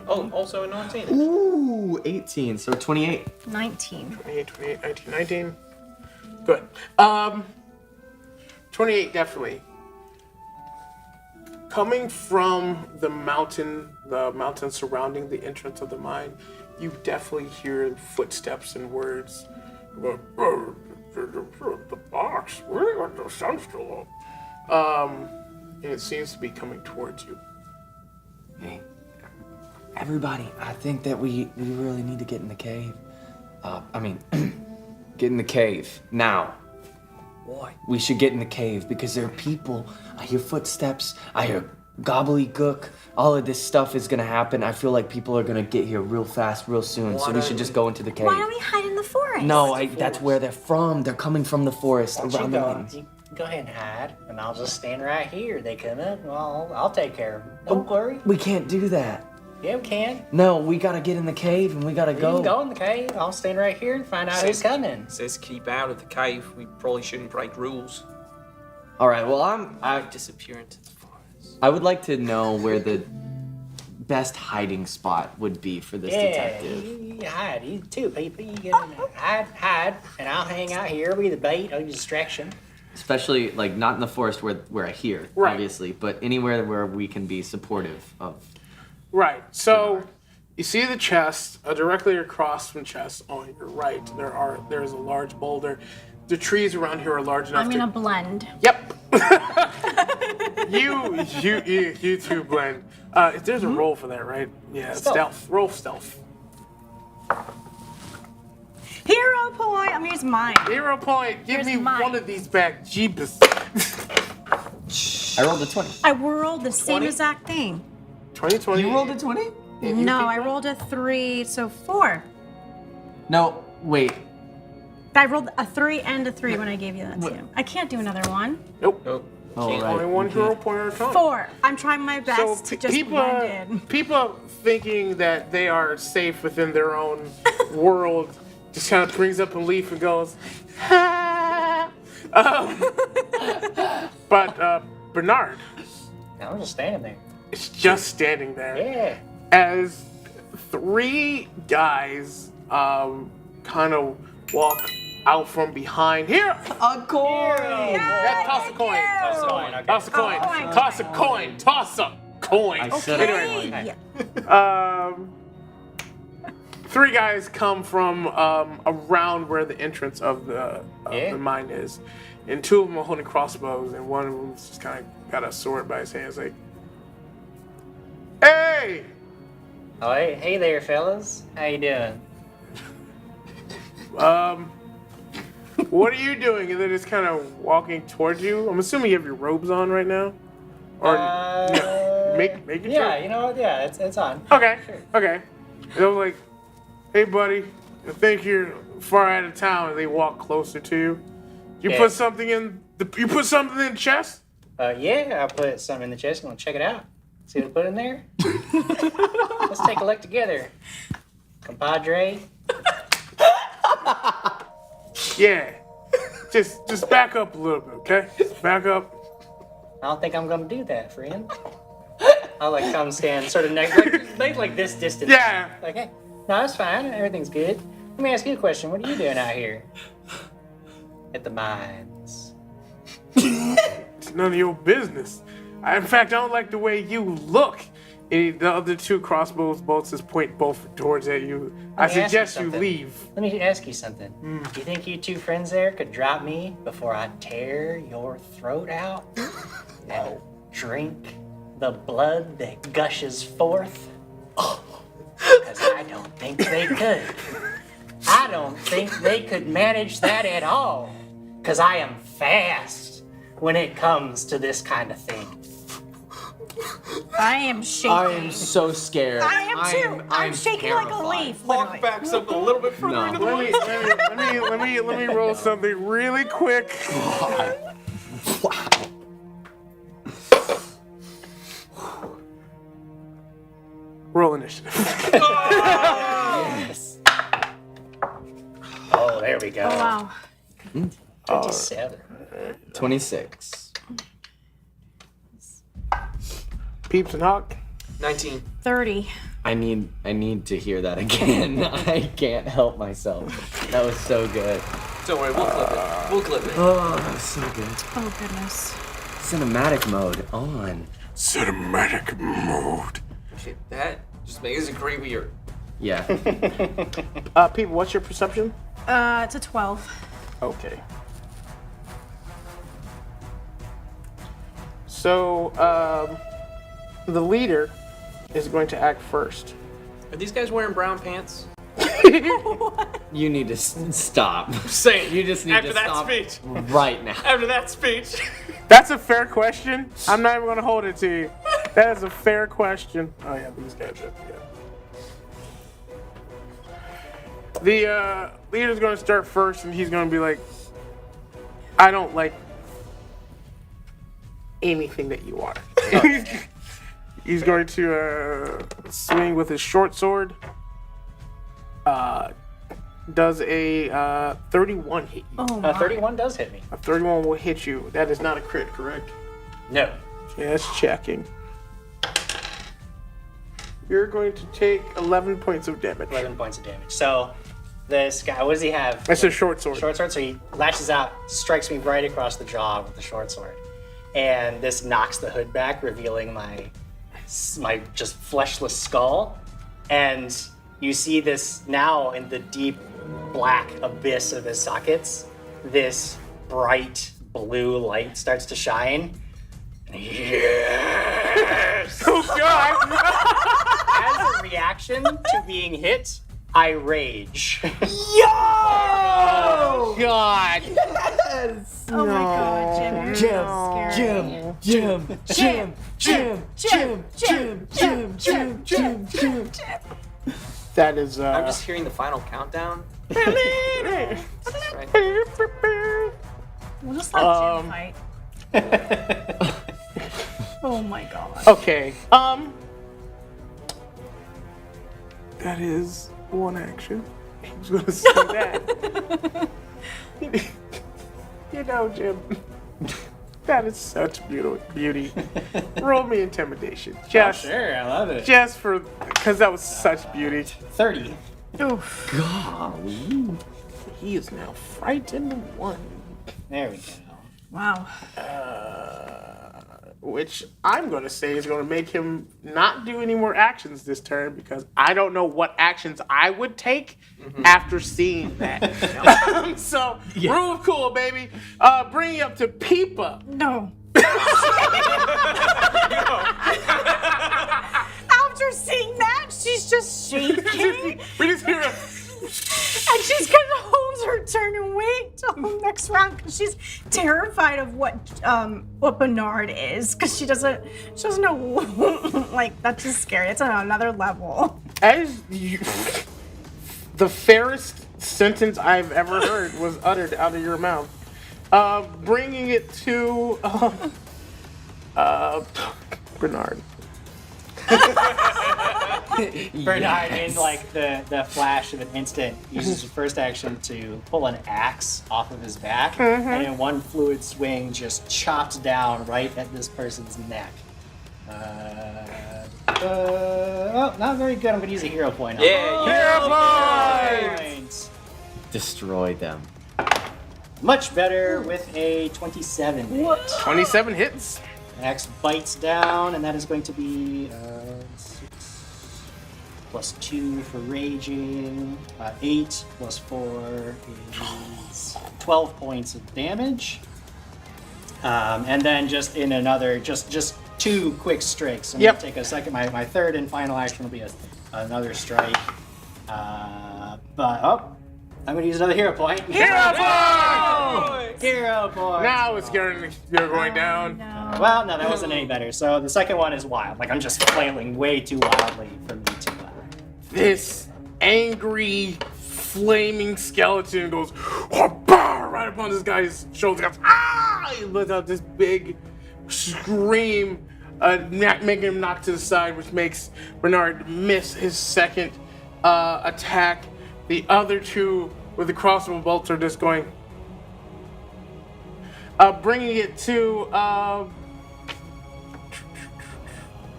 Oh, also a 19. Ooh, 18, so 28. 19. 28, 28, 19, 19. Good. 28 definitely. Coming from the mountain surrounding the entrance of the mine, you definitely hear footsteps and words. The box, really? What the sun's still up? And it seems to be coming towards you. Hey, everybody, I think that we really need to get in the cave. Get in the cave now. Why? We should get in the cave because there are people. I hear footsteps. I hear gobbledygook. All of this stuff is gonna happen. I feel like people are gonna get here real fast, real soon. So we should just go into the cave. Why don't we hide in the forest? No, that's where they're from. They're coming from the forest Why don't around you the go, mountains. you go ahead and hide, and I'll just stand right here. They come up, well, I'll take care of them. Don't worry. We can't do that. Yeah, we can. No, we gotta get in the cave and we gotta You go. can go in the cave. I'll stand right here and find out who's coming. Says keep out of the cave. We probably shouldn't break rules. All right. Well, I disappear into the forest. I would like to know where the best hiding spot would be for this detective. You hide. You two people, you get in there. Hide, and I'll hang out here. I'll be the bait. I'll be distraction. Especially like not in the forest where I hear, obviously, but anywhere where we can be supportive of. Right. So you see the chest directly across from chest on your right. There's a large boulder. The trees around here are large enough I'm gonna blend. Yep. You two blend. There's a roll for that, right? Yeah. Stealth. Roll stealth. Hero point. I'm gonna use mine. Hero point. Give me one of these back, Jeebus. I rolled a 20. I rolled the same exact thing. 20. You rolled a 20? No, I rolled a 3, so 4. No, wait. I rolled a 3 and a 3 when I gave you that too. I can't do another one. Nope. Oh, Only one hero point at a time. 4. I'm trying my best to just blend in. People thinking that they are safe within their own world just kind of brings up a leaf and goes, but Bernard. I'm just standing there. It's just standing there. Yeah. As 3 guys kind of walk out from behind. Here! A coin! Yeah, toss a coin. Toss a coin. Okay. Toss a coin. Toss a coin. Toss a coin. I said Anyway, three guys come from around where the entrance of the mine is, and two of them are holding crossbows, and one of them's just kind of got a sword by his hands, like, "Hey!" Oh, hey there, fellas. How you doing? What are you doing? And they're just kind of walking towards you. I'm assuming you have your robes on right now. Or no, make it Yeah, sure. you know what? Yeah, it's on. Okay. Sure. Okay. And I was like, "Hey, buddy, I think you're far out of town." And they walk closer to you. You put something in the chest? Yeah, I put something in the chest. You want to check it out? See what I put in there? Let's take a look together, compadre. Yeah. Just back up a little bit, okay? Just back up. I don't think I'm gonna do that, friend. I'll come stand sort of next, like this distance. Yeah. Like, hey, no, it's fine. Everything's good. Let me ask you a question. What are you doing out here? At the mines. It's none of your business. In fact, I don't like the way you look. And the other two crossbows bolts just point both towards at you. I suggest you leave. Let me ask you something. Do you think you two friends there could drop me before I tear your throat out and drink the blood that gushes forth? Because I don't think they could. I don't think they could manage that at all. Because I am fast when it comes to this kind of thing. I am shaking. I am so scared. I am too. I'm shaking like a leaf. Walk back something a little bit further into the woods. Let me roll something really quick. Roll initiative. Yes. Oh, there we go. Oh, wow. 57. 26. Peeps and Hawk. 19. 30. I need to hear that again. I can't help myself. That was so good. Don't worry, we'll clip it. We'll clip it. Oh, that was so good. Oh, goodness. Cinematic mode on. Cinematic mode. Shit, that just makes it creepier. Yeah. People, what's your perception? It's a 12. Okay. So, the leader is going to act first. Are these guys wearing brown pants? You need to stop. Say it. You just need After to that stop speech. right now. After that speech. That's a fair question. I'm not even going to hold it to you. That is a fair question. Oh, yeah, these guys are, The leader's going to start first, and he's going to be like, "I don't like anything that you are." He's going to swing with his short sword. Does a 31 hit you? Oh, 31 does hit me. A 31 will hit you. That is not a crit, correct? No. Just checking. You're going to take 11 points of damage. 11 points of damage. So, this guy, what does he have? That's a short sword. Short sword, so he lashes out, strikes me right across the jaw with the short sword. And this knocks the hood back, revealing my just fleshless skull. And you see this now in the deep black abyss of his sockets. This bright blue light starts to shine. Yes! Oh god! As a reaction to being hit, I rage. Yo! Oh god! Yes! Oh my god, Jim, you're so scary. Jim. That is, I'm just hearing the final countdown. We'll just let Jim fight. Oh my god. Okay. That is one action. He was gonna say that. You know, Jim. That is such beauty. Roll me intimidation. Just, sure, I love it. Just because that was such beauty. 30. Oof. Golly. He is now frightened 1. There we go. Wow. Which I'm going to say is going to make him not do any more actions this turn because I don't know what actions I would take after seeing that. So, rule of cool, baby. Bring you up to Peepa. No. After seeing that, she's just shaking. We just hear a... And she's gonna hold her turn and wait till the next round because she's terrified of what Bernard is because she doesn't know like that's just scary. It's on another level. As you, the fairest sentence I've ever heard was uttered out of your mouth. Bringing it to Bernard. Bernard, in like the flash of an instant, uses his first action to pull an axe off of his back, and in one fluid swing, just chops down right at this person's neck. Oh, not very good. I'm gonna use a hero point. On Yeah, hero point. Destroy them. Much better with a 27 hit. 27 hits. Axe bites down, and that is going to be 6 plus 2 for raging. 8 plus 4 is 12 points of damage. And then just in another, just 2 quick strikes. I'm gonna take a second. My third and final action will be another strike. I'm gonna use another hero point. Hero point! Hero point! Now you're going down. No. Well, no, that wasn't any better. So the second one is wild. Like, I'm just flailing way too wildly for me to... This angry, flaming skeleton goes right upon this guy's shoulder. Goes, ah! He lets out this big scream, making him knock to the side, which makes Bernard miss his second attack. The other 2 with the crossbow bolts are just going. Bringing it to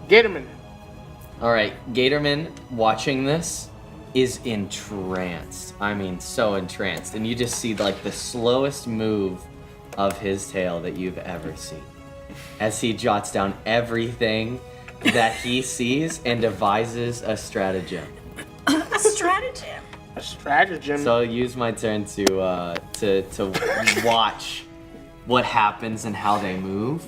Gatorman. All right, Gatorman, watching this, is entranced. I mean, so entranced. And you just see like the slowest move of his tail that you've ever seen. As he jots down everything that he sees and devises a stratagem. A stratagem? A stratagem. So I'll use my turn to watch what happens and how they move.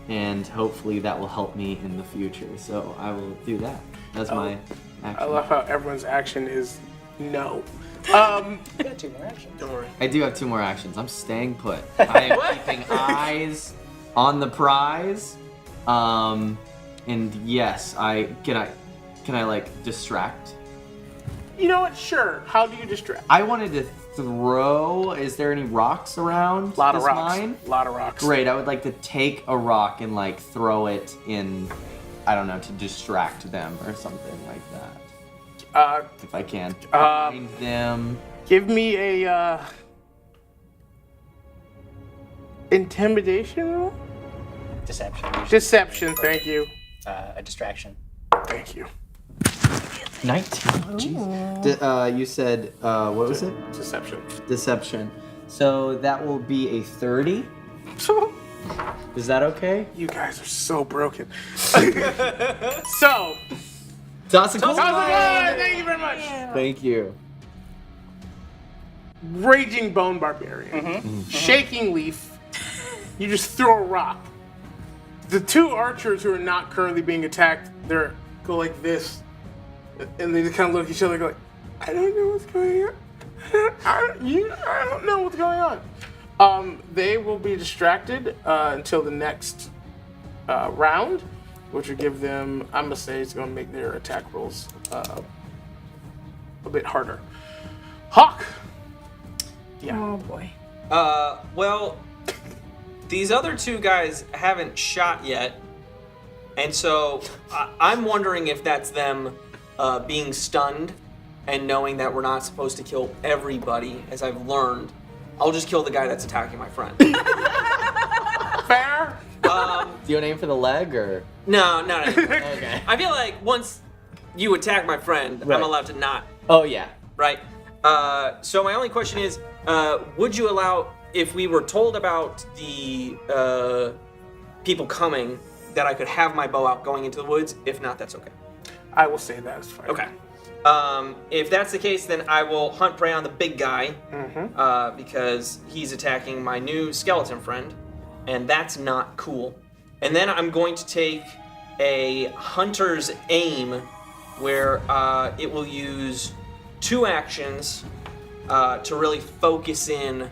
And hopefully that will help me in the future. So I will do that. That's my action. I love how everyone's action is no. You got 2 more actions. Don't worry. I do have 2 more actions. I'm staying put. I am keeping eyes on the prize. And yes, can I like distract? You know what? Sure. How do you distract? I wanted to throw. Is there any rocks around? Lot of this rocks. mine? Lot of rocks. Great. I would like to take a rock and like throw it in. I don't know, to distract them or something like that. If I can find them. Give me a intimidation roll. Deception. Deception. Thank you. A distraction. Thank you. 19. Jeez. You said, what was it? Deception. Deception. So that will be a 30. Is that okay? You guys are so broken. So. Toss a coin. Thank you very much. Thank you. Raging Bone Barbarian. Shaking Leaf. You just throw a rock. The 2 archers who are not currently being attacked, they go like this. And they just kind of look at each other and go like, I don't know what's going on. I don't know what's going on. They will be distracted until the next round, which will give them, I'm going to say it's going to make their attack rolls a bit harder. Hawk! Yeah. Oh boy. Well, these other 2 guys haven't shot yet. And so I'm wondering if that's them being stunned and knowing that we're not supposed to kill everybody, as I've learned. I'll just kill the guy that's attacking my friend. Fair? Do you aim for the leg or? No. Okay. I feel like once you attack my friend, Right. I'm allowed to not. Oh yeah. Right? So my only question is, would you allow, if we were told about the people coming, that I could have my bow out going into the woods? If not, that's okay. I will say that is fine. Okay. If that's the case, then I will hunt prey on the big guy, because he's attacking my new skeleton friend, and that's not cool. And then I'm going to take a hunter's aim, where it will use 2 actions to really focus in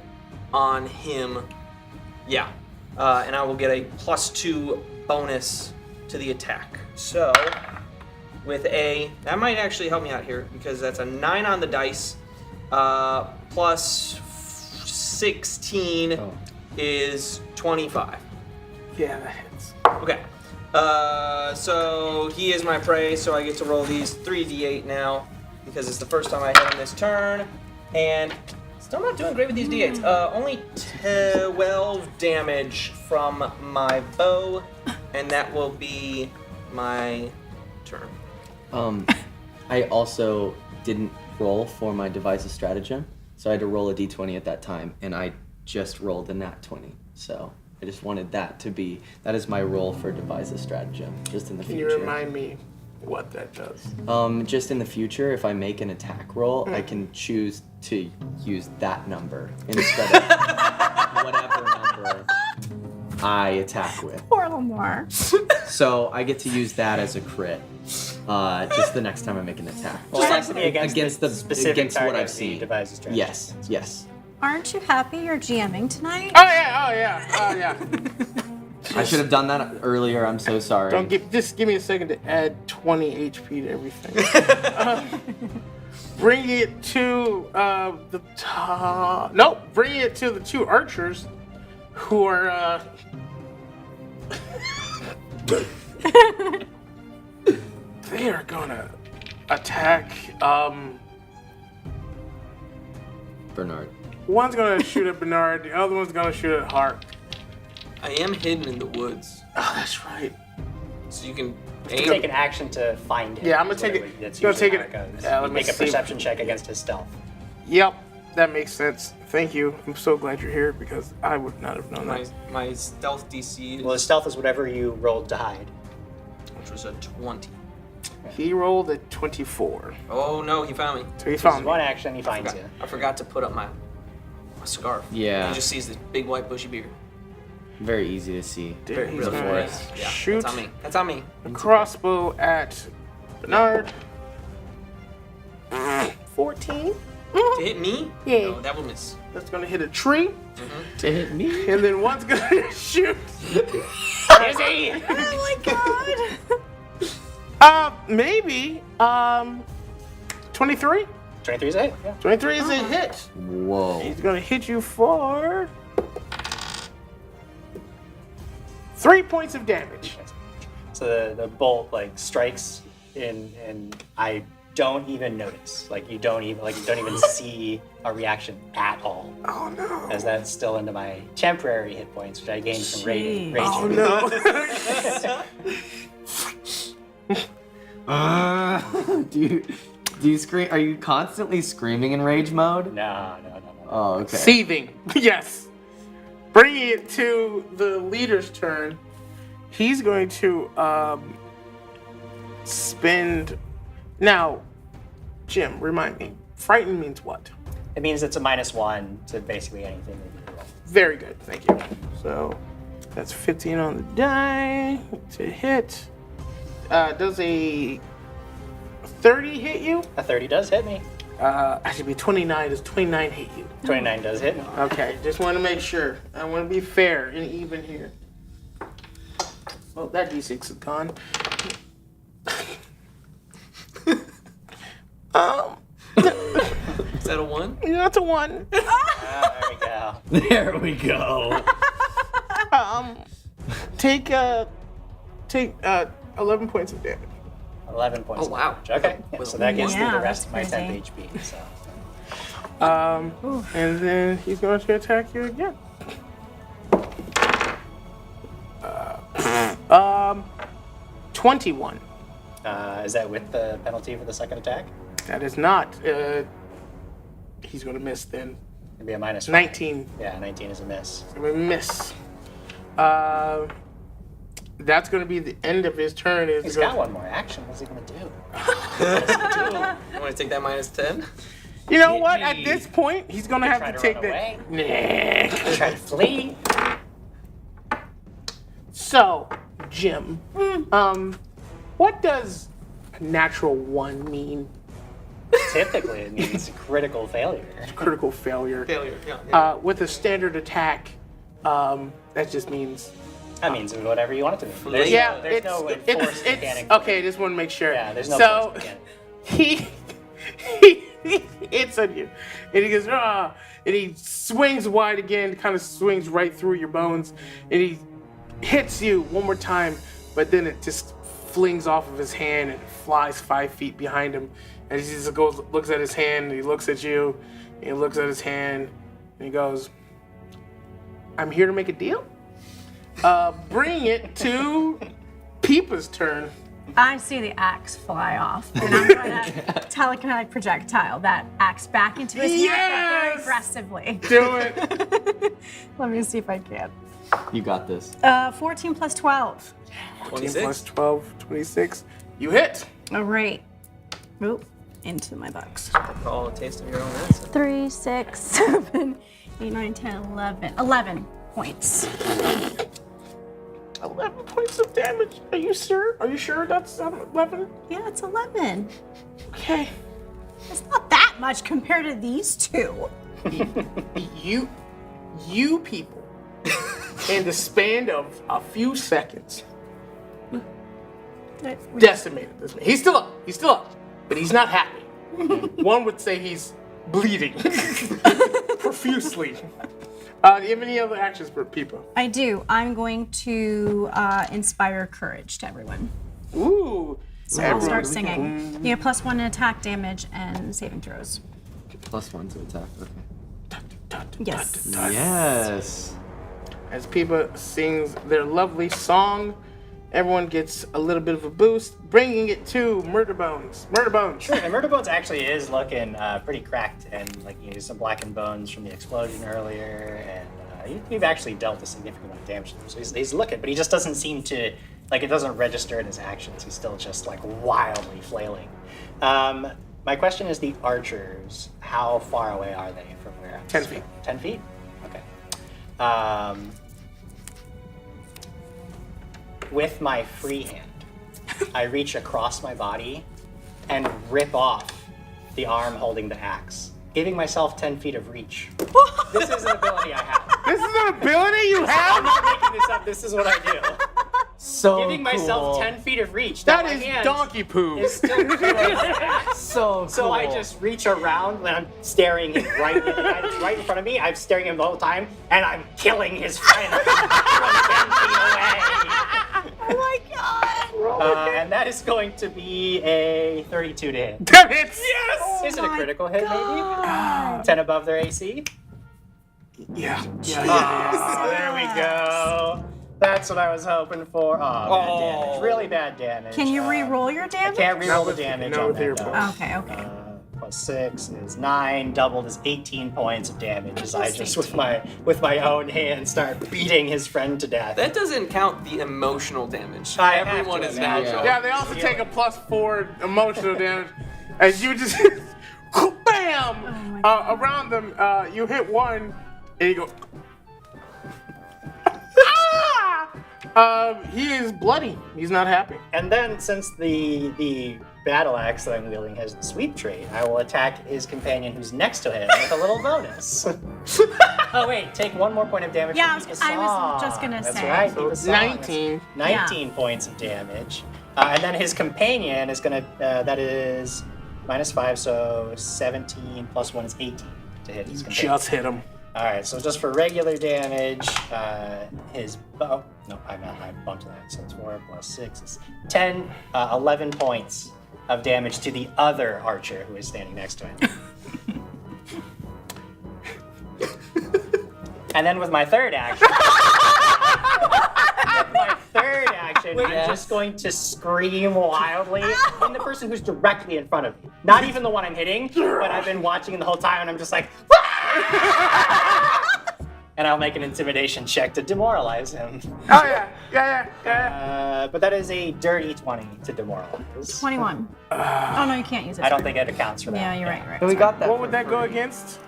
on him. Yeah. And I will get a +2 bonus to the attack. So, with that might actually help me out here, because that's a 9 on the dice, plus 16 is 25. Yeah, that hits. Okay. So he is my prey, so I get to roll these 3d8 now, because it's the first time I hit him this turn, and still not doing great with these d8s. Only 12 damage from my bow, and that will be my turn. I also didn't roll for my devise a stratagem, so I had to roll a d20 at that time, and I just rolled a nat 20. So I just wanted that is my roll for devise a stratagem, just in the future. Can you remind me what that does? Just in the future, if I make an attack roll, I can choose to use that number instead of whatever number I attack with. Poor Lemar. So I get to use that as a crit. Just the next time I make an attack. Well, it has to be against the specific against what target I've of the seen. device strategy. Yes, yes. Aren't you happy you're GMing tonight? Oh yeah. I should have done that earlier. I'm so sorry. Just give me a second to add 20 HP to everything. Bring it to the top. Nope, bring it to the 2 archers, who are they are gonna attack. Bernard. One's gonna shoot at Bernard. The other one's gonna shoot at Hart. I am hidden in the woods. Oh, that's right. So you can You can take an action to find him. Yeah, I'm gonna take it. That's Gonna usually take how it. goes. Let You me make a see. perception check against his stealth. Yep, that makes sense. Thank you. I'm so glad you're here, because I would not have known that. My stealth DC is... Well, his stealth is whatever you rolled to hide. Which was a 20. He rolled a 24. Oh no, he found me. So he found me. One action, he finds you. I forgot to put up my scarf. Yeah. He just sees this big white bushy beard. Very easy to see. Very He's real gonna forest. Yeah, shoot that's on me. That's on me. a crossbow at Bernard. 14. To hit me? Yeah. No, that will miss. That's gonna hit a tree. To hit me? And then one's gonna shoot. Is he? Oh my god. Maybe. 23. 23 is a hit. Yeah. 23 is a hit. Whoa. He's gonna hit you for 3 points of damage. So the bolt strikes in, and I don't even notice. You don't even see a reaction at all. Oh no. As that's still into my temporary hit points, which I gained from raging. Oh no. Do you scream? Are you constantly screaming in rage mode? No. Oh, okay. Seething. Yes. Bringing it to the leader's turn. He's going to spend. Now, Jim, remind me. Frightened means what? It means it's a -1 to basically anything that you roll. Very good. Thank you. So that's 15 on the die to hit. Does a 30 hit you? A 30 does hit me. Actually, 29. Does 29 hit you? 29 does hit me. Okay, just want to make sure. I want to be fair and even here. Well, that d6 is gone. Is that a 1? Yeah, that's a 1. There we go. There we go. Take 11 points of damage. 11 points. Oh, wow. Of damage. Okay, yeah, so that gets through the rest of my that's 10 HP. So. And then he's going to attack you again. 21. Is that with the penalty for the second attack? That is not. He's going to miss then. It'd be a minus 19. Yeah, 19 is a miss. I'm going to miss. That's going to be the end of his turn. He's got one more action. What's he going to do? You want to take that minus 10? You know what? At this point, he's going to have to take that. Nah. Try to flee. So, Jim, what does a natural 1 mean? Typically, it means critical failure. Critical failure. Failure, yeah. With a standard attack, that just means... That means whatever you want it to mean. There's no enforced mechanic. Okay, just want to make sure. Yeah, there's no so, force mechanic. he hits on you, and he goes, ah, and he swings wide again, kind of swings right through your bones, and he hits you one more time, but then it just flings off of his hand and flies 5 feet behind him, and he just goes, looks at his hand, and he looks at you, and he looks at his hand, and he goes, I'm here to make a deal. Bring it to Peepa's turn. I see the axe fly off, and I'm going to telekinetic projectile that axe back into his hand very aggressively. Do it. Let me see if I can. You got this. 14 plus 12. 14 plus 12, 26. You hit. All right. Oop. Into my box. All a taste of your own medicine. 3, 6, 7, 8, 9, 10, 11. 11 points. 11 points of damage. Are you sure? Are you sure that's 11? Yeah, it's 11. Okay. It's not that much compared to these two. You people, in the span of a few seconds, decimated this man. He's still up. He's still up. But he's not happy. One would say he's bleeding profusely. Do you have any other actions for people? I do. I'm going to inspire courage to everyone. Ooh. So I'll start singing. You have +1 in attack damage and saving throws. +1 to attack, okay. Yes. Yes. As Peepa sings their lovely song, everyone gets a little bit of a boost, bringing it to Murderbones. Murderbones. Sure, and Murderbones actually is looking pretty cracked, and like some blackened bones from the explosion earlier, and you've actually dealt a significant amount of damage to him. So he's looking, but he just doesn't seem to, like, it doesn't register in his actions. He's still just like wildly flailing. My question is, the archers, how far away are they from where I'm 10 feet. 10 feet? Okay. With my free hand, I reach across my body and rip off the arm holding the axe, giving myself 10 feet of reach. This is an ability I have. This is an ability you have? I'm not making this up. This is what I do. So Giving myself cool. 10 feet of reach. That Now, my is hand donkey poo. is still closed. So So I just reach around and I'm staring him right in front of me. I'm staring him the whole time, and I'm killing his friend from 10 feet away. Oh my god. And that is going to be a 32 to hit. That hits. Oh Is it a critical hit, God. maybe? 10 above their AC? Yeah. There we go. That's what I was hoping for. Oh, bad damage. Really bad damage. Can you re-roll your I damage? can't re-roll the damage on that, though. Okay, okay. Plus 6 is 9, doubled is 18 points of damage as I just with my own hand start beating his friend to death. That doesn't count the emotional damage. I have Everyone to is imagine. natural. Yeah, they also take a +4 emotional damage as you just bam around them. You hit one, and you go. He is bloody. He's not happy. And then, since the battle axe that I'm wielding has the sweep trait, I will attack his companion who's next to him with a little bonus. Oh wait, take 1 more point of damage. Yeah, from I was just gonna That's say. right. So Eva Song. 19. 19 points of damage. And then his companion is gonna. That is -5, so 17 plus 1 is 18 to hit his companion. Just hit him. All right, so just for regular damage, his bow. No, I bumped that. So it's 4 plus 6 is 10, 11 points of damage to the other archer who is standing next to him. And then with my third action, action, I'm just going to scream wildly in the person who's directly in front of me. Not even the one I'm hitting, but I've been watching the whole time and I'm just like, and I'll make an intimidation check to demoralize him. Oh yeah. But that is a dirty 20 to demoralize. 21. Oh no, you can't use it. I don't think it accounts for that. Yeah, you're right. And we got that. What would that go against?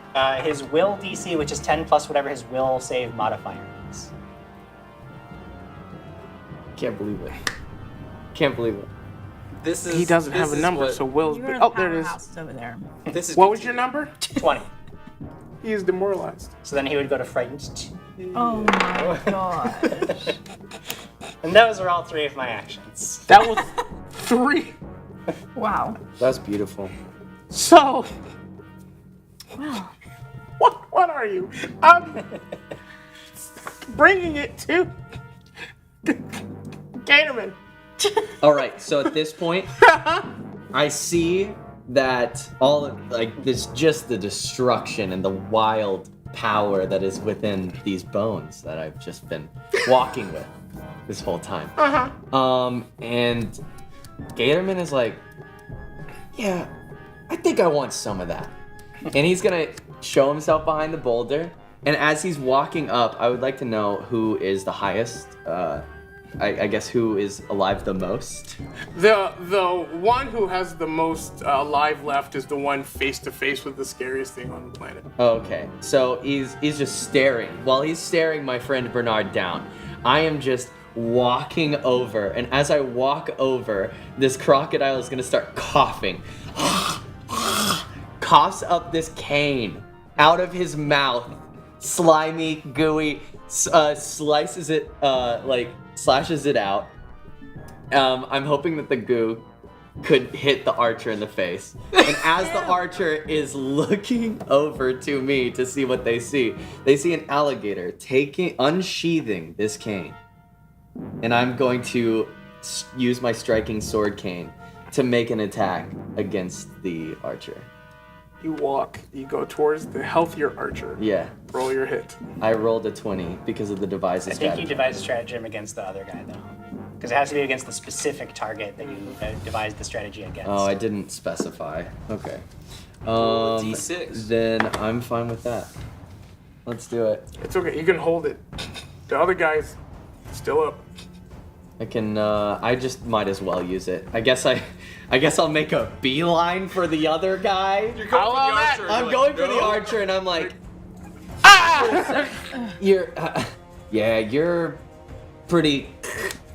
His will DC, which is 10 plus whatever his will save modifier is. Can't believe it. Can't believe it. This is. He doesn't this have a is number, what- so Will's. You're Oh, there it is. powerhouse over there. This is. What was your number? 20. He is demoralized. So then he would go to frightened 2. Oh my gosh. And those are all 3 of my actions. That was 3. Wow. That's beautiful. So, Wow. what are you? I'm bringing it to Gatorman. All right, so at this point, I see that all of, like, there's just the destruction and the wild power that is within these bones that I've just been walking with this whole time. And Gatorman is like, yeah, I think I want some of that. And he's gonna show himself behind the boulder. And as he's walking up, I would like to know who is the highest. I guess who is alive the most. The one who has the most life left is the one face to face with the scariest thing on the planet. Okay, so he's just staring. While he's staring my friend Bernard down, I am just walking over, and as I walk over, this crocodile is gonna start coughing. Coughs up this cane out of his mouth, slimy, gooey, slices it, slashes it out. I'm hoping that the goo could hit the archer in the face. And as the archer is looking over to me to see what they see an alligator unsheathing this cane. And I'm going to use my striking sword cane to make an attack against the archer. You go towards the healthier archer. Yeah. Roll your hit. I rolled a 20 because of the devised I think strategy. you devise a stratagem against the other guy, though. Because it has to be against the specific target that you devised the strategy against. Oh, I didn't specify. Okay. D6. Then I'm fine with that. Let's do it. It's okay. You can hold it. The other guy's still up. I can. I just might as well use it. I guess I'll make a beeline for the other guy. You're going for the archer. I'm going for the archer, and I'm like, you're pretty.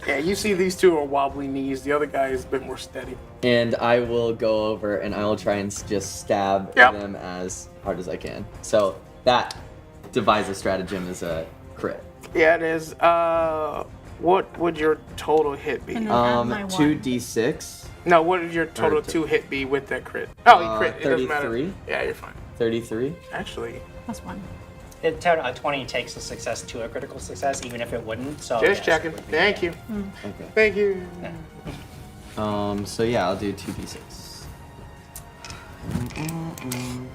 Yeah, you see these two are wobbly knees. The other guy is a bit more steady. And I will go over and I will try and just stab them as hard as I can. So that devise a stratagem is a crit. Yeah, it is. What would your total hit be? 2d6. No, what would your total 2 hit be with that crit? Oh, you crit. It doesn't matter. 33. Yeah, you're fine. 33. Actually. +1. A 20 takes a success to a critical success, even if it wouldn't. So Just yes, checking. it would be, Thank you. Okay. Thank you. So yeah, I'll do 2d6. You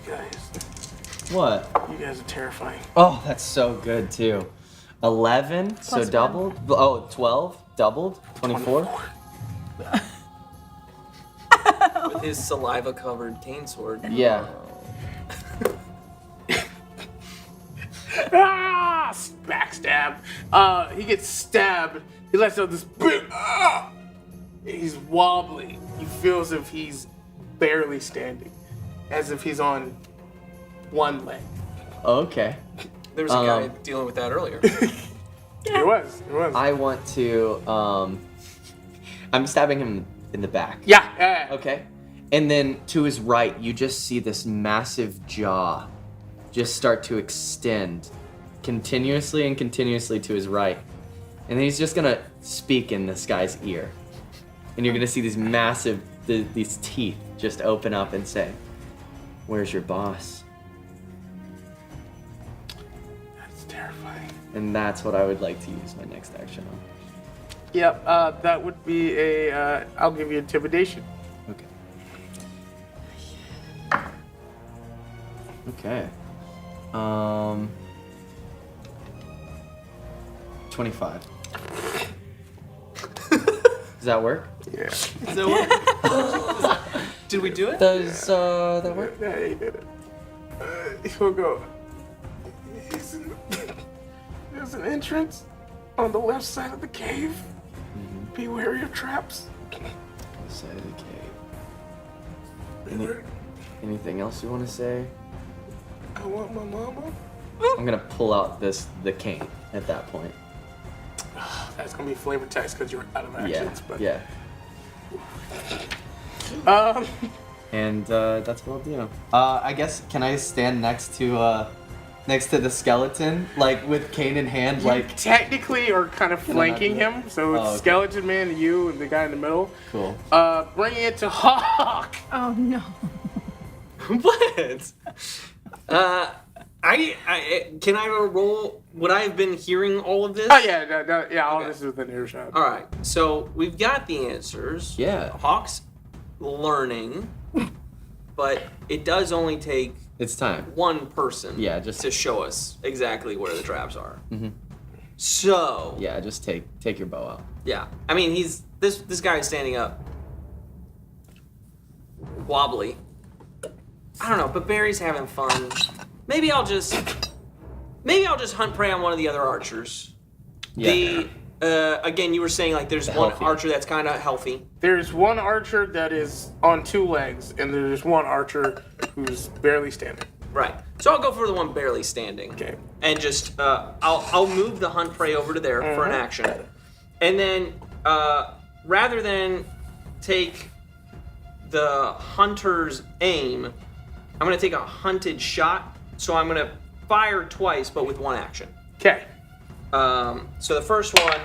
guys. What? You guys are terrifying. Oh, that's so good too. 11, so Plus doubled. Oh, 12, doubled. 24. With his saliva-covered cane sword. Yeah. Backstab. He gets stabbed. He lets out this big. He's wobbly. He feels as if he's barely standing, as if he's on one leg. Okay. There was a guy dealing with that earlier. It was. I want to. I'm stabbing him in the back. Yeah. Okay. And then to his right, you just see this massive jaw just start to extend continuously and continuously to his right. And then he's just gonna speak in this guy's ear. And you're gonna see these massive, these teeth just open up and say, "Where's your boss?" That's terrifying. And that's what I would like to use my next action on. Yep. That would be a. I'll give you intimidation. Okay. Okay. 25. Does that work? Yeah. Does that work? Did we do it? Does that work? Yeah, he did it. He'll go. There's an entrance on the left side of the cave. Be wary of traps. Left side of the cave. Anything else you want to say? I want my mama. I'm gonna pull out the cane at that point. That's gonna be flavor text because you're out of actions. Yeah. But And that's what I'll do. I guess can I stand next to the skeleton, like with cane in hand, like technically are kind of flanking him. So it's okay. Skeleton Man, you, and the guy in the middle. Cool. Bringing it to Hawk. Oh no. What? Can I roll? Would I have been hearing all of this? Oh yeah, all this is within earshot. All right, so we've got the answers. Yeah. Hawk's learning, but it does only take it's time one person. Yeah, just to show us exactly where the traps are. Mm-hmm. So yeah, just take your bow out. Yeah, I mean this guy is standing up, wobbly. I don't know, but Barry's having fun. Maybe I'll just hunt prey on one of the other archers. Yeah. Again, you were saying like there's one archer that's kind of healthy. There's one archer that is on 2 legs, and there's one archer who's barely standing. Right. So I'll go for the one barely standing. Okay. And just I'll move the hunt prey over to there for an action, and then rather than take the hunter's aim, I'm gonna take a hunted shot. So I'm gonna fire twice, but with one action. Okay. So the first one,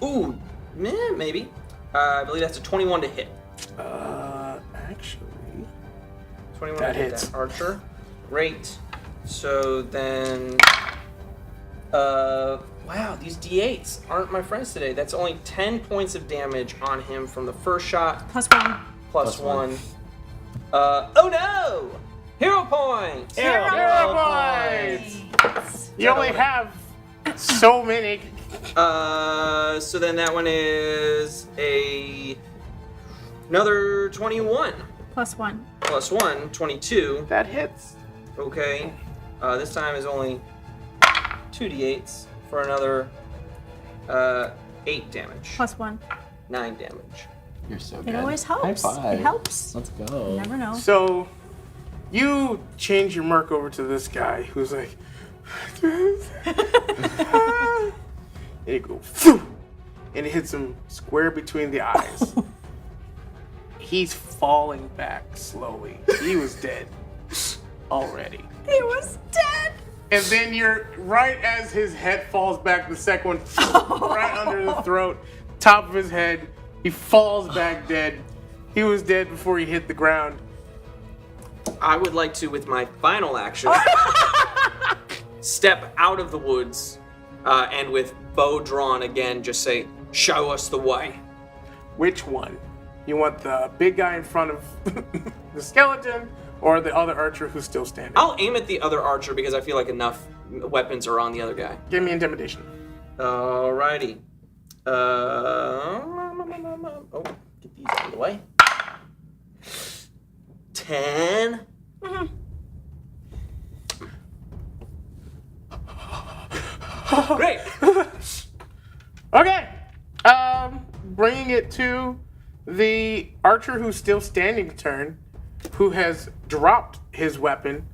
ooh, maybe. I believe that's a 21 to hit. Actually, 21 that to hit hits. that archer. Great. So then, wow, these D8s aren't my friends today. That's only 10 points of damage on him from the first shot. +1. Plus one. Oh no! Hero points! Hero points! You only have so many. So then that one is another 21. +1. Plus 1, 22. That hits. Okay. This time is only 2d8s for another 8 damage. +1. 9 damage. You're so It good. always helps. High five. It helps. Let's go. You never know. So, you change your merc over to this guy who's like, and it goes, and it hits him square between the eyes. He's falling back slowly. He was dead already. He was dead. And then you're right as his head falls back, the second one right under the throat, top of his head. He falls back dead. He was dead before he hit the ground. I would like to, with my final action, step out of the woods and with bow drawn again, just say, show us the way. Which one? You want the big guy in front of the skeleton or the other archer who's still standing? I'll aim at the other archer because I feel like enough weapons are on the other guy. Give me intimidation. Alrighty. Oh, get these out of the way. 10. Great. Okay. Bringing it to the archer who's still standing turn, who has dropped his weapon,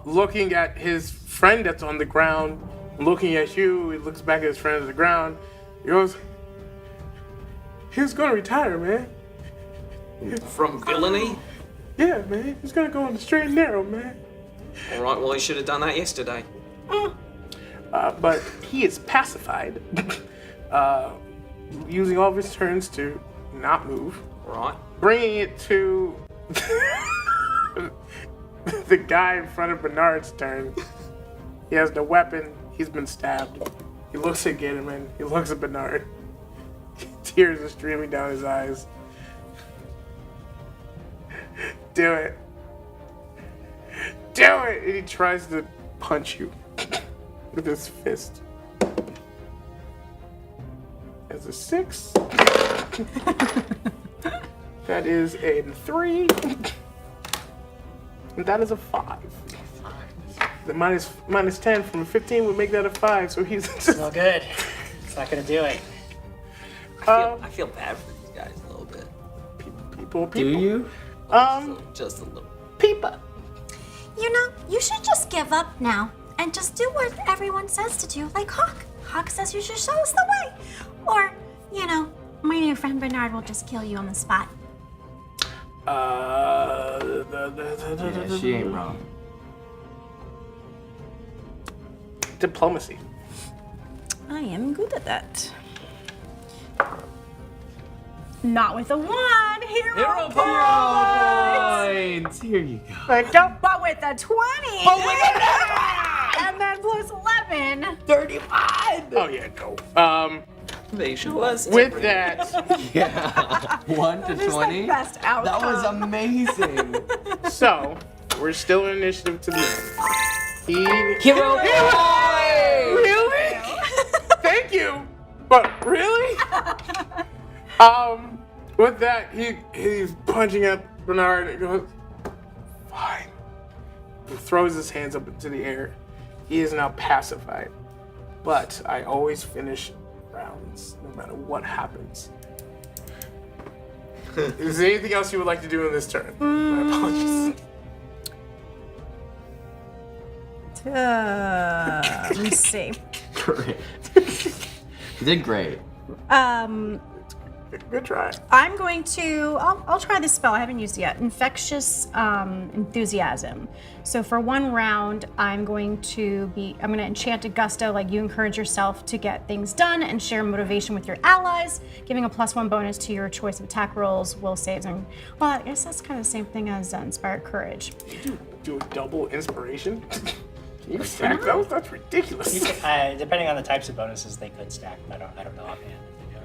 looking at his friend that's on the ground, looking at you. He looks back at his friend on the ground. He goes, "He's gonna retire, man." From villainy? Yeah, man. He's gonna go on the straight and narrow, man. All right, well, he should have done that yesterday. But he is pacified, using all of his turns to not move. Right. Bringing it to the guy in front of Bernard's turn. He has no weapon. He's been stabbed. He looks at Gitterman. He looks at Bernard. Tears are streaming down his eyes. Do it. Do it! And he tries to punch you with his fist. As a 6. That is a 3. And that is a 5. The minus 10 from a 15 would make that a 5, so he's just... No good. It's not gonna do it. I feel bad for these guys a little bit. People. Do you? Just a little. People. You know, you should just give up now and just do what everyone says to do, like Hawk. Hawk says you should show us the way. Or, you know, my new friend Bernard will just kill you on the spot. Yeah, she ain't wrong. Diplomacy. I am good at that. Not with a 1. Hero points. Here you go. Thank you. But with a 20. And then plus 11. 35. Oh yeah, go. With that. Yeah. 1 to That is 20. the best outcome. That was amazing. So, we're still in initiative to the end. Hero Really? Thank you. But really? With that, he's punching at Bernard and goes, fine. He throws his hands up into the air. He is now pacified. But I always finish rounds, no matter what happens. Is there anything else you would like to do in this turn? My apologies. Let me see. Great. You did great. Good try. I'm going to, I'll try this spell. I haven't used it yet. Infectious Enthusiasm. So for 1 round, I'm going to enchant a gusto, like you encourage yourself to get things done and share motivation with your allies, giving a +1 bonus to your choice of attack rolls, will saves, and, well, I guess that's kind of the same thing as Inspired Courage. You do a double inspiration? Can you stack those? That's ridiculous. Depending on the types of bonuses, they could stack. I don't know offhand.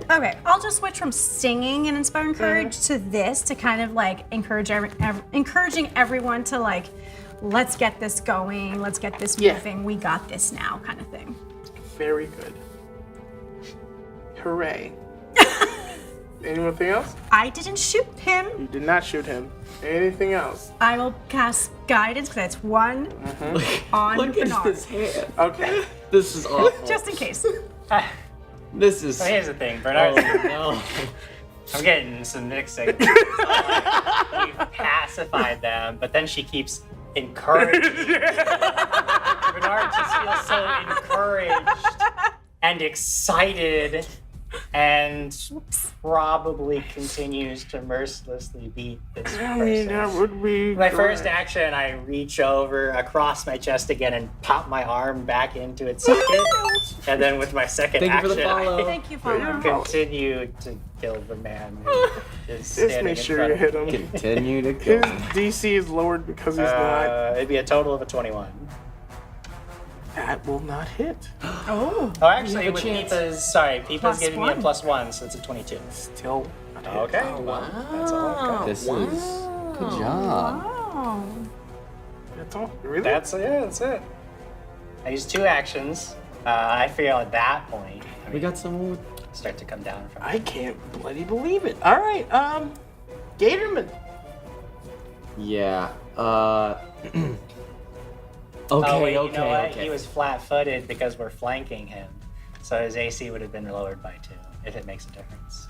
Okay, I'll just switch from singing and inspiring courage to this to kind of like encouraging everyone to like, let's get this going, let's get this moving, we got this now kind of thing. Very good. Hooray. Anything else? I didn't shoot him. You did not shoot him. Anything else? I will cast guidance because that's 1 on Look Bernard. at his hand. Okay. This is awful. Just in case. This is. So here's the thing, Bernard. No. I'm getting some mixed signals. We've pacified them, but then she keeps encouraging. Bernard just feels so encouraged and excited, and probably continues to mercilessly beat this person. That would be My first action, I reach over across my chest again and pop my arm back into its socket. And then with my second Thank you for action, the follow. Thank you, follow. continue to kill the man who is Just standing make in sure front you of hit me. him. Continue to kill. His DC is lowered because he's not. It'd be a total of a 21. That will not hit. Oh. Oh, actually, have a with chance. Peepa's giving me a +1, so it's a 22. Still. not hit. Okay. Oh, Well, that's all I've got. This is good job. Oh. That's all. Really? That's it. I used 2 actions. I feel at that point, We got some more. start to come down from. I can't bloody believe it. All right. Gatorman. Yeah. Oh, Okay, wait, okay, you know what? okay. He was flat-footed because we're flanking him, so his AC would have been lowered by 2, if it makes a difference.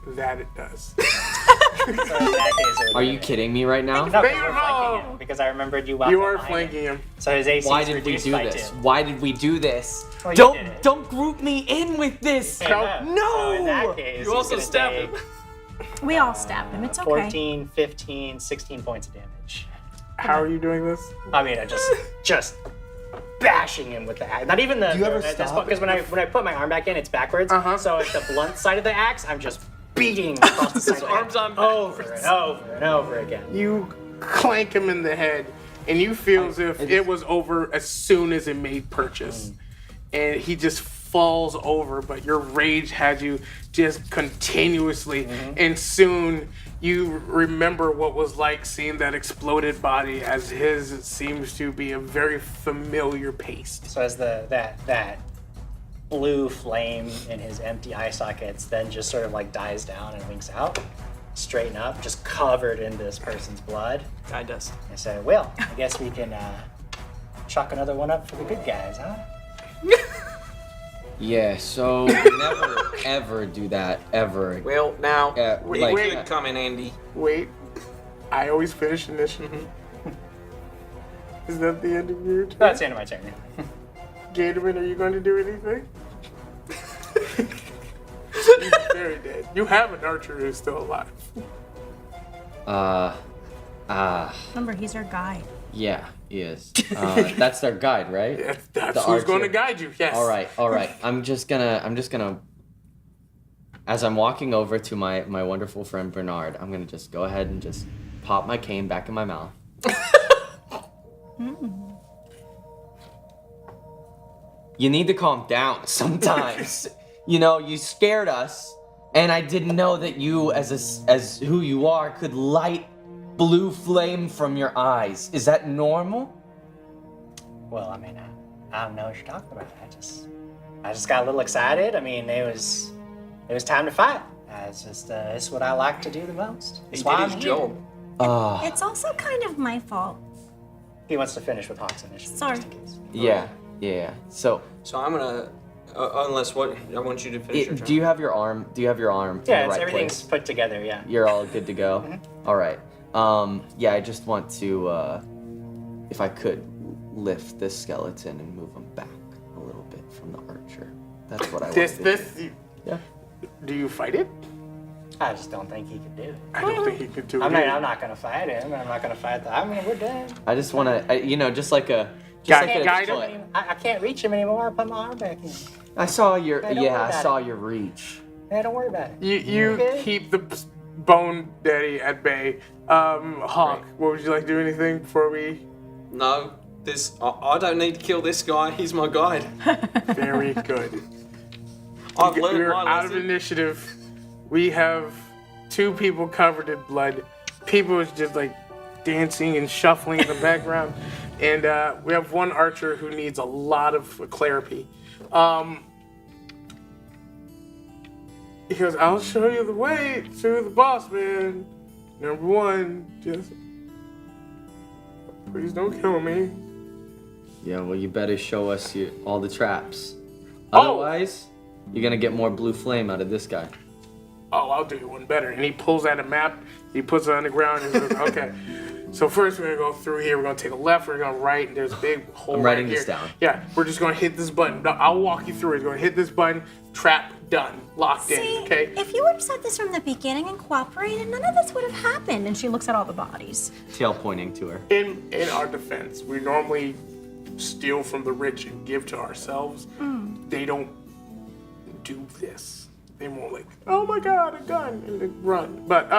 That it does. So in that case, it would Are have you been- kidding me right now? No, because we're flanking him, because I remembered you walked You are behind flanking him. him. So his AC Why is did we reduced do by this? 2. Why did we do this? Well, you did it. Don't group me in with this. Okay, So in that case, You also he's stab gonna him. take We all stabbed him. It's okay. 14, 15, 16 points of damage. How are you doing this? I mean, I just bashing him with the axe. Not even the. Do you ever stop? Because when I put my arm back in, it's backwards. So at the blunt side of the axe, I'm just beating across the side of the arms axe on over and over and over again. You clank him in the head, and you feel as if it was over as soon as it made purchase. And he just falls over, but your rage had you just continuously. And soon you remember what was like seeing that exploded body, as his seems to be a very familiar paste. So as that blue flame in his empty eye sockets, then just sort of like dies down and winks out. Straighten up, just covered in this person's blood. Guy does. I say, well, I guess we can chalk another one up for the good guys, huh? Yeah, so never ever do that ever. Well, now, wait. good comment, Andy. Wait, I always finish initiative. Is that the end of your turn? That's the end of my turn. Gatorman, are you going to do anything? He's very dead. You have an archer who's still alive. Remember, he's our guide. Yeah, he is. That's their guide, right? Yeah, that's The who's archer. going to guide you. Yes. All right. I'm just gonna. As I'm walking over to my wonderful friend Bernard, I'm gonna just go ahead and just pop my cane back in my mouth. You need to calm down sometimes. You scared us, and I didn't know that you, as who you are, could light blue flame from your eyes. Is that normal? Well, I mean, I don't know what you're talking about. I just got a little excited. I mean, it was time to fight. It's what I like to do the most. That's why I'm here. It's also kind of my fault. He wants to finish with Hawk's initiative. Sorry. Just in case. Yeah. So I'm gonna, unless what I want you to finish your turn. do you have your arm? Do you have your arm? Yeah, in the right everything's place? put together. Yeah. You're all good to go. All right. Yeah, I just want to, if I could, lift this skeleton and move him back a little bit from the archer. That's what I want to do. Yeah. Do you fight it? I just don't think he could do it. I don't think he could do it. I'm not gonna fight him. I'm not gonna fight we're done. I just want to, just like a Guide foot. him. I can't reach him anymore. I put my arm back in. I saw your, Hey, don't worry I about saw it. your reach. Hey, don't worry about it. You Okay? keep the bone daddy at bay. Hawk, what would you like to do? Anything before we? No, I don't need to kill this guy. He's my guide. Very good. I've learned We're my out of lesson. initiative. We have 2 people covered in blood. People is just like dancing and shuffling in the background, and we have 1 archer who needs a lot of therapy. He goes, "I'll show you the way to the boss, man. Number 1, just please don't kill me." Yeah, well, you better show us all the traps. Oh! Otherwise, you're gonna get more blue flame out of this guy. "Oh, I'll do you one better." And he pulls out a map, he puts it on the ground, and says, "Okay, so first we're gonna go through here, we're gonna take a left, we're gonna right, and there's a big hole I'm right writing here. this down. Yeah, we're just gonna hit this button. No, I'll walk you through it. We're gonna hit this button, trap, done, locked in, okay?" If you would have said this from the beginning and cooperated, none of this would have happened. And she looks at all the bodies. Tail pointing to her. In our defense, we normally steal from the rich and give to ourselves. They don't do this. They won't like, "Oh my god, a gun," and then run. But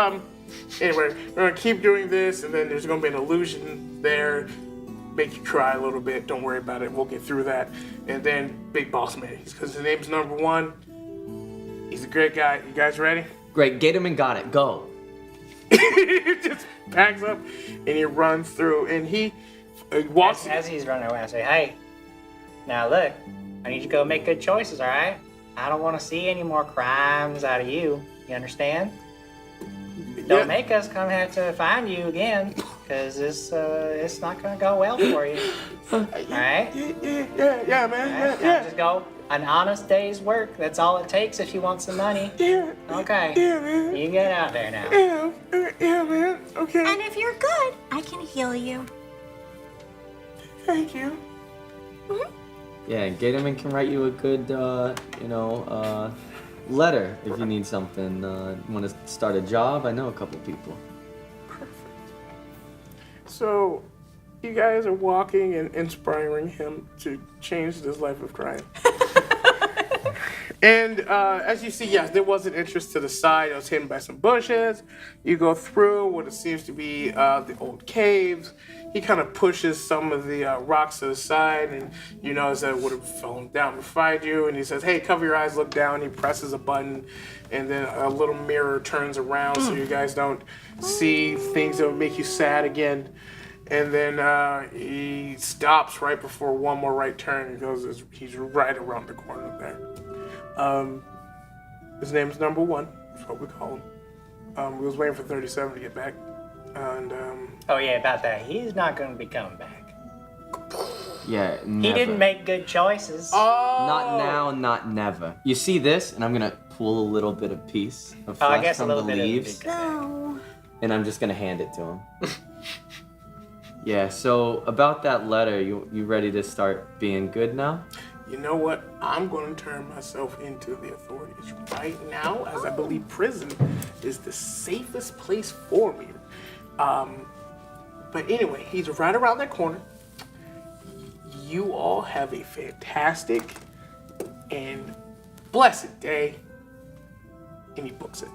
anyway, we're gonna keep doing this, and then there's gonna be an illusion there, make you cry a little bit. Don't worry about it. We'll get through that. And then Big Boss Man, because his name's number 1. He's a great guy. You guys ready? Great, Gatorman got it. Go. He just packs up and he runs through, and he walks. As he's running away, I say, "Hey, now look, I need you to go make good choices, all right? I don't want to see any more crimes out of you. You understand? Don't make us come here to find you again, because it's not gonna go well for you. All right? Yeah, man. Now just go an honest day's work. That's all it takes if you want some money. Yeah. Okay. Yeah, man. You get out there now. Yeah, man. Okay. And if you're good, I can heal you. Thank you. Yeah, Gatorman can write you a good, letter if you need something. Want to start a job? I know a couple people. So, you guys are walking and inspiring him to change his life of crime. And as you see, yes, there was an entrance to the side. It was hidden by some bushes. You go through what seems to be the old caves. He kind of pushes some of the rocks to the side, and you notice that it would have fallen down beside you. And he says, "Hey, cover your eyes, look down." He presses a button, and then a little mirror turns around so you guys don't see things that would make you sad again. And then he stops right before one more right turn. He goes, he's right around the corner there. His name's Number One. That's what we call him. We was waiting for 37 to get back. And oh yeah, about that. He's not going to be coming back. Yeah, never. He didn't make good choices. Oh! Not now, not never. You see this, and I'm gonna pull a little bit of piece of I flesh guess from a the little bit leaves, and I'm just gonna hand it to him. Yeah. So about that letter, you ready to start being good now? You know what? I'm going to turn myself into the authorities right now, as I believe prison is the safest place for me. But anyway, he's right around that corner. You all have a fantastic and blessed day. And he books it.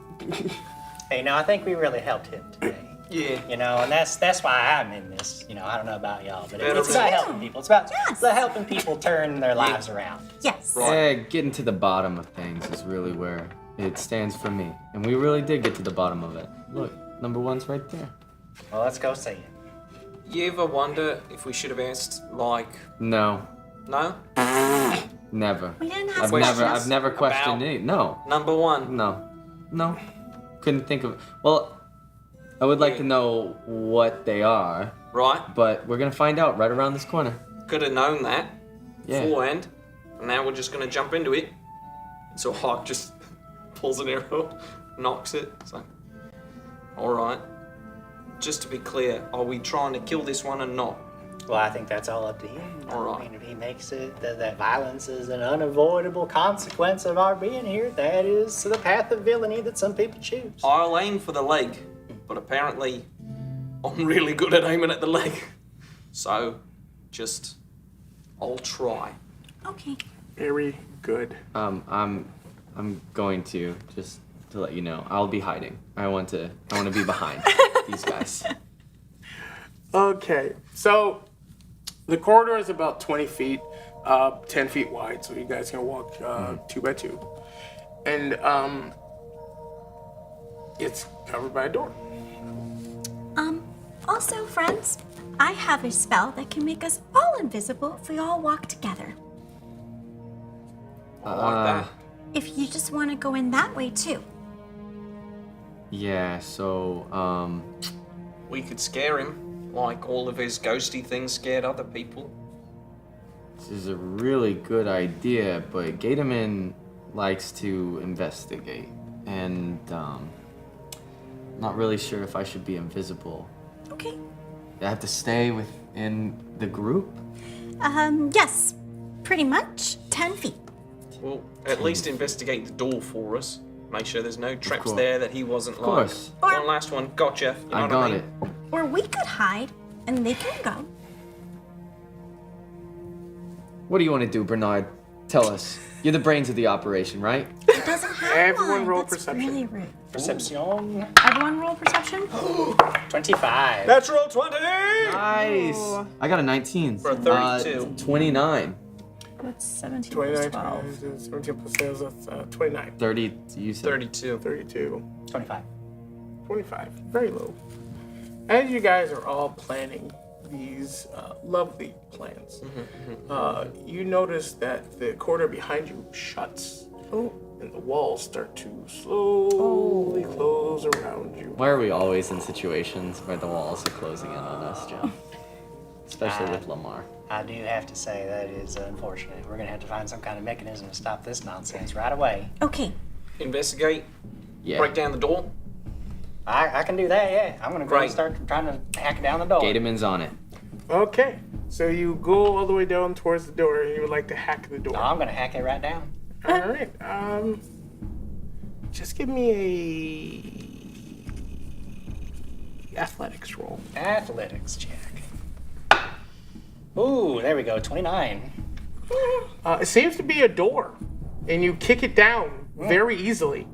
Hey, no, I think we really helped him today. Yeah. You know, and that's why I'm in this. You know, I don't know about y'all, but it's about helping people. It's about helping people turn their lives around. Yes. Yeah, getting to the bottom of things is really where it stands for me. And we really did get to the bottom of it. Look, Number One's right there. Well, let's go see it. You ever wonder if we should have asked, like... No. No? Never. We didn't ask I've never questioned any. No. Number One? No. Couldn't think of... Well, I would like to know what they are. Right. But we're gonna find out right around this corner. Could have known that beforehand. And now we're just going to jump into it. So Hawk just pulls an arrow, knocks it. It's like, all right. Just to be clear, are we trying to kill this one or not? Well, I think that's all up to him. All right. I mean, if he makes it that violence is an unavoidable consequence of our being here, that is the path of villainy that some people choose. I'll aim for the leg, but apparently I'm really good at aiming at the leg. So, I'll try. Okay. Very good. I'm going to just to let you know, I'll be hiding. I want to be behind these guys. Okay, so the corridor is about 20 feet, 10 feet wide, so you guys can walk 2 by 2. And it's covered by a door. Also, friends, I have a spell that can make us all invisible if we all walk together. I like that. If you just want to go in that way too. Yeah, so, We could scare him, like all of his ghosty things scared other people. this is a really good idea, but Gatamin likes to investigate, and, not really sure if I should be invisible. Okay. I have to stay within the group? Yes. Pretty much 10 feet. Well, at least investigate the door for us. Make sure there's no traps course. there that he wasn't Of course. like. One last one. Gotcha. You know I what got I mean? it. Or we could hide and they can go. What do you want to do, Bernard? Tell us. You're the brains of the operation, right? It doesn't have Everyone one. roll That's perception. really rude. Perception. Everyone roll perception. 25. Natural 20! Nice. I got a 19. For a 32. 29. That's 17 29 plus 12. times 17 plus sales, that's 29. 30, you said. 32. 32. 25. 25. Very low. As you guys are all planning these lovely plans, you notice that the corridor behind you shuts. Oh. And the walls start to slowly close around you. Why are we always in situations where the walls are closing in on us, Joe? Especially with Lemar. I do have to say that is unfortunate. We're going to have to find some kind of mechanism to stop this nonsense right away. Okay. Investigate. Yeah. Break down the door. I can do that, yeah. I'm going to go and start trying to hack down the door. Gatamin's on it. Okay, so you go all the way down towards the door and you would like to hack the door. No, I'm going to hack it right down. All right. Just give me a athletics roll. Athletics check. Ooh, there we go. 29. It seems to be a door, and you kick it down very easily.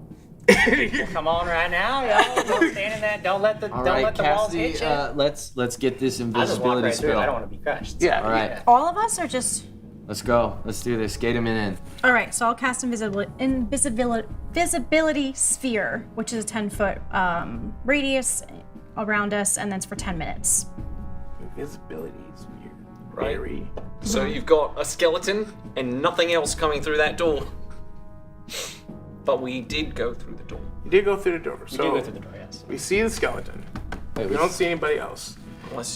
Come on right now, y'all. Don't stand in that. Don't let the All don't right, let the walls Cassidy, hit you. let's get this I just walk invisibility right through. spell. I don't want to be crushed. Yeah. All right, All of us, or just? let's go. Let's do this. Gatamin in. All right, so I'll cast invisibility sphere, which is a 10-foot radius around us, and that's for 10 minutes. invisibility is weird. Right. Very. So you've got a skeleton and nothing else coming through that door. But we did go through the door. You did go through the door. We So did go through the door, yes. we see the skeleton. Wait, We don't see anybody else.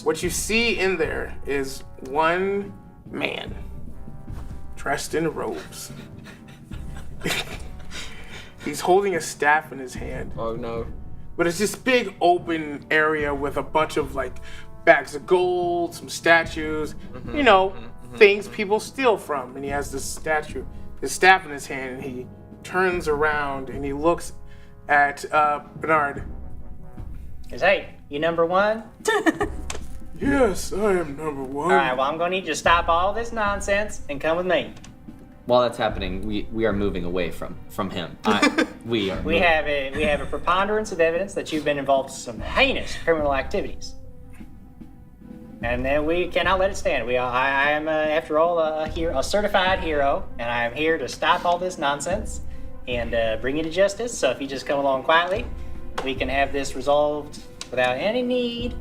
What you see in there is one man dressed in robes. He's holding a staff in his hand. Oh no. But it's this big open area with a bunch of like bags of gold, some statues, you know, things people steal from. And he has this staff in his hand, and he turns around and he looks at Bernard. He says, hey, you number one? Yes, I am number one. All right, well, I'm going to need you to stop all this nonsense and come with me. While that's happening, we are moving away from him. We are. We have a preponderance of evidence that you've been involved in some heinous criminal activities. And then we cannot let it stand. I am, after all, a certified hero, and I am here to stop all this nonsense and bring you to justice. So if you just come along quietly, we can have this resolved without any need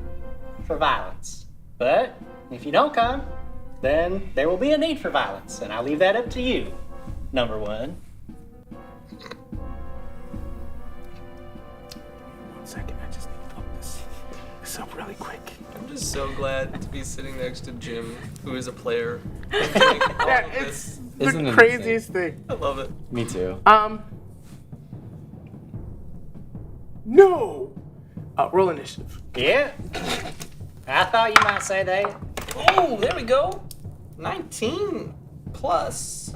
for violence. But if you don't come, then there will be a need for violence, and I'll leave that up to you, number one. 1 second, I just need to look this up really quick. I'm just so glad to be sitting next to Jim, who is a player. Yeah, it's the craziest thing. I love it. Me too. No! Roll initiative. Yeah. I thought you might say that. Oh, there we go. 19 plus.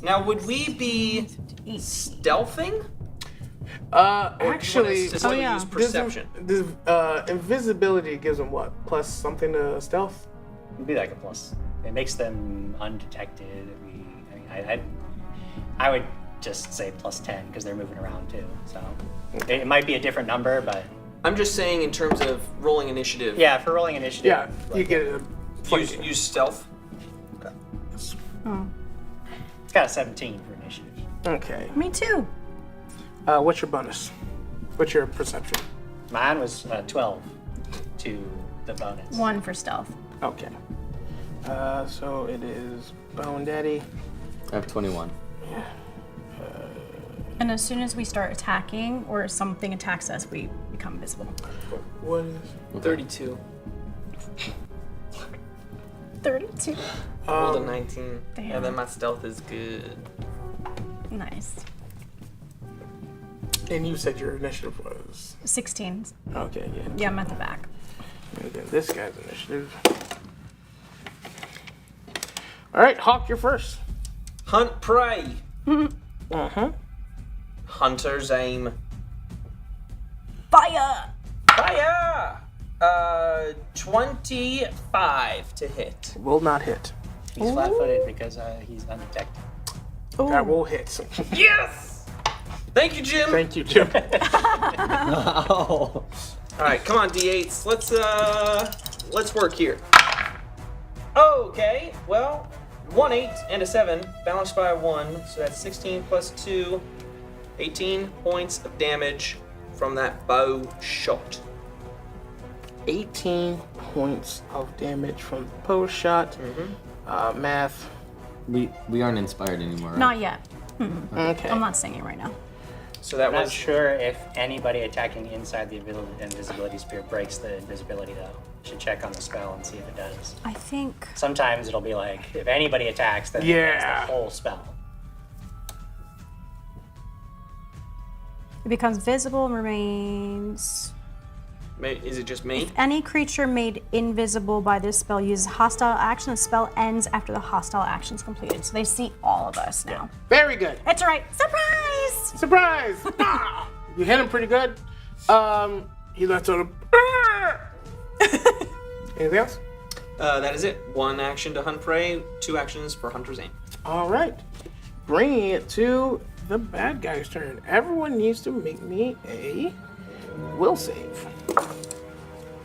Now, would we be stealthing? Actually, Just use perception. This invisibility gives them what? Plus something to stealth? It'd be like a plus. It makes them undetected. I would just say plus 10 because they're moving around too. So it might be a different number, but I'm just saying in terms of rolling initiative. yeah, for rolling initiative. Yeah, you get a Use stealth. Oh. It's got a 17 for initiative. Okay. Me too. What's your bonus? What's your perception? Mine was 12 to the bonus. 1 for stealth. Okay. So it is Bone Daddy. I have 21. And as soon as we start attacking or something attacks us, we become visible. What is 32. 32. Rolled a 19. Damn. And then my stealth is good. Nice. And you said your initiative was 16. okay. Yeah. Yeah, I'm at the back. And then this guy's initiative. All right, Hawk, you're first. Hunt prey. Uh-huh. Hunter's aim. Fire! Fire! 25 to hit. Will not hit. He's flat-footed because he's undetected. That will hit. Yes! Thank you, Jim. Thank you, Jim. All right, come on, D8s. Let's work here. Okay, well, 1 8 and a 7, balanced by 1, so that's 16 plus 2, 18 points of damage from that bow shot. 18 points of damage from the post shot. Math. We aren't inspired anymore. Right? Not yet. Okay. I'm not singing right now. So that I'm not was sure if anybody attacking inside the invisibility sphere breaks the invisibility, though. Should check on the spell and see if it does. I think. Sometimes it'll be like, if anybody attacks, then Yeah. it's the whole spell. It becomes visible and remains. Is it just me? Any creature made invisible by this spell uses hostile action. The spell ends after the hostile action is completed. So they see all of us now. Very good. That's right. Surprise! Surprise! Ah! You hit him pretty good. He lets out a. Anything else? That is it. 1 action to hunt prey, 2 actions for hunter's aim. All right. Bringing it to the bad guy's turn. Everyone needs to make me a will save.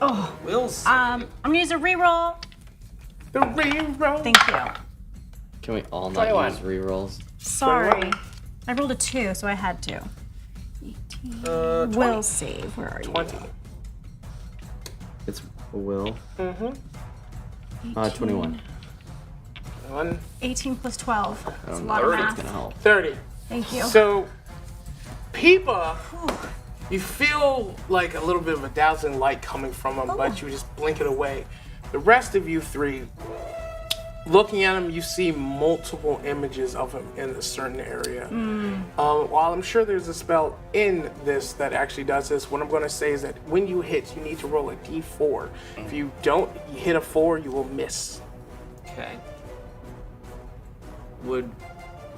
Oh. Wills. I'm gonna use a reroll. The reroll. Thank you. Can we all not 21. use rerolls? Sorry. I rolled a 2, so I had to. 20. Will save. Where are you? 20. It's a will. 21. 1, 18 plus 12. That's a lot 30. of It's math. gonna help. 30. Thank you. So, Peepa, you feel like a little bit of a dazzling light coming from him, but you just blink it away. The rest of you three, looking at him, you see multiple images of him in a certain area. While I'm sure there's a spell in this that actually does this, what I'm going to say is that when you hit, you need to roll a d4. If you don't hit a 4, you will miss. Okay.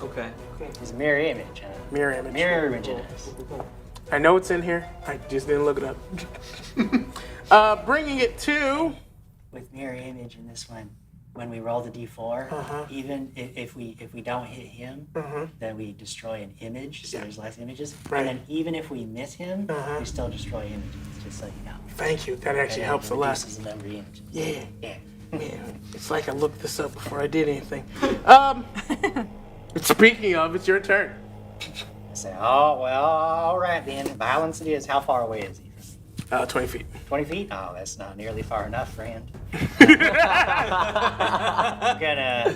Okay. It's a mirror image. Mirror image. Mirror image it is. I know it's in here. I just didn't look it up. Bringing it to... With mirror image in this one, when we roll the d4, even if we don't hit him, then we destroy an image, so there's less images. Right. And then even if we miss him, we still destroy images, just so you know. Thank you. That actually helps a lot. Reduces the number of images. Yeah. It's like I looked this up before I did anything. Speaking of, it's your turn. I say, oh, well, all right then. Violence it is. How far away is he? 20 feet. 20 feet? Oh, that's not nearly far enough, friend. I'm gonna...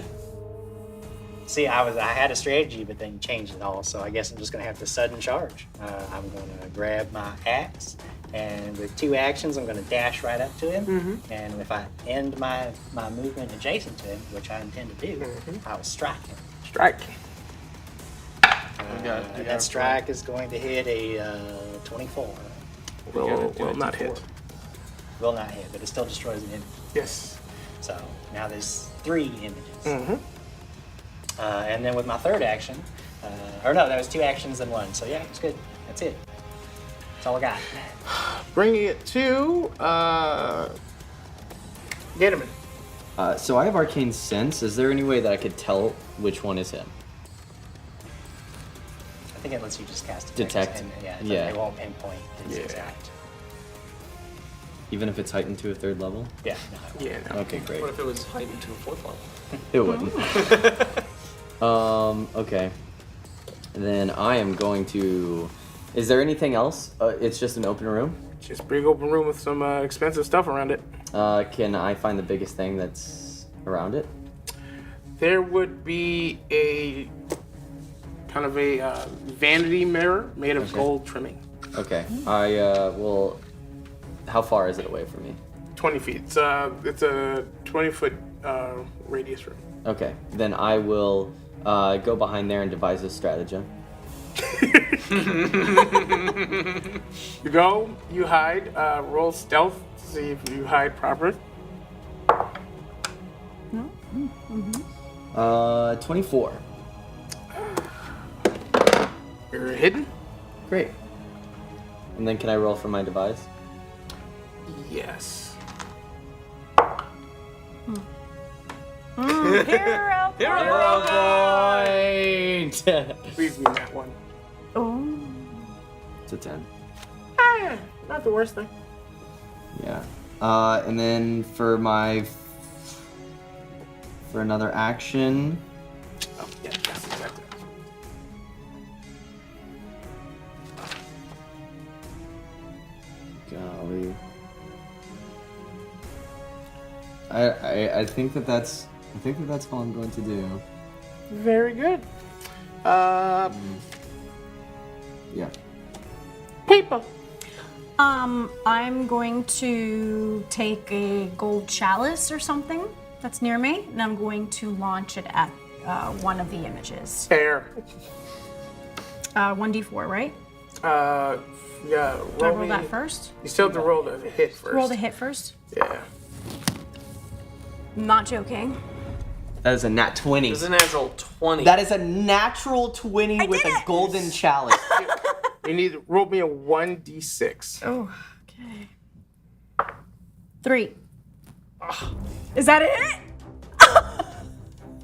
See, I had a strategy, but then changed it all, so I guess I'm just gonna have to sudden charge. I'm gonna grab my axe, and with 2 actions, I'm gonna dash right up to him, and if I end my movement adjacent to him, which I intend to do, I will strike him. Strike. And that strike is going to hit a 24. Will not hit. Will not hit, but it still destroys an image. Yes. So now there's 3 images. And then with my third action, or no, that was 2 actions and 1. So yeah, it's good. That's it. That's all I got. Bringing it to Gitterman. So I have Arcane Sense. Is there any way that I could tell which one is him? I think it lets you just cast Detect. And, Yeah. It won't pinpoint his exact. Even if it's heightened to a 3rd level? Yeah. No. Yeah. No. Okay, great. What if it was heightened to a 4th level? It wouldn't. Okay. Then I am going to... Is there anything else? It's just an open room? Just a big open room with some expensive stuff around it. Can I find the biggest thing that's around it? There would be a kind of a vanity mirror made of gold trimming. Okay. I will... How far is it away from me? 20 feet. It's a 20-foot radius room. Okay. Then I will go behind there and devise a stratagem. You go, you hide, roll stealth to see if you hide properly. 24. You're hidden? Great. And then can I roll for my devise? Yes. Hero point! Please be that one. Oh. It's a 10. Not the worst thing. Yeah. And then for another action. Oh, yeah, that's exactly. Golly. I think that's all I'm going to do. Very good. Yeah. People. I'm going to take a gold chalice or something that's near me, and I'm going to launch it at one of the images. Fair. 1d4, right? Yeah. Do I roll that first? You still have to roll the hit first. Roll the hit first? Yeah. I'm not joking. That is a nat 20. It's a natural 20. That is a natural 20 with a golden chalice. You need to roll me a 1d6. Oh, okay. 3. Is that it?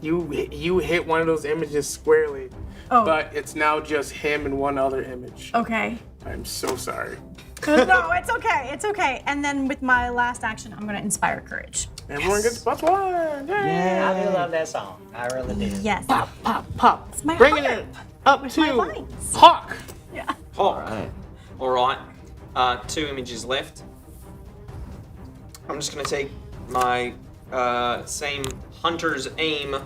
You hit one of those images squarely, but it's now just him and one other image. Okay. I'm so sorry. No, it's okay. It's okay. And then with my last action, I'm going to inspire courage. Everyone gets +1. Yay! I do love that song. I really do. Yes. Pop, pop, pop. It's my Bringing heart. it up With to my vines. Hawk. Yeah. Hawk. All right. 2 images left. I'm just going to take my Same hunter's aim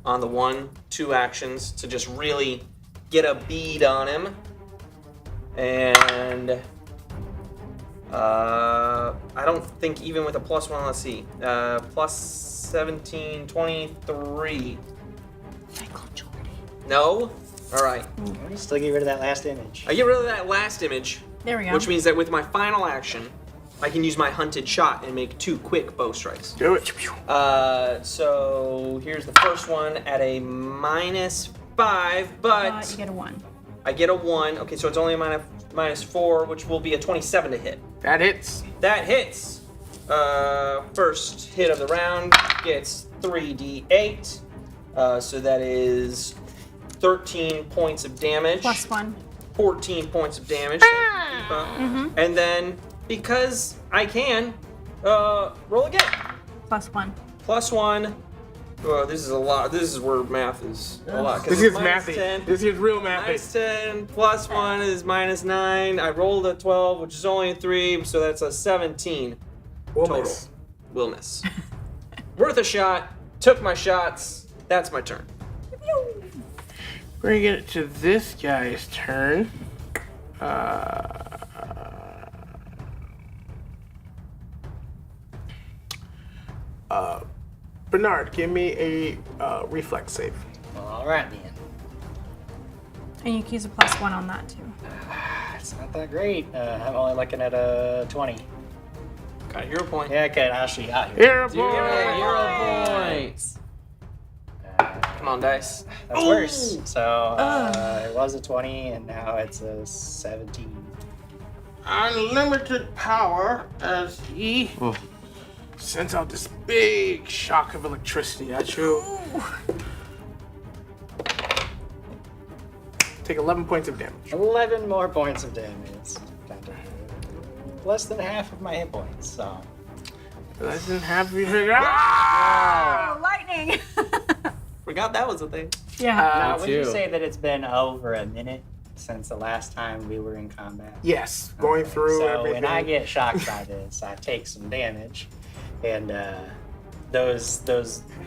on the 1-2 actions to just really get a bead on him. And I don't think even with a +1, let's see, plus 17, 23. No? All right. Still get rid of that last image. I get rid of that last image. There we go. Which means that with my final action, I can use my hunted shot and make 2 quick bow strikes. Do it. So here's the first one at a -5, but you get a 1. I get a 1. Okay, so it's only a -4, which will be a 27 to hit. That hits. That hits. First hit of the round gets 3d8. So that is 13 points of damage. +1. 14 points of damage. And then, because I can, roll again. +1. +1. Oh, this is a lot. This is where math is a lot. This is mathy. 10, this is real mathy. -10 +1 is -9. I rolled a 12, which is only a 3, so that's a 17 total. Miss. Will miss. Worth a shot. Took my shots. That's my turn. Bring it to this guy's turn. Bernard, give me a reflex save. All right, then. And you can use a +1 on that too. It's not that great. I'm only looking at a 20. Got a hero point. Yeah, okay, actually got Hero Hero points. Come on, dice. That's worse. So it was a 20, and now it's a 17. Unlimited power as he sends out this big shock of electricity at you. Take 11 points of damage. 11 more points of damage. Kind of less than half of my hit points, so. Less than half of your Oh, lightning! Forgot that was a thing. Yeah. Now, would you say that it's been over a minute since the last time we were in combat? Yes, going through so everything. when I get shocked by this, I take some damage, and those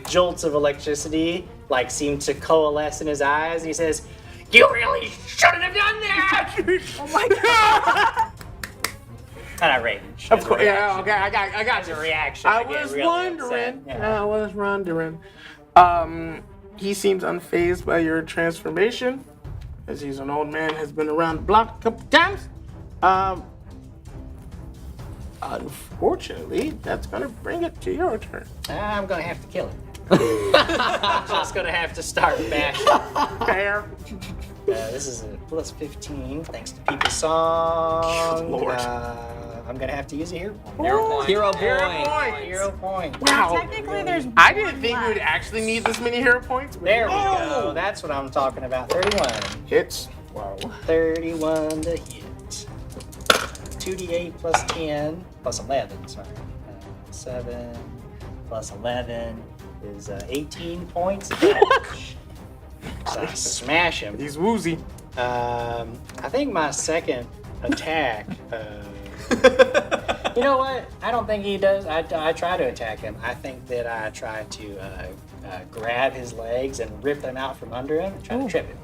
jolts of electricity like seem to coalesce in his eyes, and he says, "You really shouldn't have done that!" Oh my god! And I rage. Of course, yeah, okay, I got As you. a reaction, I get was really wondering. upset. Yeah. I was wondering. He seems unfazed by your transformation, as he's an old man, has been around the block a couple times. Unfortunately, that's gonna bring it to your turn. I'm gonna have to kill him. I'm just gonna have to start bashing. Fair. This is a plus 15, thanks to People's Song. Lord. I'm gonna have to use a hero point. Hero point. Hero Hero point. point. Hero point. Now, Wow. technically, there's. I didn't think one we would left. actually need this many hero points. But There we go. That's what I'm talking about. 31. Hits. Whoa. 31 to hit. 2d8 plus 10 plus 11. Sorry. 7 plus 11 is 18 points of damage. So I smash him. He's woozy. I think my second attack. You know what? I don't think he does. I try to attack him. I think that I try to grab his legs and rip them out from under him and try to trip him.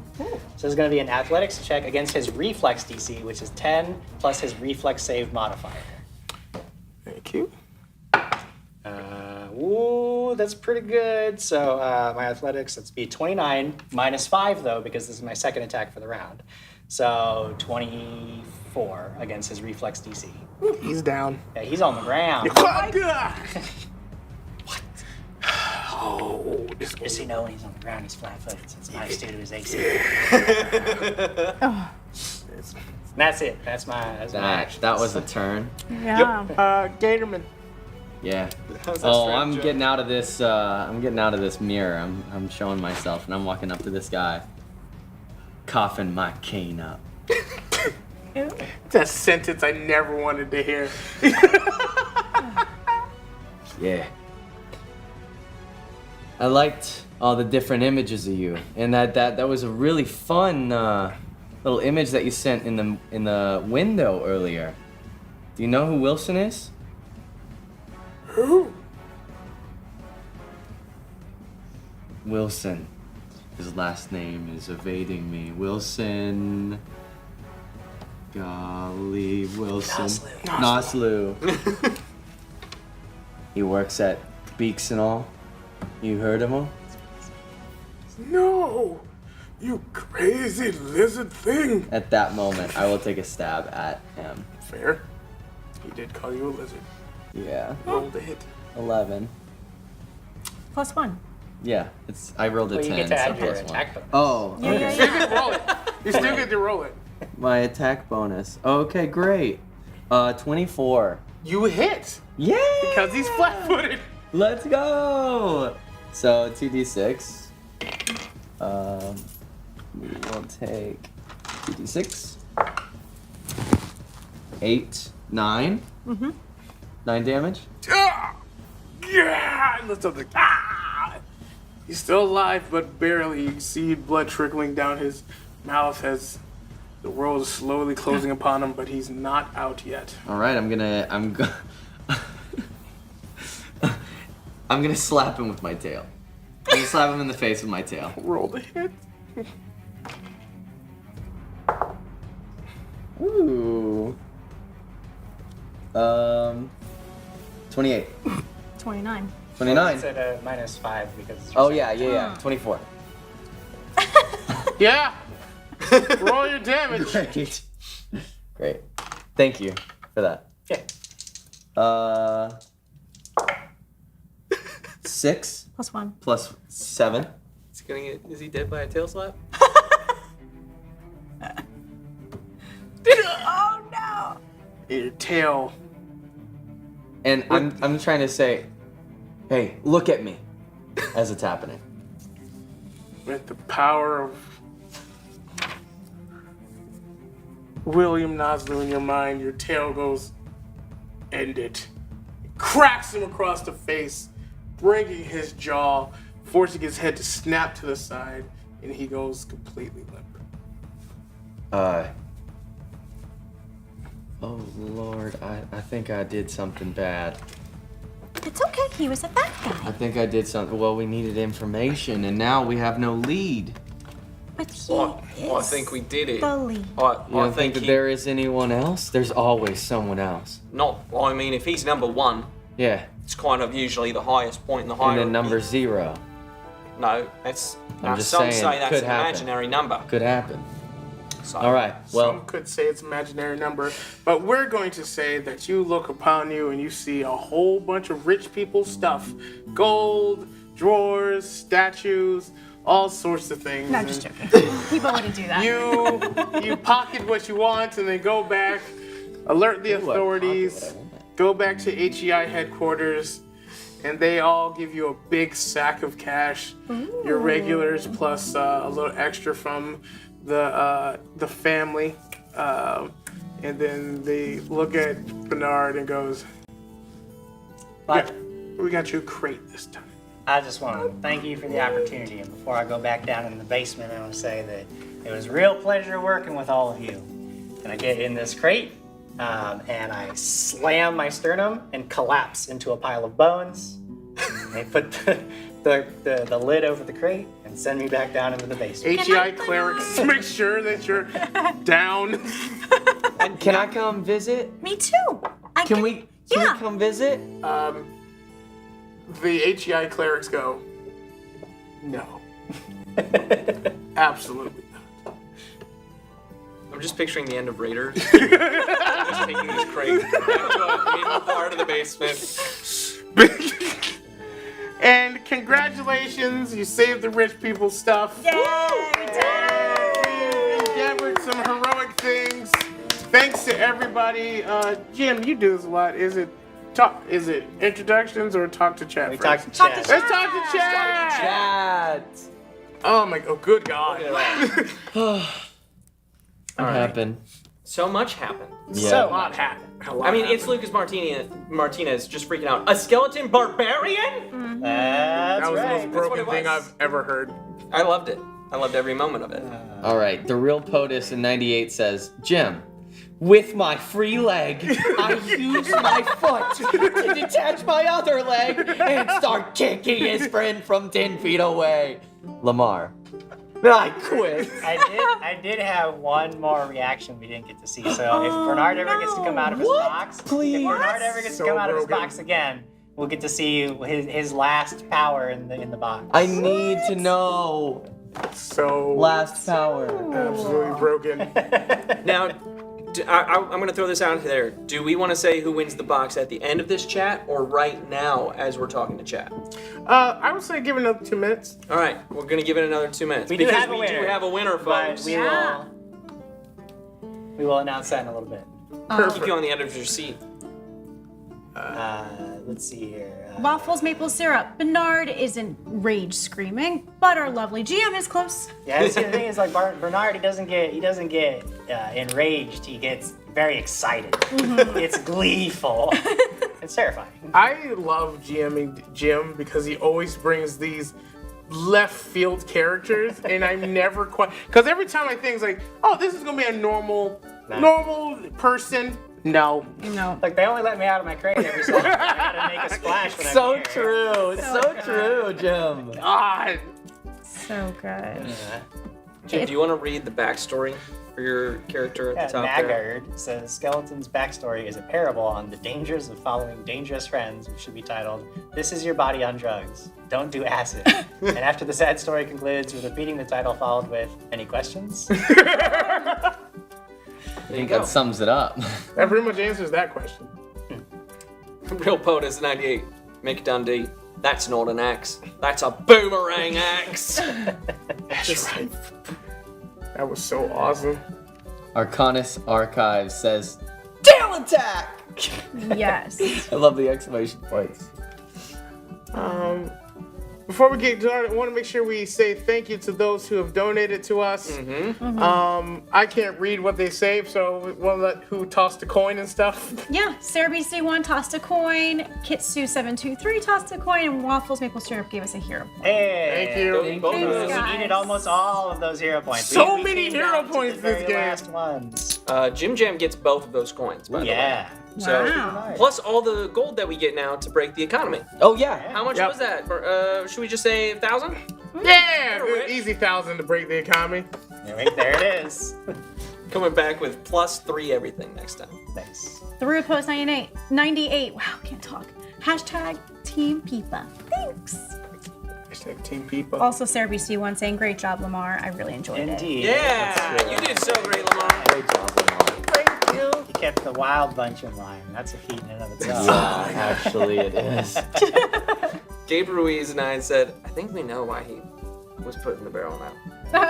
So it's going to be an athletics check against his reflex DC, which is 10 plus his reflex save modifier. Thank you. Ooh, that's pretty good. So my athletics, let's be 29 minus 5 though, because this is my second attack for the round. So 24 against his reflex DC. He's down. Yeah, he's on the ground. What? Oh, this Just so you know, when he's on the ground, he's flat-footed, so it's minus 2 to his AC. And that's it. That's my action. That was a turn. Yeah. Gatorman. Yeah. was a Oh, straight I'm joke. getting out of this. I'm getting out of this mirror. I'm showing myself, and I'm walking up to this guy, coughing my cane up. It's a sentence I never wanted to hear. Yeah. I liked all the different images of you, and that was a really fun little image that you sent in the window earlier. Do you know who Wilson is? Who? Wilson. His last name is evading me. Wilson. Golly, Wilson. Noslu. He works at Beaks and All. You heard of him? No! You crazy lizard thing! At that moment, I will take a stab at him. Fair. He did call you a lizard. Yeah. Roll the hit. 11. +1. Yeah, I rolled a Well, you 10, get to so add your +1. attack bonus. Oh, Yeah, okay. yeah, You get to roll it. You still get to roll it. My attack bonus. Okay, great. 24. You hit! Yeah! Because he's flat-footed. Let's go! So 2d6. We will take 2d6. 8, 9. Mm-hmm. 9 damage. Ah! Yeah! And lifts up the. Ah! He's still alive, but barely. You see blood trickling down his mouth as the world is slowly closing upon him, but he's not out yet. All right, I'm gonna slap him with my tail. I'm gonna slap him in the face with my tail. Roll the hit. Ooh. 28. 29. 29. It's at a -5 because. It's Oh yeah. 24. Yeah. Roll your damage. Great. Thank you for that. Yeah. 6 +1. plus 7. Is he dead by a tail slap? Oh no! Your tail. And I'm trying to say, hey, look at me, as it's happening. With the power of William Noslu in your mind, your tail goes, end it. It cracks him across the face, breaking his jaw, forcing his head to snap to the side, and he goes completely limp. Oh Lord, I think I did something bad. It's okay, he was a bad guy. I think I did something. Well, we needed information, and now we have no lead. But he I think we did it. the lead. You don't think that there is anyone else? There's always someone else. I mean, if he's number 1, Yeah. it's kind of usually the highest point in the And hierarchy. then number 0. No, that's. I'm just some saying, say that's could an happen. imaginary number. Could happen. So, All right. Well, Some could say it's an imaginary number, but we're going to say that you look upon you and you see a whole bunch of rich people stuff. Gold, drawers, statues, all sorts of things. No, I'm just And joking. People wouldn't do that. You pocket what you want and then go back, alert the authorities, go back to HEI headquarters, and they all give you a big sack of cash. Your regulars plus a little extra from the family, and then they look at Bernard and goes, we got you a crate this time. I just want to thank you for the opportunity, and before I go back down in the basement, I want to say that it was a real pleasure working with all of you. And I get in this crate, and I slam my sternum and collapse into a pile of bones. And they put the lid over the crate and send me back down into the basement. HEI clerics make sure that you're down. and can I come visit? Me too. Can we come visit? The HEI clerics go, no. Absolutely not. I'm just picturing the end of Raiders. Just taking this crate back to a middle part of the basement. And congratulations, you saved the rich people's stuff. Yay, we did! You endeavored some heroic things. Thanks to everybody. Jim, you do this a lot. Is it introductions or talk to chat? We first? talk to chat. Let's talk to chat. Chat. Oh my! Oh, good God! What happened? So much happened. Yeah. So a lot happened. I mean, it's Lucas Martinez just freaking out. A skeleton barbarian? That's That was right. the most broken what it thing was. I've ever heard. I loved it. I loved every moment of it. All right. The real POTUS in 98 says, Jim, With my free leg, I use my foot to detach my other leg and start kicking his friend from 10 feet away. Lemar, I quit. I did have one more reaction we didn't get to see. So if Bernard ever gets to come out of his box, Please. if Bernard ever gets to come out of his box again, we'll get to see his last power in the box. I need to know. So last power. Absolutely broken. Now, I'm going to throw this out there. Do we want to say who wins the box at the end of this chat or right now as we're talking to chat? I would say give it another 2 minutes. All right, we're going to give it another 2 minutes. We do because have a we do winner, have a winner, but folks. we will announce that in a little bit. Keep you on the edge of your seat. Let's see here. Waffles, maple syrup. Bernard isn't rage screaming, but our lovely GM is close. Yeah, the thing is, like Bernard, he doesn't get enraged. He gets very excited. It's gleeful. It's terrifying. I love GMing Jim because he always brings these left field characters, and I'm never quite, because every time I think it's like, oh, this is gonna be a normal person. No. Like they only let me out of my crate every so often. I gotta make a splash when I'm here. True. So true, Jim. God. So good. Jim, do you want to read the backstory for your character at the top there? Maggard says Skeleton's backstory is a parable on the dangers of following dangerous friends, which should be titled, "This is Your Body on Drugs. Don't do acid." And after the sad story concludes with repeating the title followed with, "Any questions?" I think that sums it up. That pretty much answers that question. Real POTUS 98. Make it down D. That's not an axe. That's a boomerang axe. That's right. That was so awesome. Arcanus Archives says, "Tail attack!" Yes. I love the exclamation points. Before we get started, I want to make sure we say thank you to those who have donated to us. I can't read what they say, so we'll let who tossed a coin and stuff. Yeah, Sarah BC1 tossed a coin, Kitsu723 tossed a coin, and Waffles Maple Syrup gave us a hero point. Hey! Thank you. We needed almost all of those hero points. So We many came hero down to points the very this game. last ones. Jim Jam gets both of those coins, by the way. So, Wow. plus all the gold that we get now to break the economy. Oh, yeah. How much was that? Should we just say 1,000? Yeah, easy 1,000 to break the economy. There it is. Coming back with +3 everything next time. Thanks. Through Post 98. Wow, can't talk. Hashtag Team Peepa. Thanks. Hashtag Team People. Also, Sarah BC1 saying, "Great job, Lemar. I really enjoyed it." Indeed. Yeah, you did so great, Lemar. Great job, Lemar. Thank you. You kept the Wild Bunch in line. That's a feat in and of itself. Yeah, actually it is. Gabe Ruiz and I said, I think we know why he was put in the barrel now.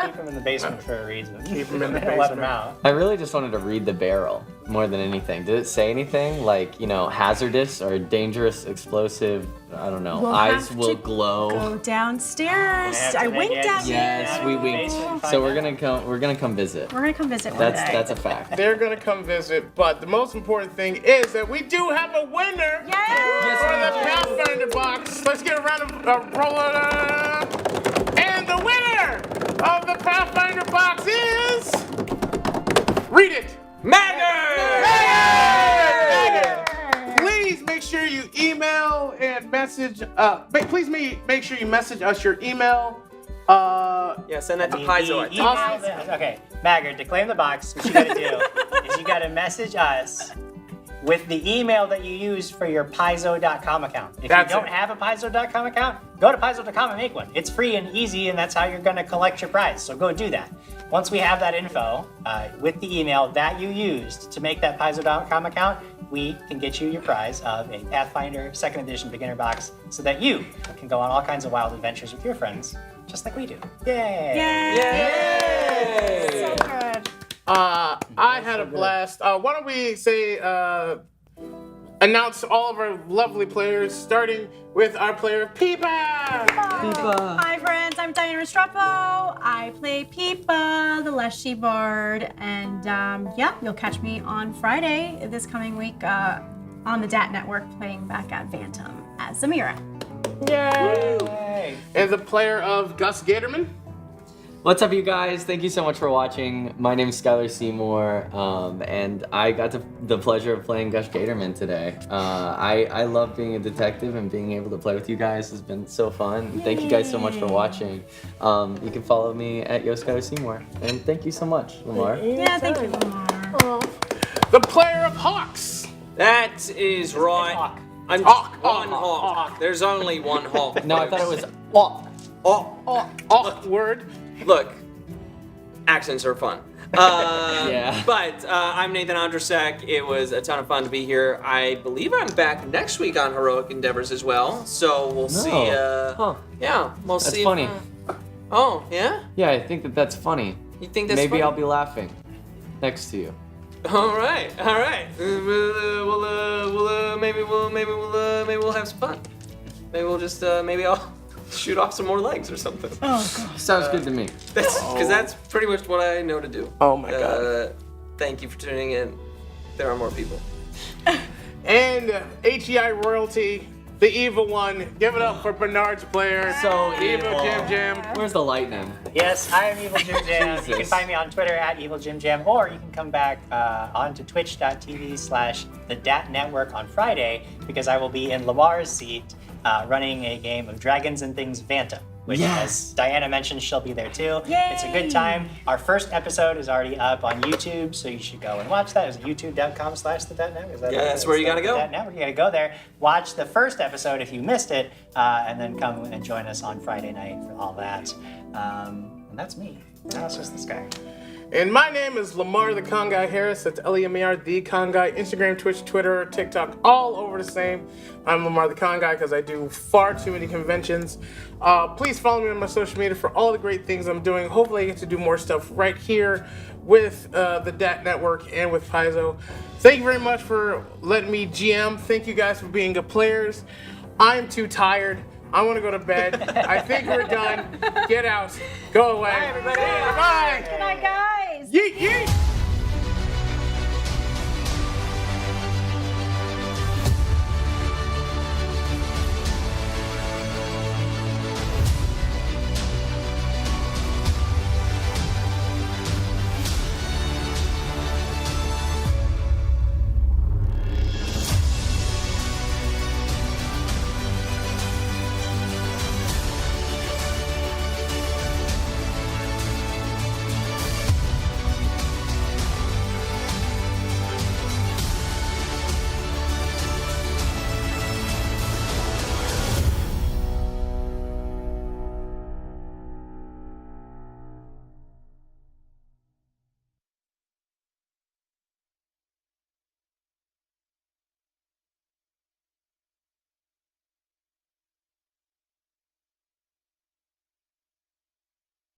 Keep him in the basement for a reason. Keep him in the Let him basement. out. I really just wanted to read the barrel more than anything. Did it say anything like, hazardous or dangerous, explosive? I don't know. We'll Eyes have will to glow. Go downstairs. have to I make winked it. at you. Yes, we winked. So we're gonna come. We're gonna come visit. We're gonna come visit one day. That's a fact. They're gonna come visit, but the most important thing is that we do have a winner for the Pathfinder box. Let's get a round of applause. And the winner of the Pathfinder box is, read it, Maggard! Please make sure you email and message. Please make sure you message us your email. Send that to Paizo. Okay, Maggard, to claim the box, what you gotta do is you gotta message us with the email that you used for your Paizo.com account. If you don't have a Paizo.com account, go to Paizo.com and make one. It's free and easy, and that's how you're gonna collect your prize, so go do that. Once we have that info with the email that you used to make that Paizo.com account, we can get you your prize of a Pathfinder 2nd Edition beginner box so that you can go on all kinds of wild adventures with your friends, just like we do. Yay! Yay! So good. I had a blast. Why don't we say, announce all of our lovely players, starting with our player, Peepa! Hi friends, I'm Restrepo. I play Peepa, the Leshy Bard, and you'll catch me on Friday this coming week on the DaTNetwork playing back at Phantom as Zamira. Yay! And the player of Gus Gatorman? What's up, you guys? Thank you so much for watching. My name is YoSkylerSeymour, and I got the pleasure of playing Gush Gatorman today. I love being a detective, and being able to play with you guys has been so fun. Thank you guys so much for watching. You can follow me at YoSkylerSeymour, and thank you so much, Lemar. Yeah, thank you, Lemar. The player of Hawks. That is right. I'm Hawk. one hawk. There's only one hawk. No, I thought it was Word. Look, accents are fun. Yeah. But I'm Nathan Ondracek. It was a ton of fun to be here. I believe I'm back next week on Heroic Endeavors as well. So we'll see. Yeah, we'll That's see. funny. Oh, yeah? Yeah, I think that's funny. You think that's Maybe funny? I'll be laughing next to you. All right. Maybe we'll have some fun. Maybe we'll just maybe I'll shoot off some more legs or something. Oh, God. Sounds good to me. Because that's pretty much what I know to do. Oh my God. Thank you for tuning in. There are more people. And HEI royalty, the evil one. Give it up for Bernard's player. So evil Jim Jam. Where's the lightning? Yes, I am Evil Jim Jam. You can Jesus. find me on Twitter at EvilJimJam, or you can come back onto twitch.tv/the DaTNetwork on Friday, because I will be in Lemar's seat running a game of Dragons and Things Vanta, which, as Diana mentioned, she'll be there too. Yay! It's a good time. Our first episode is already up on YouTube, so you should go and watch that. It's youtube.com/the DaTNetwork. Is that Yeah, that's where you gotta go. DaTNetwork. You gotta go there, watch the first episode if you missed it, and then come and join us on Friday night for all that. And that's me. Now it's just this guy. And my name is Lemar the Con Guy Harris. That's Lemar the Con Guy. Instagram, Twitch, Twitter, TikTok, all over the same. I'm Lemar the Con Guy because I do far too many conventions. Please follow me on my social media for all the great things I'm doing. Hopefully I get to do more stuff right here with the DaTNetwork and with Paizo. Thank you very much for letting me GM. Thank you guys for being good players. I'm too tired. I want to go to bed. I think we're done. Get out. Go away. Bye, everybody. Bye. Good night, guys. Yeet, yeet.